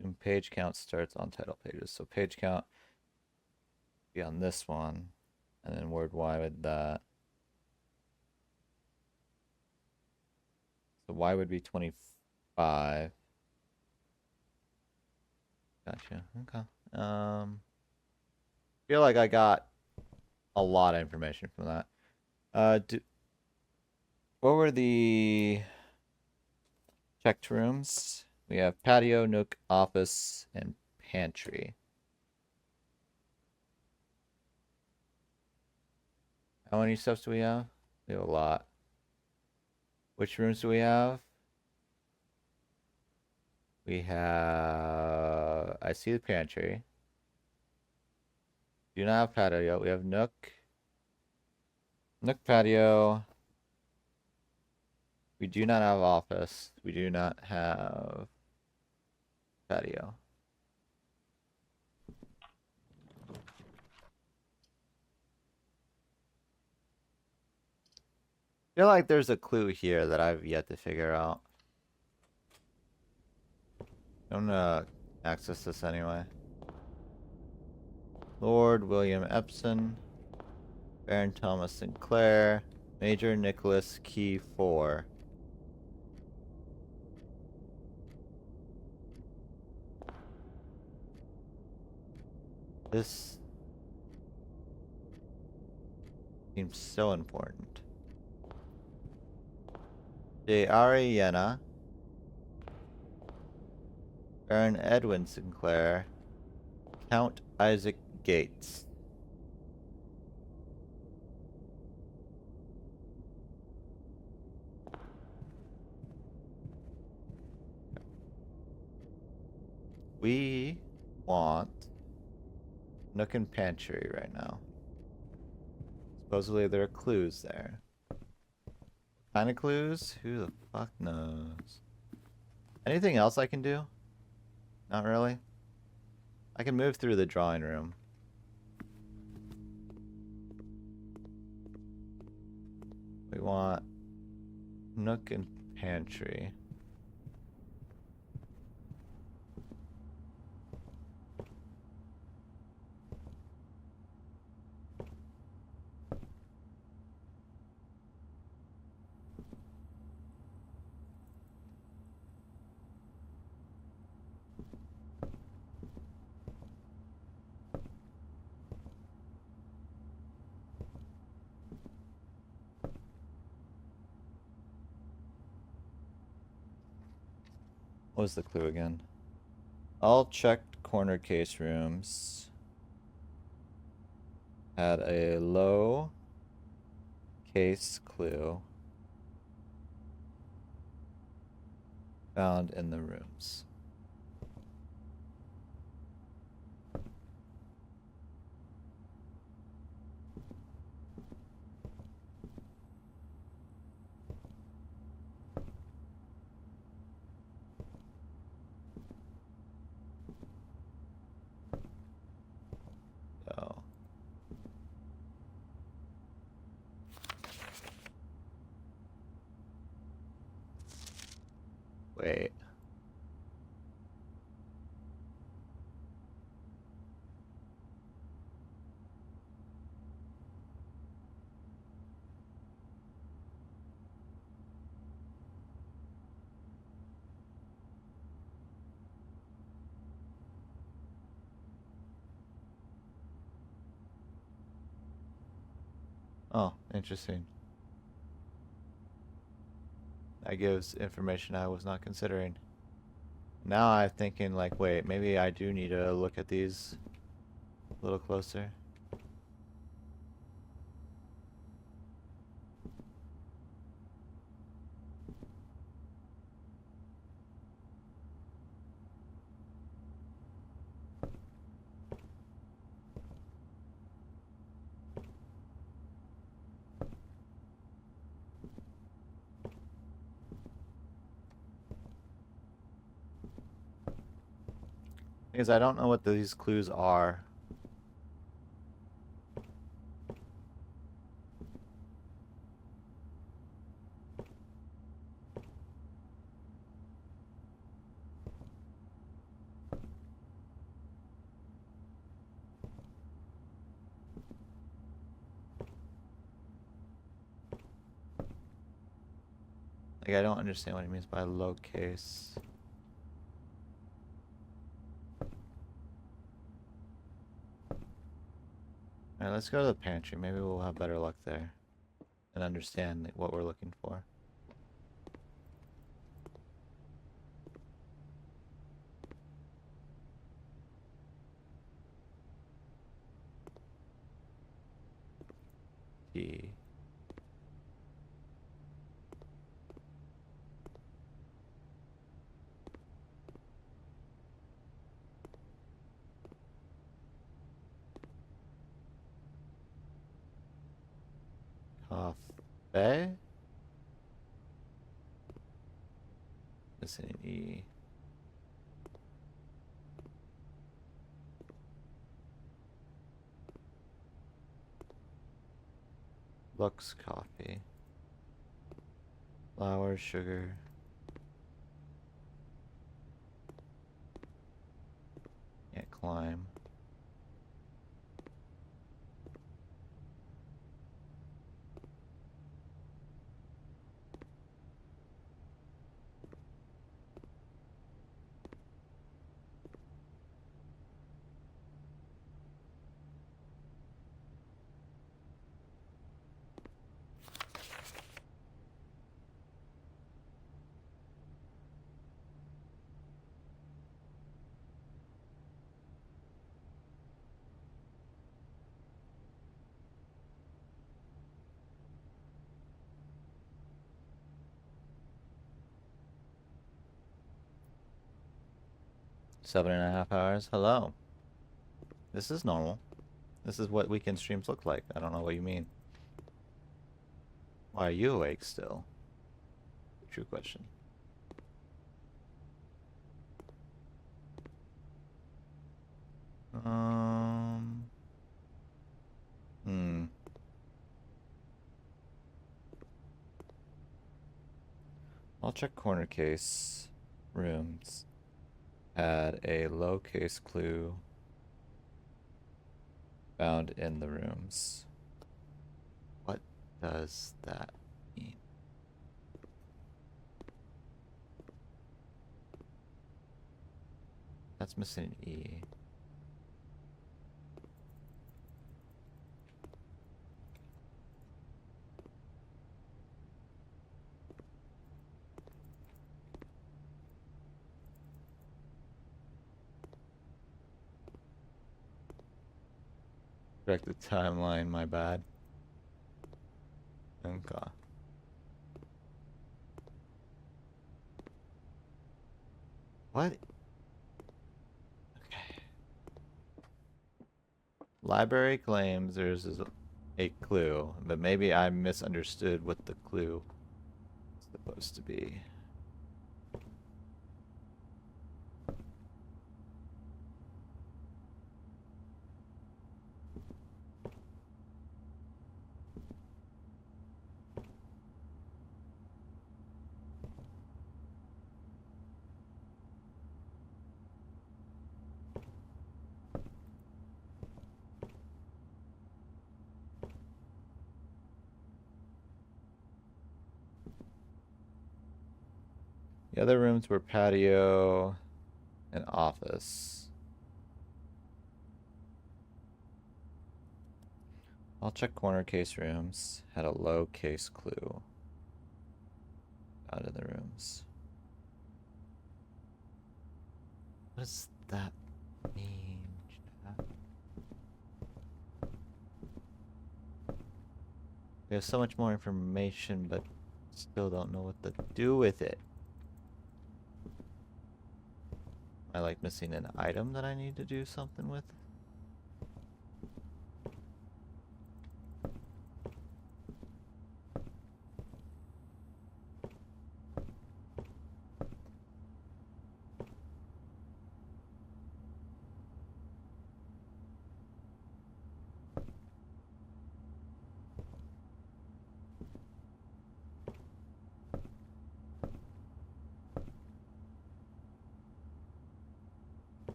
And page count starts on title pages. So page count be on this one. And then word Y with that. So Y would be 25. Gotcha. Okay. Feel like I got a lot of information from that. What were the checked rooms? We have patio, nook, office, and pantry. How many steps do we have? We have a lot. Which rooms do we have? We have... I see the pantry. Do not have patio. We have nook. Nook, patio. We do not have office. We do not have patio. I feel like there's a clue here that I've yet to figure out. I'm gonna access this anyway. Lord William Epson, Baron Thomas Sinclair, Major Nicholas Key 4. This seems so important. De Ariena, Baron Edwin Sinclair, Count Isaac Gates. We want Nook and Pantry right now. Supposedly there are clues there. What kind of clues? Who the fuck knows? Anything else I can do? Not really. I can move through the drawing room. We want Nook and Pantry. What was the clue again? All checked corner case rooms had a low case clue found in the rooms. So wait. Oh, interesting. That gives information I was not considering. Now I'm thinking like, wait, maybe I do need to look at these a little closer. Because I don't know what these clues are. Like, I don't understand what he means by low case. Alright, let's go to the pantry. Maybe we'll have better luck there. And understand what we're looking for. Tea. Coffee? Missing an E. Lux coffee. Flour, sugar. Can't climb. Seven and a half hours. Hello. This is normal. This is what weekend streams look like. I don't know what you mean. Why are you awake still? True question. Hmm. I'll check corner case. Rooms. Had a low case clue found in the rooms. What does that mean? That's missing an E. Correct the timeline, my bad. Okay. What? Okay. Library claims there's a clue, but maybe I misunderstood what the clue is supposed to be. The other rooms were patio and office. I'll check corner case rooms. Had a low case clue out of the rooms. What does that mean? We have so much more information, but still don't know what to do with it. Am I like missing an item that I need to do something with?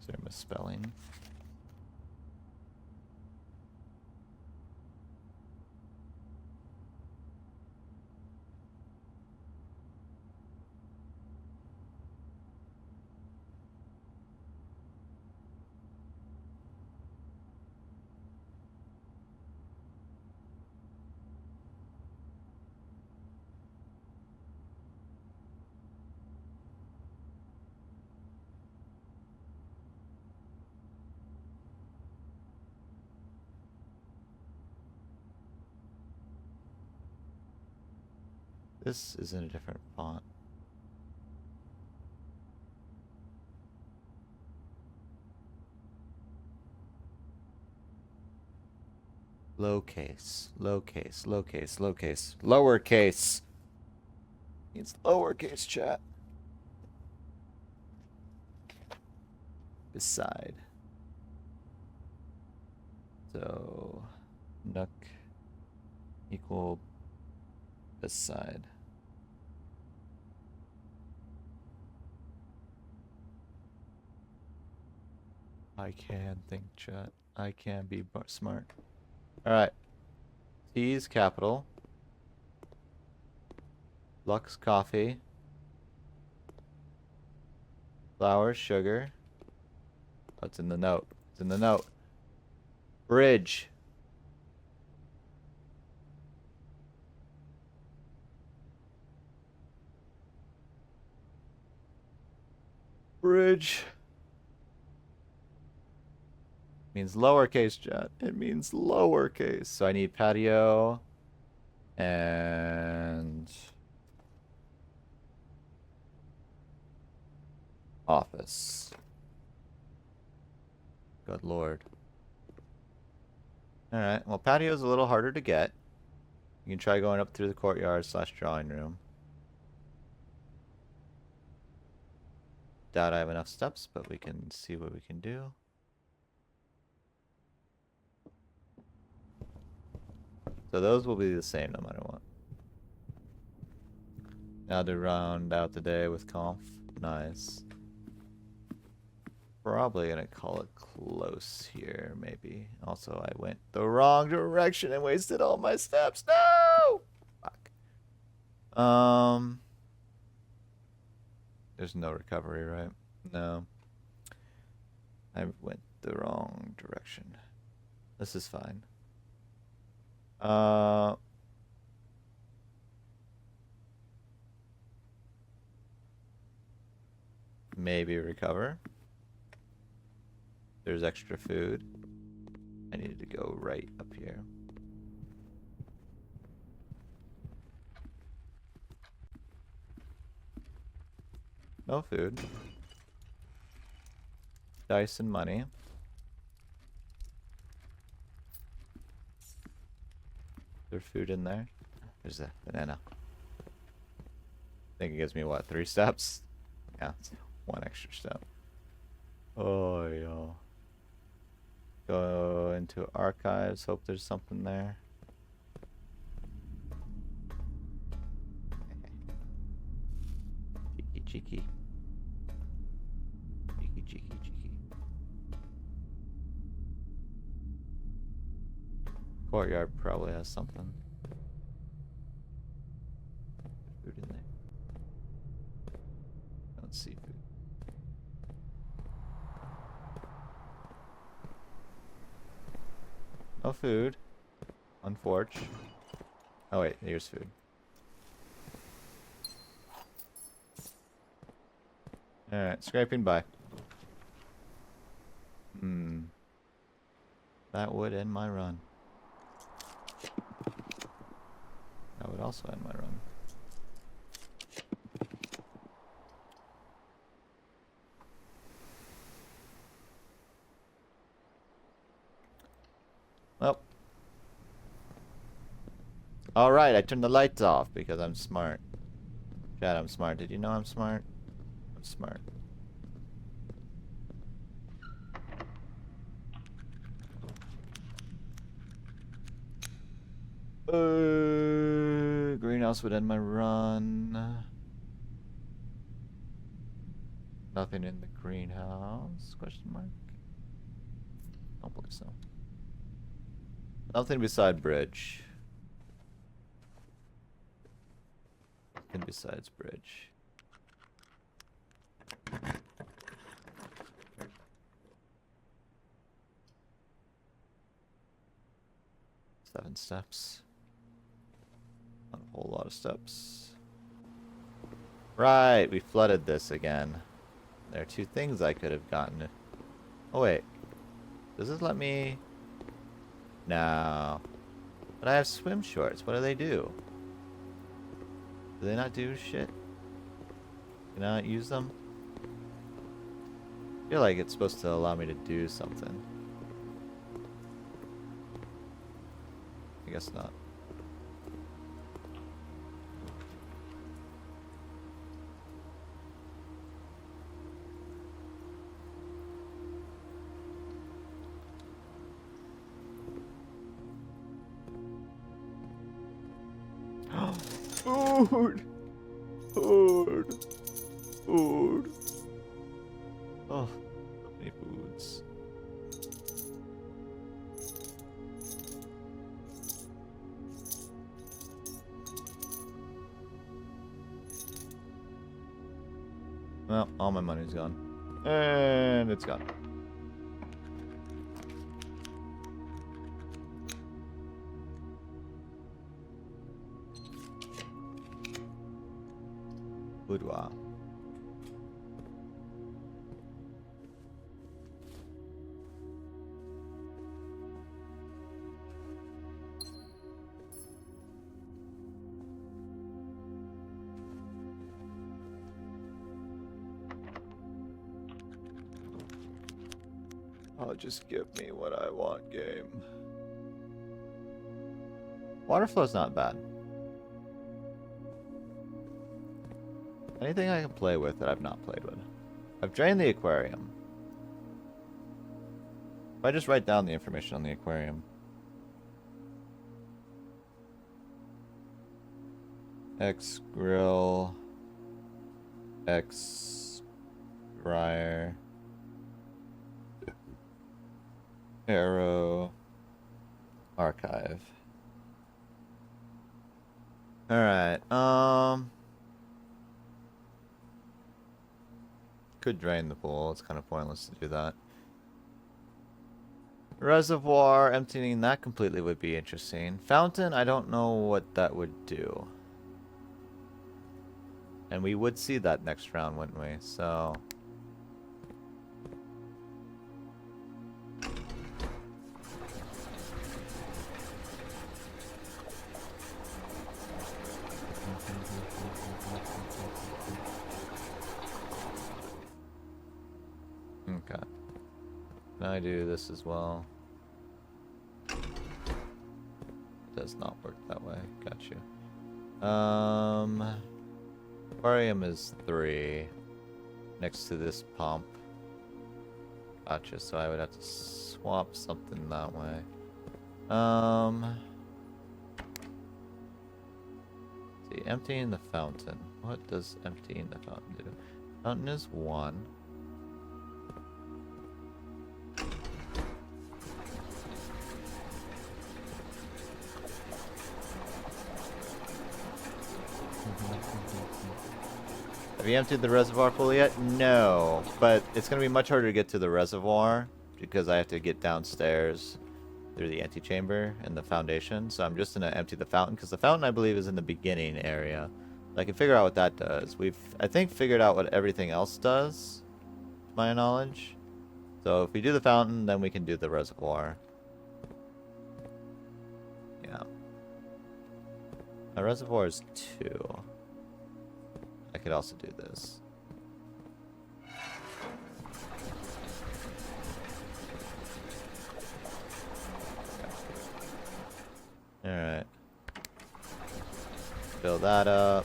Is there a misspelling? This is in a different font. Low case, low case, low case, low case, lowercase. It's lowercase, chat. Beside. So, nook equal beside. I can think, chat. I can be smart. Alright. T is capital. Lux coffee. Flour, sugar. Oh, it's in the note. It's in the note. Bridge. Bridge. Means lowercase, chat. It means lowercase. So I need patio and office. Good lord. Alright, well patio's a little harder to get. You can try going up through the courtyard / drawing room. Doubt I have enough steps, but we can see what we can do. So those will be the same no matter what. Now to round out the day with conf. Nice. Probably gonna call it close here, maybe. Also, I went the wrong direction and wasted all my steps. No! Fuck. There's no recovery, right? No. I went the wrong direction. This is fine. Maybe recover. There's extra food. I needed to go right up here. No food. Dice and money. There's food in there. There's a banana. I think it gives me what, 3 steps? Yeah, it's 1 extra step. Oh yeah. Go into archives, hope there's something there. Cheeky cheeky. Cheeky cheeky cheeky. Courtyard probably has something. Food in there. Don't see food. No food. Unforge. Oh wait, here's food. Alright, scraping by. That would end my run. That would also end my run. Well. Alright, I turned the lights off because I'm smart. Chad, I'm smart. Did you know I'm smart? I'm smart. Greenhouse would end my run. Nothing in the greenhouse? Question mark? Don't believe so. Nothing beside bridge. Nothing besides bridge. Seven steps. Not a whole lot of steps. Right, we flooded this again. There are two things I could have gotten. Oh wait. Does this let me... No. But I have swim shorts. What do they do? Do they not do shit? Can I not use them? I feel like it's supposed to allow me to do something. I guess not. Food! Food! Food! Oh, so many foods. Well, all my money's gone. And it's gone. Boudoir. Oh, just give me what I want, game. Water flow's not bad. Anything I can play with that I've not played with. I've drained the aquarium. If I just write down the information on the aquarium. X grill. X dryer. Arrow. Archive. Alright, could drain the pool. It's kind of pointless to do that. Reservoir, emptying that completely would be interesting. Fountain, I don't know what that would do. And we would see that next round, wouldn't we? So... Okay. Can I do this as well? It does not work that way. Got you. Aquarium is 3. Next to this pump. Gotcha, so I would have to swap something that way. See, emptying the fountain. What does emptying the fountain do? Fountain is 1. Have you emptied the reservoir fully yet? No, but it's going to be much harder to get to the reservoir because I have to get downstairs through the antechamber and the foundation. So I'm just gonna empty the fountain, because the fountain I believe is in the beginning area. I can figure out what that does. We've, I think, figured out what everything else does, to my knowledge. So if we do the fountain, then we can do the reservoir. Yeah. A reservoir is 2. I could also do this. Alright. Fill that up.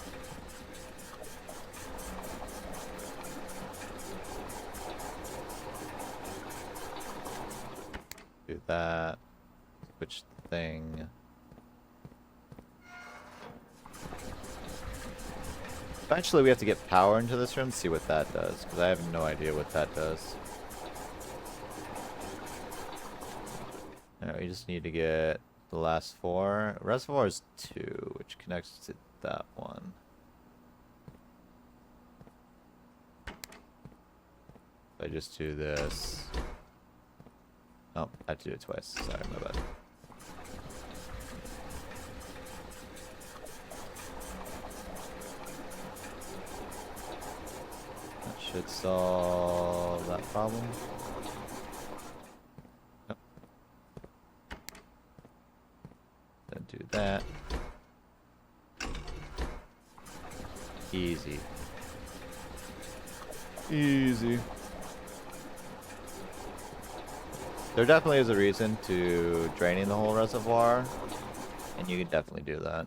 Do that. Switch thing. Eventually we have to get power into this room to see what that does, because I have no idea what that does. Alright, we just need to get the last 4. Reservoir is 2, which connects to that one. If I just do this. Oh, I have to do it twice. Sorry, my bad. That should solve that problem. Yep. Then do that. Easy. Easy. There definitely is a reason to draining the whole reservoir, and you can definitely do that.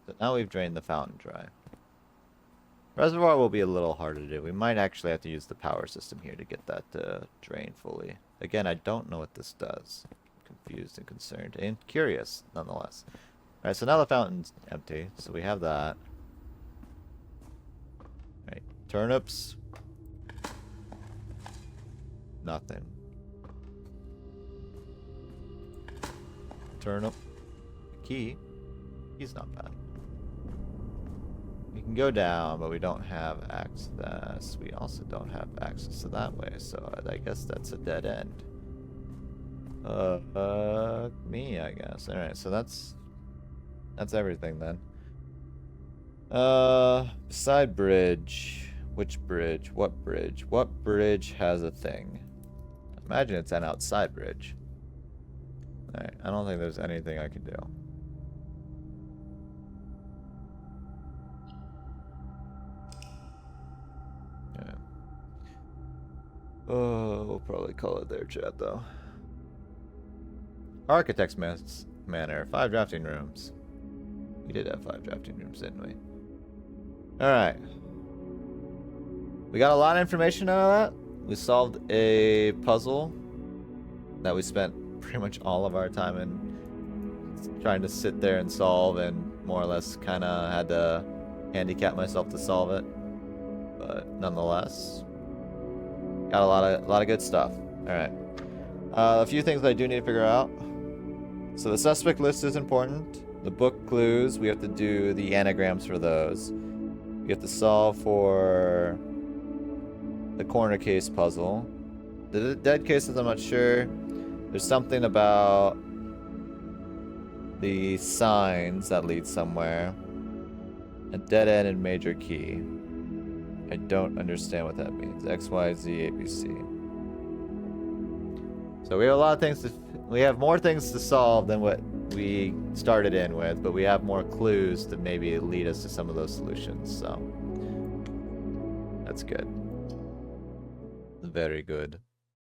So now we've drained the fountain dry. Reservoir will be a little harder to do. We might actually have to use the power system here to get that drained fully. Again, I don't know what this does. I'm confused and concerned and curious, nonetheless. Alright, so now the fountain's empty, so we have that. Alright, turnips. Nothing. Turnip. Key. Key's not bad. We can go down, but we don't have access. We also don't have access to that way, so I guess that's a dead end. Me, I guess. Alright, so that's everything then. Side bridge. Which bridge? What bridge? What bridge has a thing? Imagine it's an outside bridge. Alright, I don't think there's anything I can do. Okay. Oh, we'll probably call it there, chat, though. Architect's Manor. 5 drafting rooms. We did have 5 drafting rooms, didn't we? Alright. We got a lot of information out of that. We solved a puzzle that we spent pretty much all of our time in trying to sit there and solve, and more or less kind of had to handicap myself to solve it. But nonetheless, got a lot of good stuff. Alright. A few things that I do need to figure out. So the suspect list is important. The book clues, we have to do the anagrams for those. We have to solve for the corner case puzzle. The dead cases, I'm not sure. There's something about the signs that lead somewhere. A dead end and major key. I don't understand what that means. X, Y, Z, A, B, C. So we have a lot of things to... We have more things to solve than what we started in with, but we have more clues to maybe lead us to some of those solutions, so... That's good. Very good.